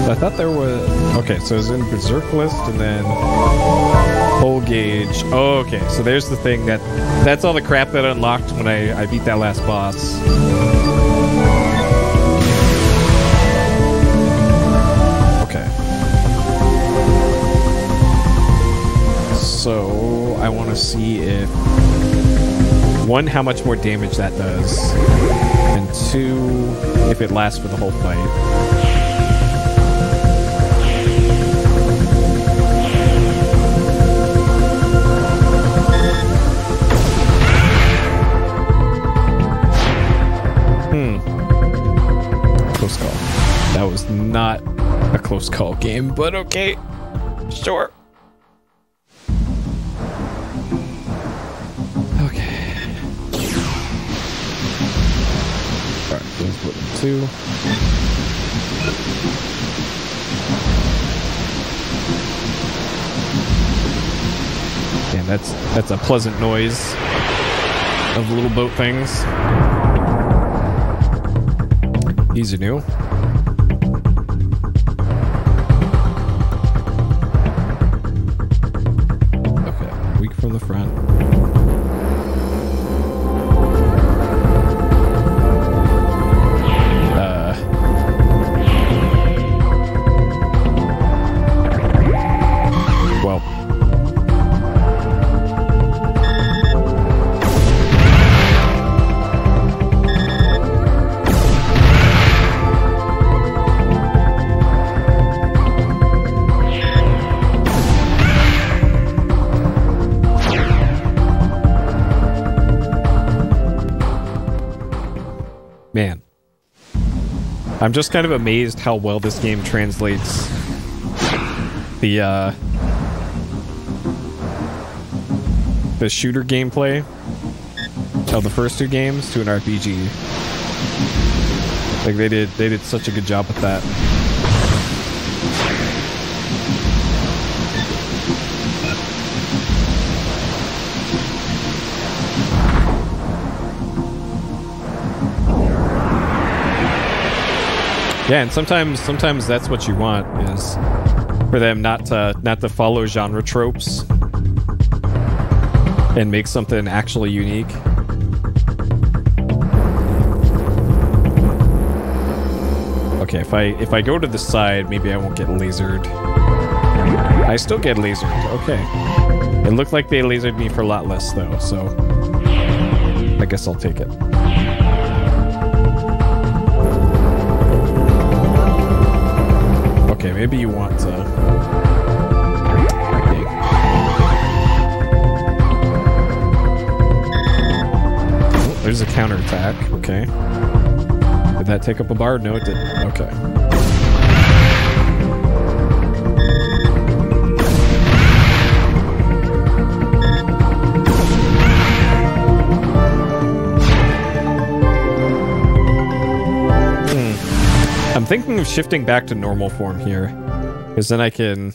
I thought there was... Okay, so it's in Berserk list and then... Full gauge. Oh, okay, so there's the thing that's all the crap that unlocked when I beat that last boss. Okay. So, I want to see if... One, how much more damage that does. And two, if it lasts for the whole fight. Close call. That was not a close call game, but okay. Sure. Okay. Alright, let's put in 2. And that's a pleasant noise of little boat things. These are new. Okay, weak from the front. Well. Man, I'm just kind of amazed how well this game translates the shooter gameplay of the first 2 games to an RPG. Like they did such a good job with that. Yeah, and sometimes that's what you want, is for them not to follow genre tropes and make something actually unique. Okay, if I go to the side, maybe I won't get lasered. I still get lasered. Okay. It looked like they lasered me for a lot less though, so I guess I'll take it. Okay, maybe you want to... Okay. Oh, there's a counterattack. Okay. Did that take up a bar? No, it didn't. Okay. I'm thinking of shifting back to normal form here, because then I can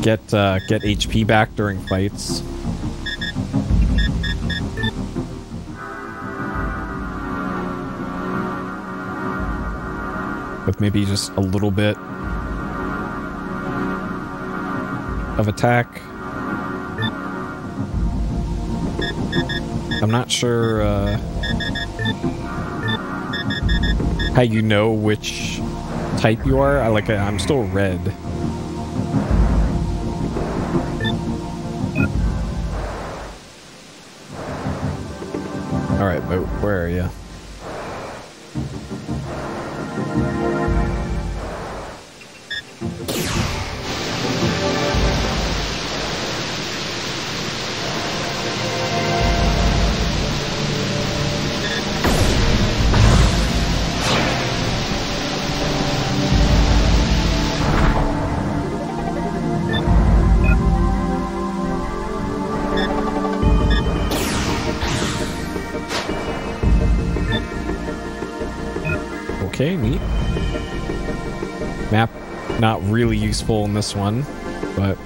get HP back during fights. With maybe just a little bit of attack. I'm not sure how you know which type you are. I'm still red. All right, but where are you? Okay, neat. Map not really useful in this one, but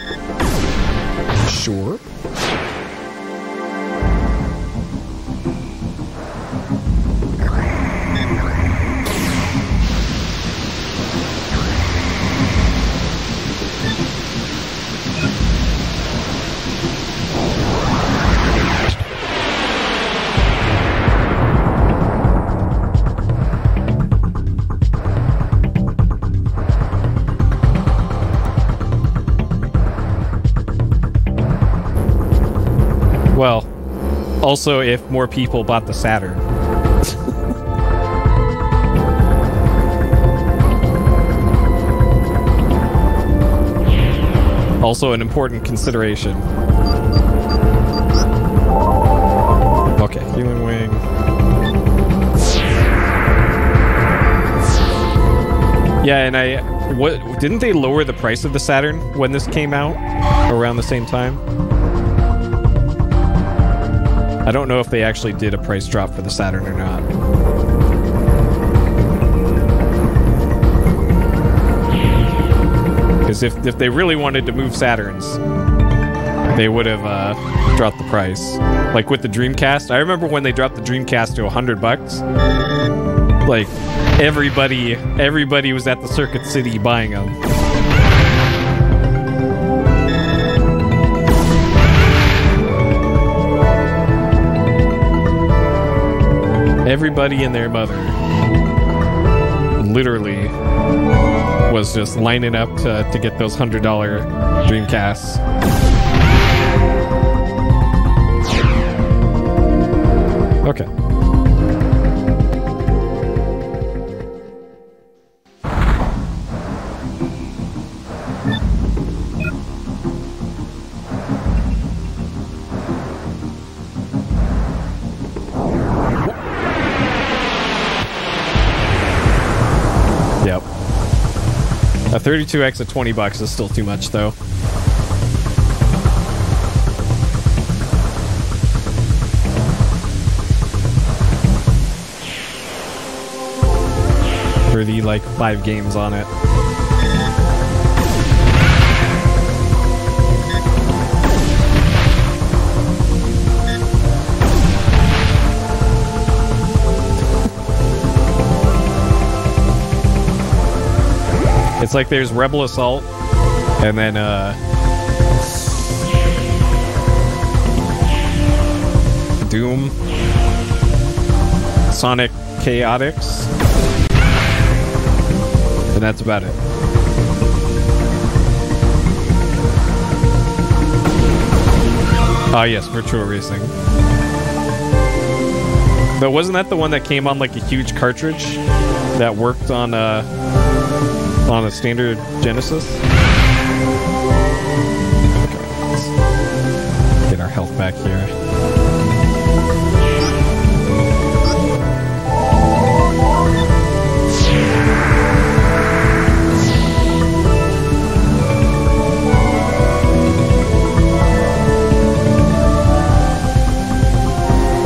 sure. Well, also if more people bought the Saturn. Also an important consideration. Okay, healing wing. Yeah, and didn't they lower the price of the Saturn when this came out around the same time? I don't know if they actually did a price drop for the Saturn or not. Because if they really wanted to move Saturns, they would have dropped the price. Like with the Dreamcast. I remember when they dropped the Dreamcast to $100. Like, everybody was at the Circuit City buying them. Everybody and their mother literally was just lining up to get those $100 Dreamcasts. Okay. A 32X at $20 is still too much, though. For the, like, 5 games on it. It's like there's Rebel Assault, and then, Doom, Sonic Chaotix, and that's about it. Ah, yes, Virtual Racing. But wasn't that the one that came on, like, a huge cartridge that worked on a standard Genesis? Okay, let's get our health back here.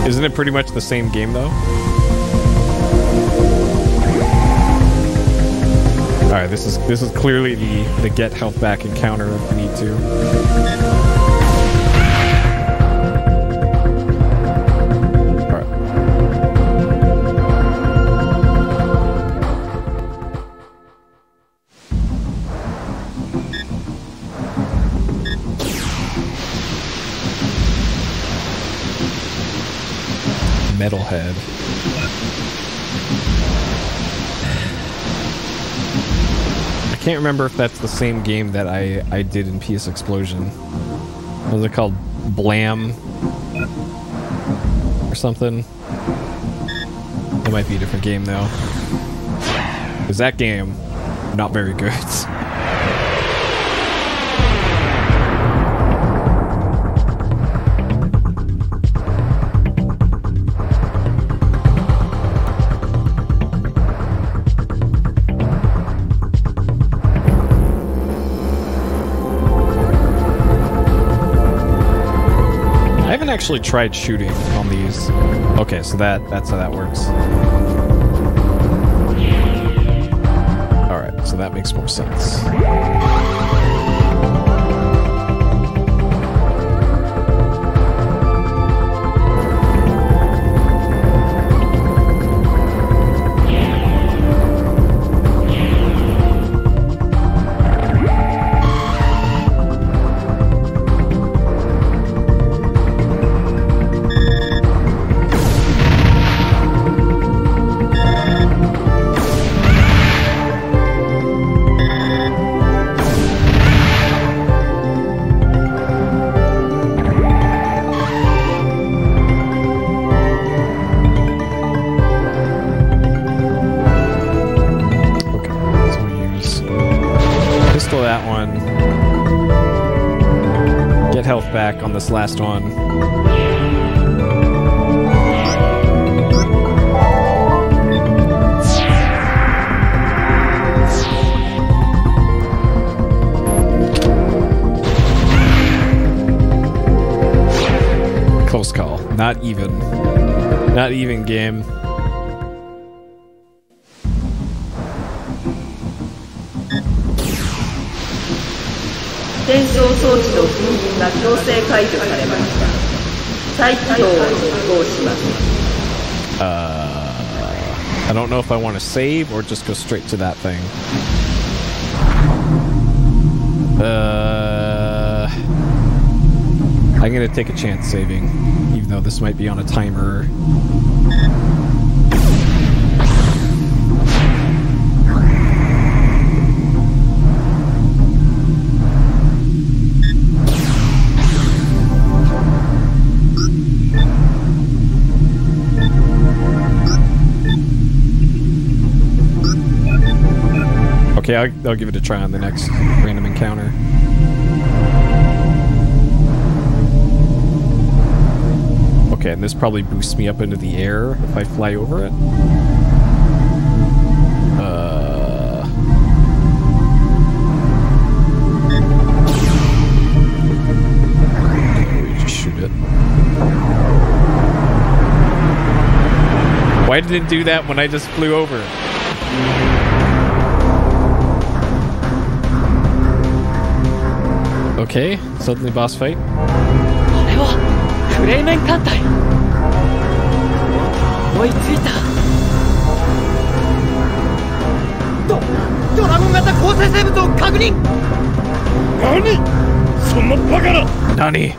Isn't it pretty much the same game, though? Alright, this is clearly the get health back encounter if we need to. Alright. Metalhead. I can't remember if that's the same game that I did in PS Explosion. What was it called? Blam? Or something? It might be a different game though. Because that game, not very good. Actually tried shooting on these. Okay, so that's how that works. so that makes more sense. That one. Get health back on this last one. Close call. Not even. Not even game. I don't know if I want to save or just go straight to that thing. I'm gonna take a chance saving, even though this might be on a timer. Okay, I'll give it a try on the next random encounter. Okay, and this probably boosts me up into the air if I fly over it. We just shoot it. Why did it do that when I just flew over it? Okay, suddenly boss fight. Nani?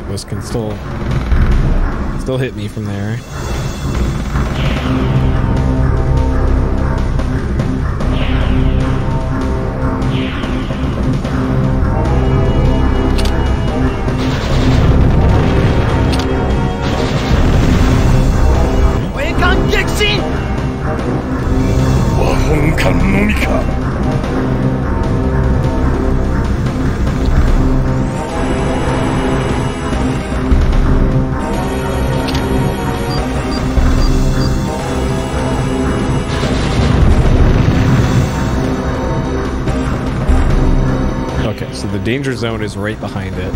This can still hit me from there. たのみか。Okay, so the danger zone is right behind it.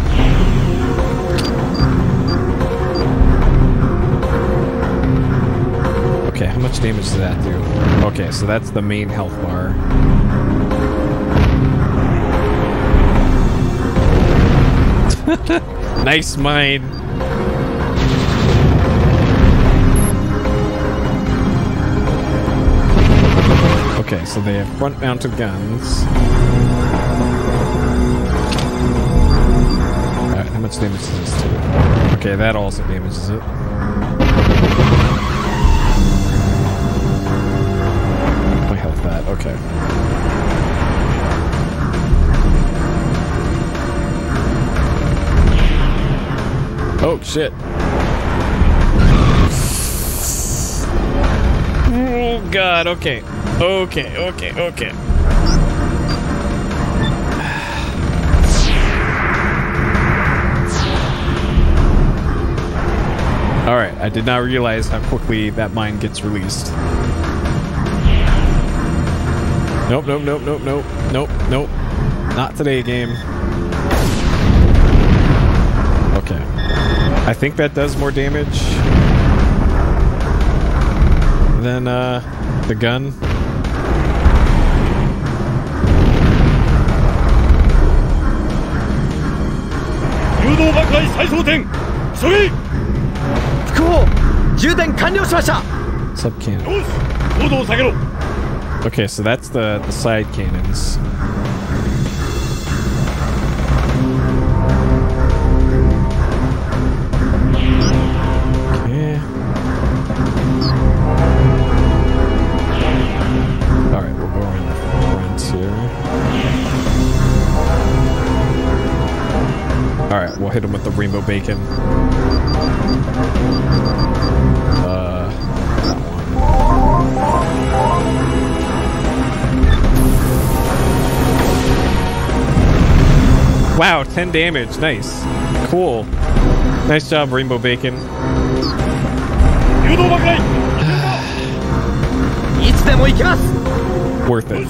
Okay, how much damage does that do? Okay, so that's the main health bar. Nice mine. Okay, so they have front-mounted guns. Alright, how much damage does this do? Okay, that also damages it. My health that, okay. Oh, shit. Oh, God, okay. Okay. Alright, I did not realize how quickly that mine gets released. Nope. Not today, game. Okay. I think that does more damage than, the gun. Sub-cannon. Okay, so that's the side cannons. Okay. Alright, we'll go around the front here. Alright, we'll hit him with the rainbow bacon. Wow, 10 damage. Nice. Cool. Nice job, Rainbow Bacon. Worth it.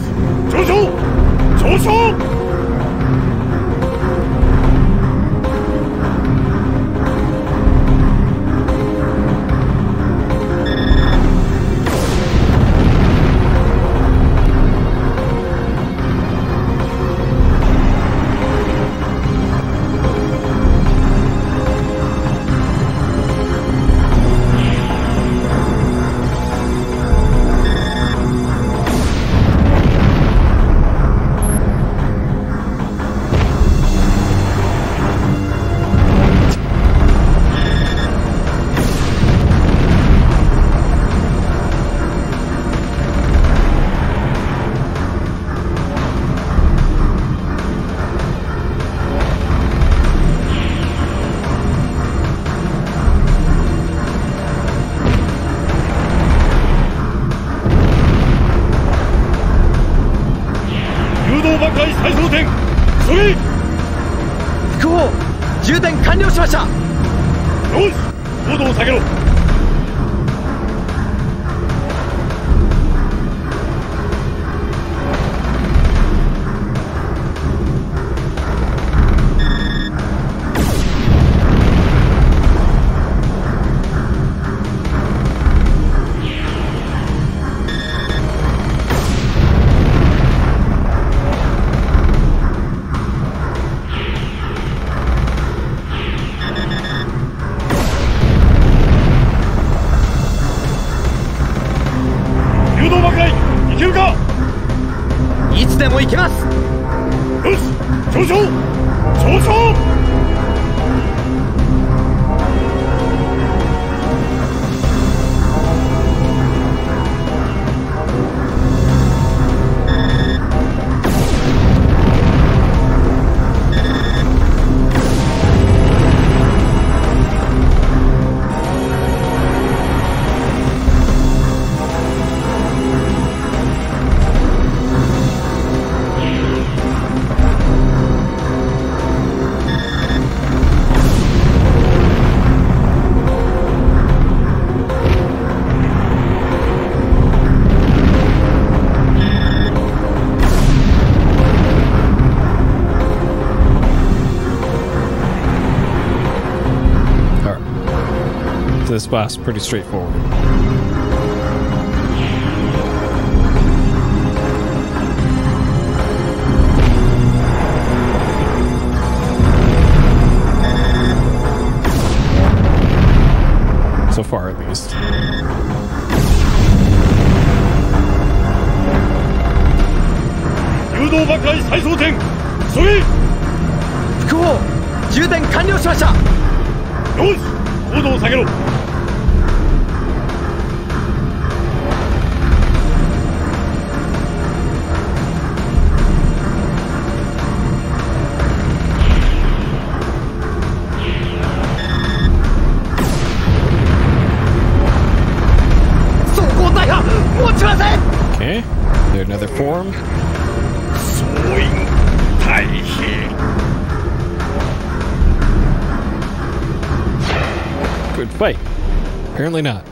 this boss pretty straightforward. So far, at least. 誘導爆雷再装填急げ。副砲充電完了しました。よし高度を下げろ。Okay, there another form. Good fight. Apparently not.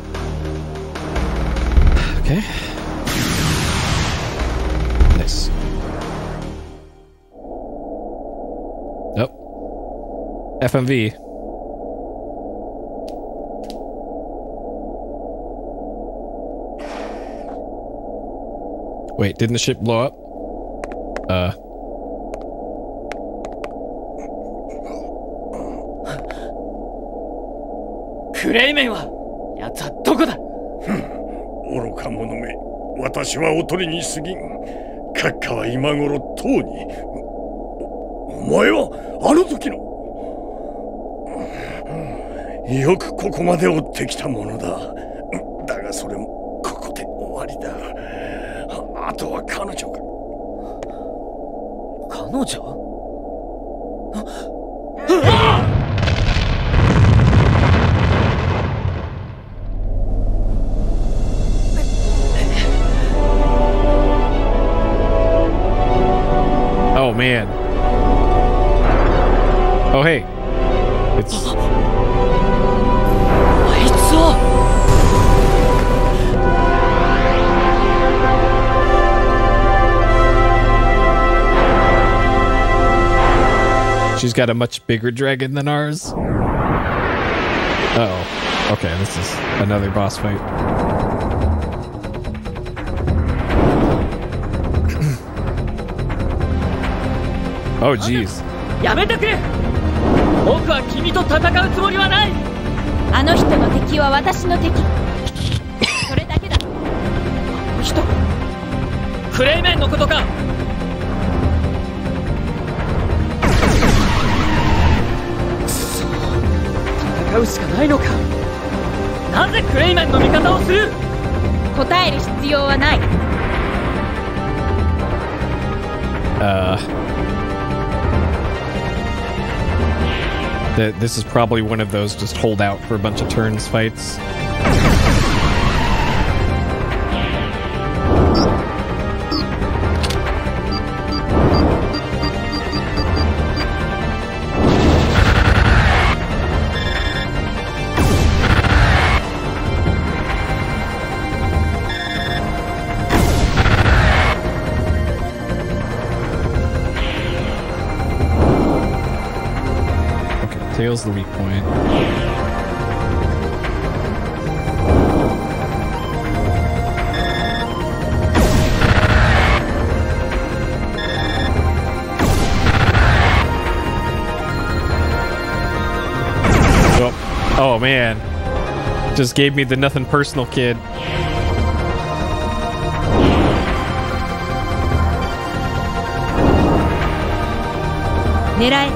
Okay. Nice. Nope. FMV. Wait, didn't the ship blow up? Clayman は奴はどこだ？愚か者め、私はおとりに過ぎん。閣下は今頃塔に。お前はあの時の。よくここまで追ってきたものだ。だがそれもここで終わりだ。あとは彼女か。彼女？Oh man. Oh hey. It's... She's got a much bigger dragon than ours. Uh-oh. Okay, this is another boss fight. Oh, jeez. やめてくれ。僕は君と戦うつもりはない。あの人の敵は私の敵。それだけだ。あの人。クレイメンのことか。戦うしかないのか。なぜクレイメンの味方をする？答える必要はない。This is probably one of those just hold out for a bunch of turns fights. Tail's the weak point. Oh man. Just gave me the nothing personal kid. Nerai.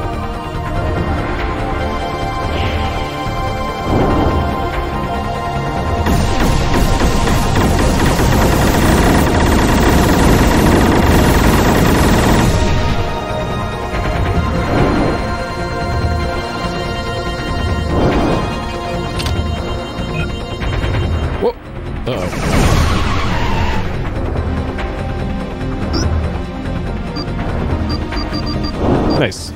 Nice.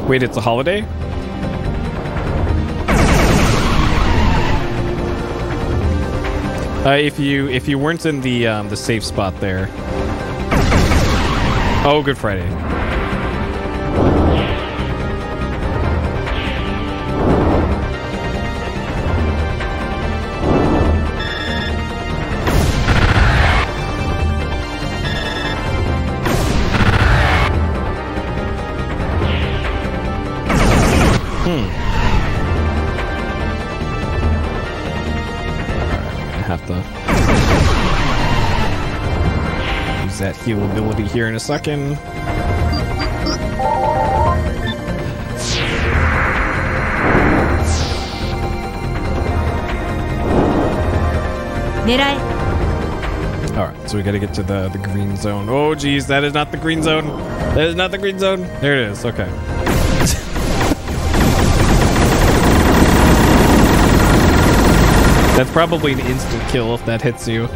Wait, it's a holiday? If you weren't in the safe spot there, Oh, Good Friday. Have to use that heal ability here in a second. Alright, so we gotta get to the green zone. Oh geez, that is not the green zone. That is not the green zone. There it is, okay. That's probably an instant kill if that hits you.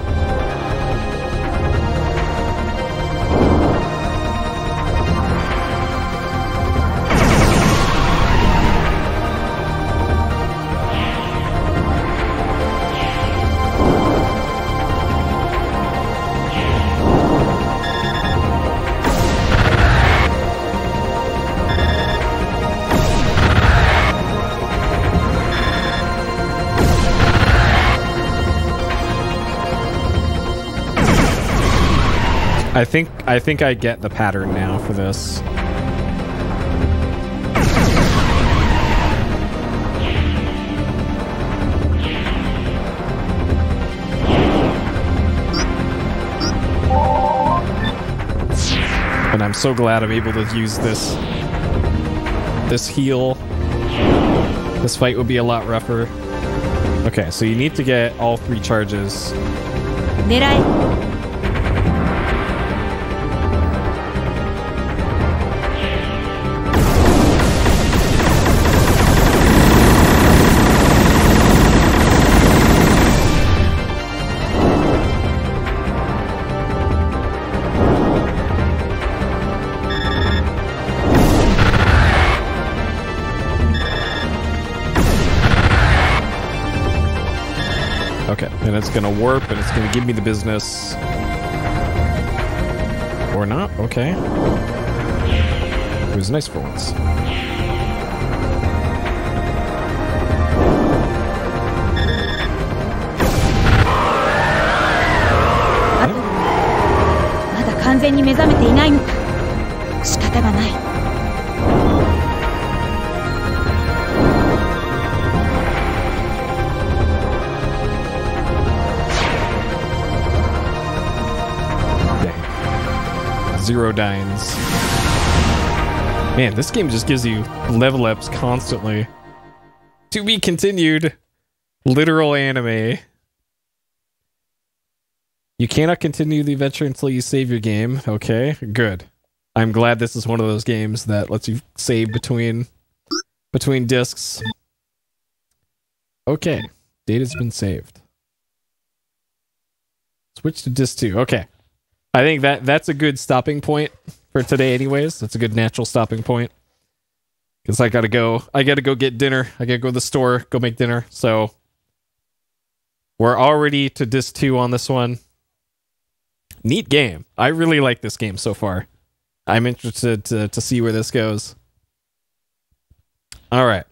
I think I get the pattern now for this. And I'm so glad I'm able to use this heal. This fight would be a lot rougher. Okay, so you need to get all 3 charges. And it's gonna warp, and it's gonna give me the business. Or not, okay. It was nice for once. Zero dines. Man, this game just gives you level ups constantly. To be continued. Literal anime. You cannot continue the adventure until you save your game. Okay, good. I'm glad this is one of those games that lets you save between discs. Okay, data's been saved. Switch to disc 2. Okay. I think that's a good stopping point for today anyways. That's a good natural stopping point. Because I gotta go get dinner. I gotta go to the store, go make dinner. So we're already to disc 2 on this one. Neat game. I really like this game so far. I'm interested to see where this goes. Alright.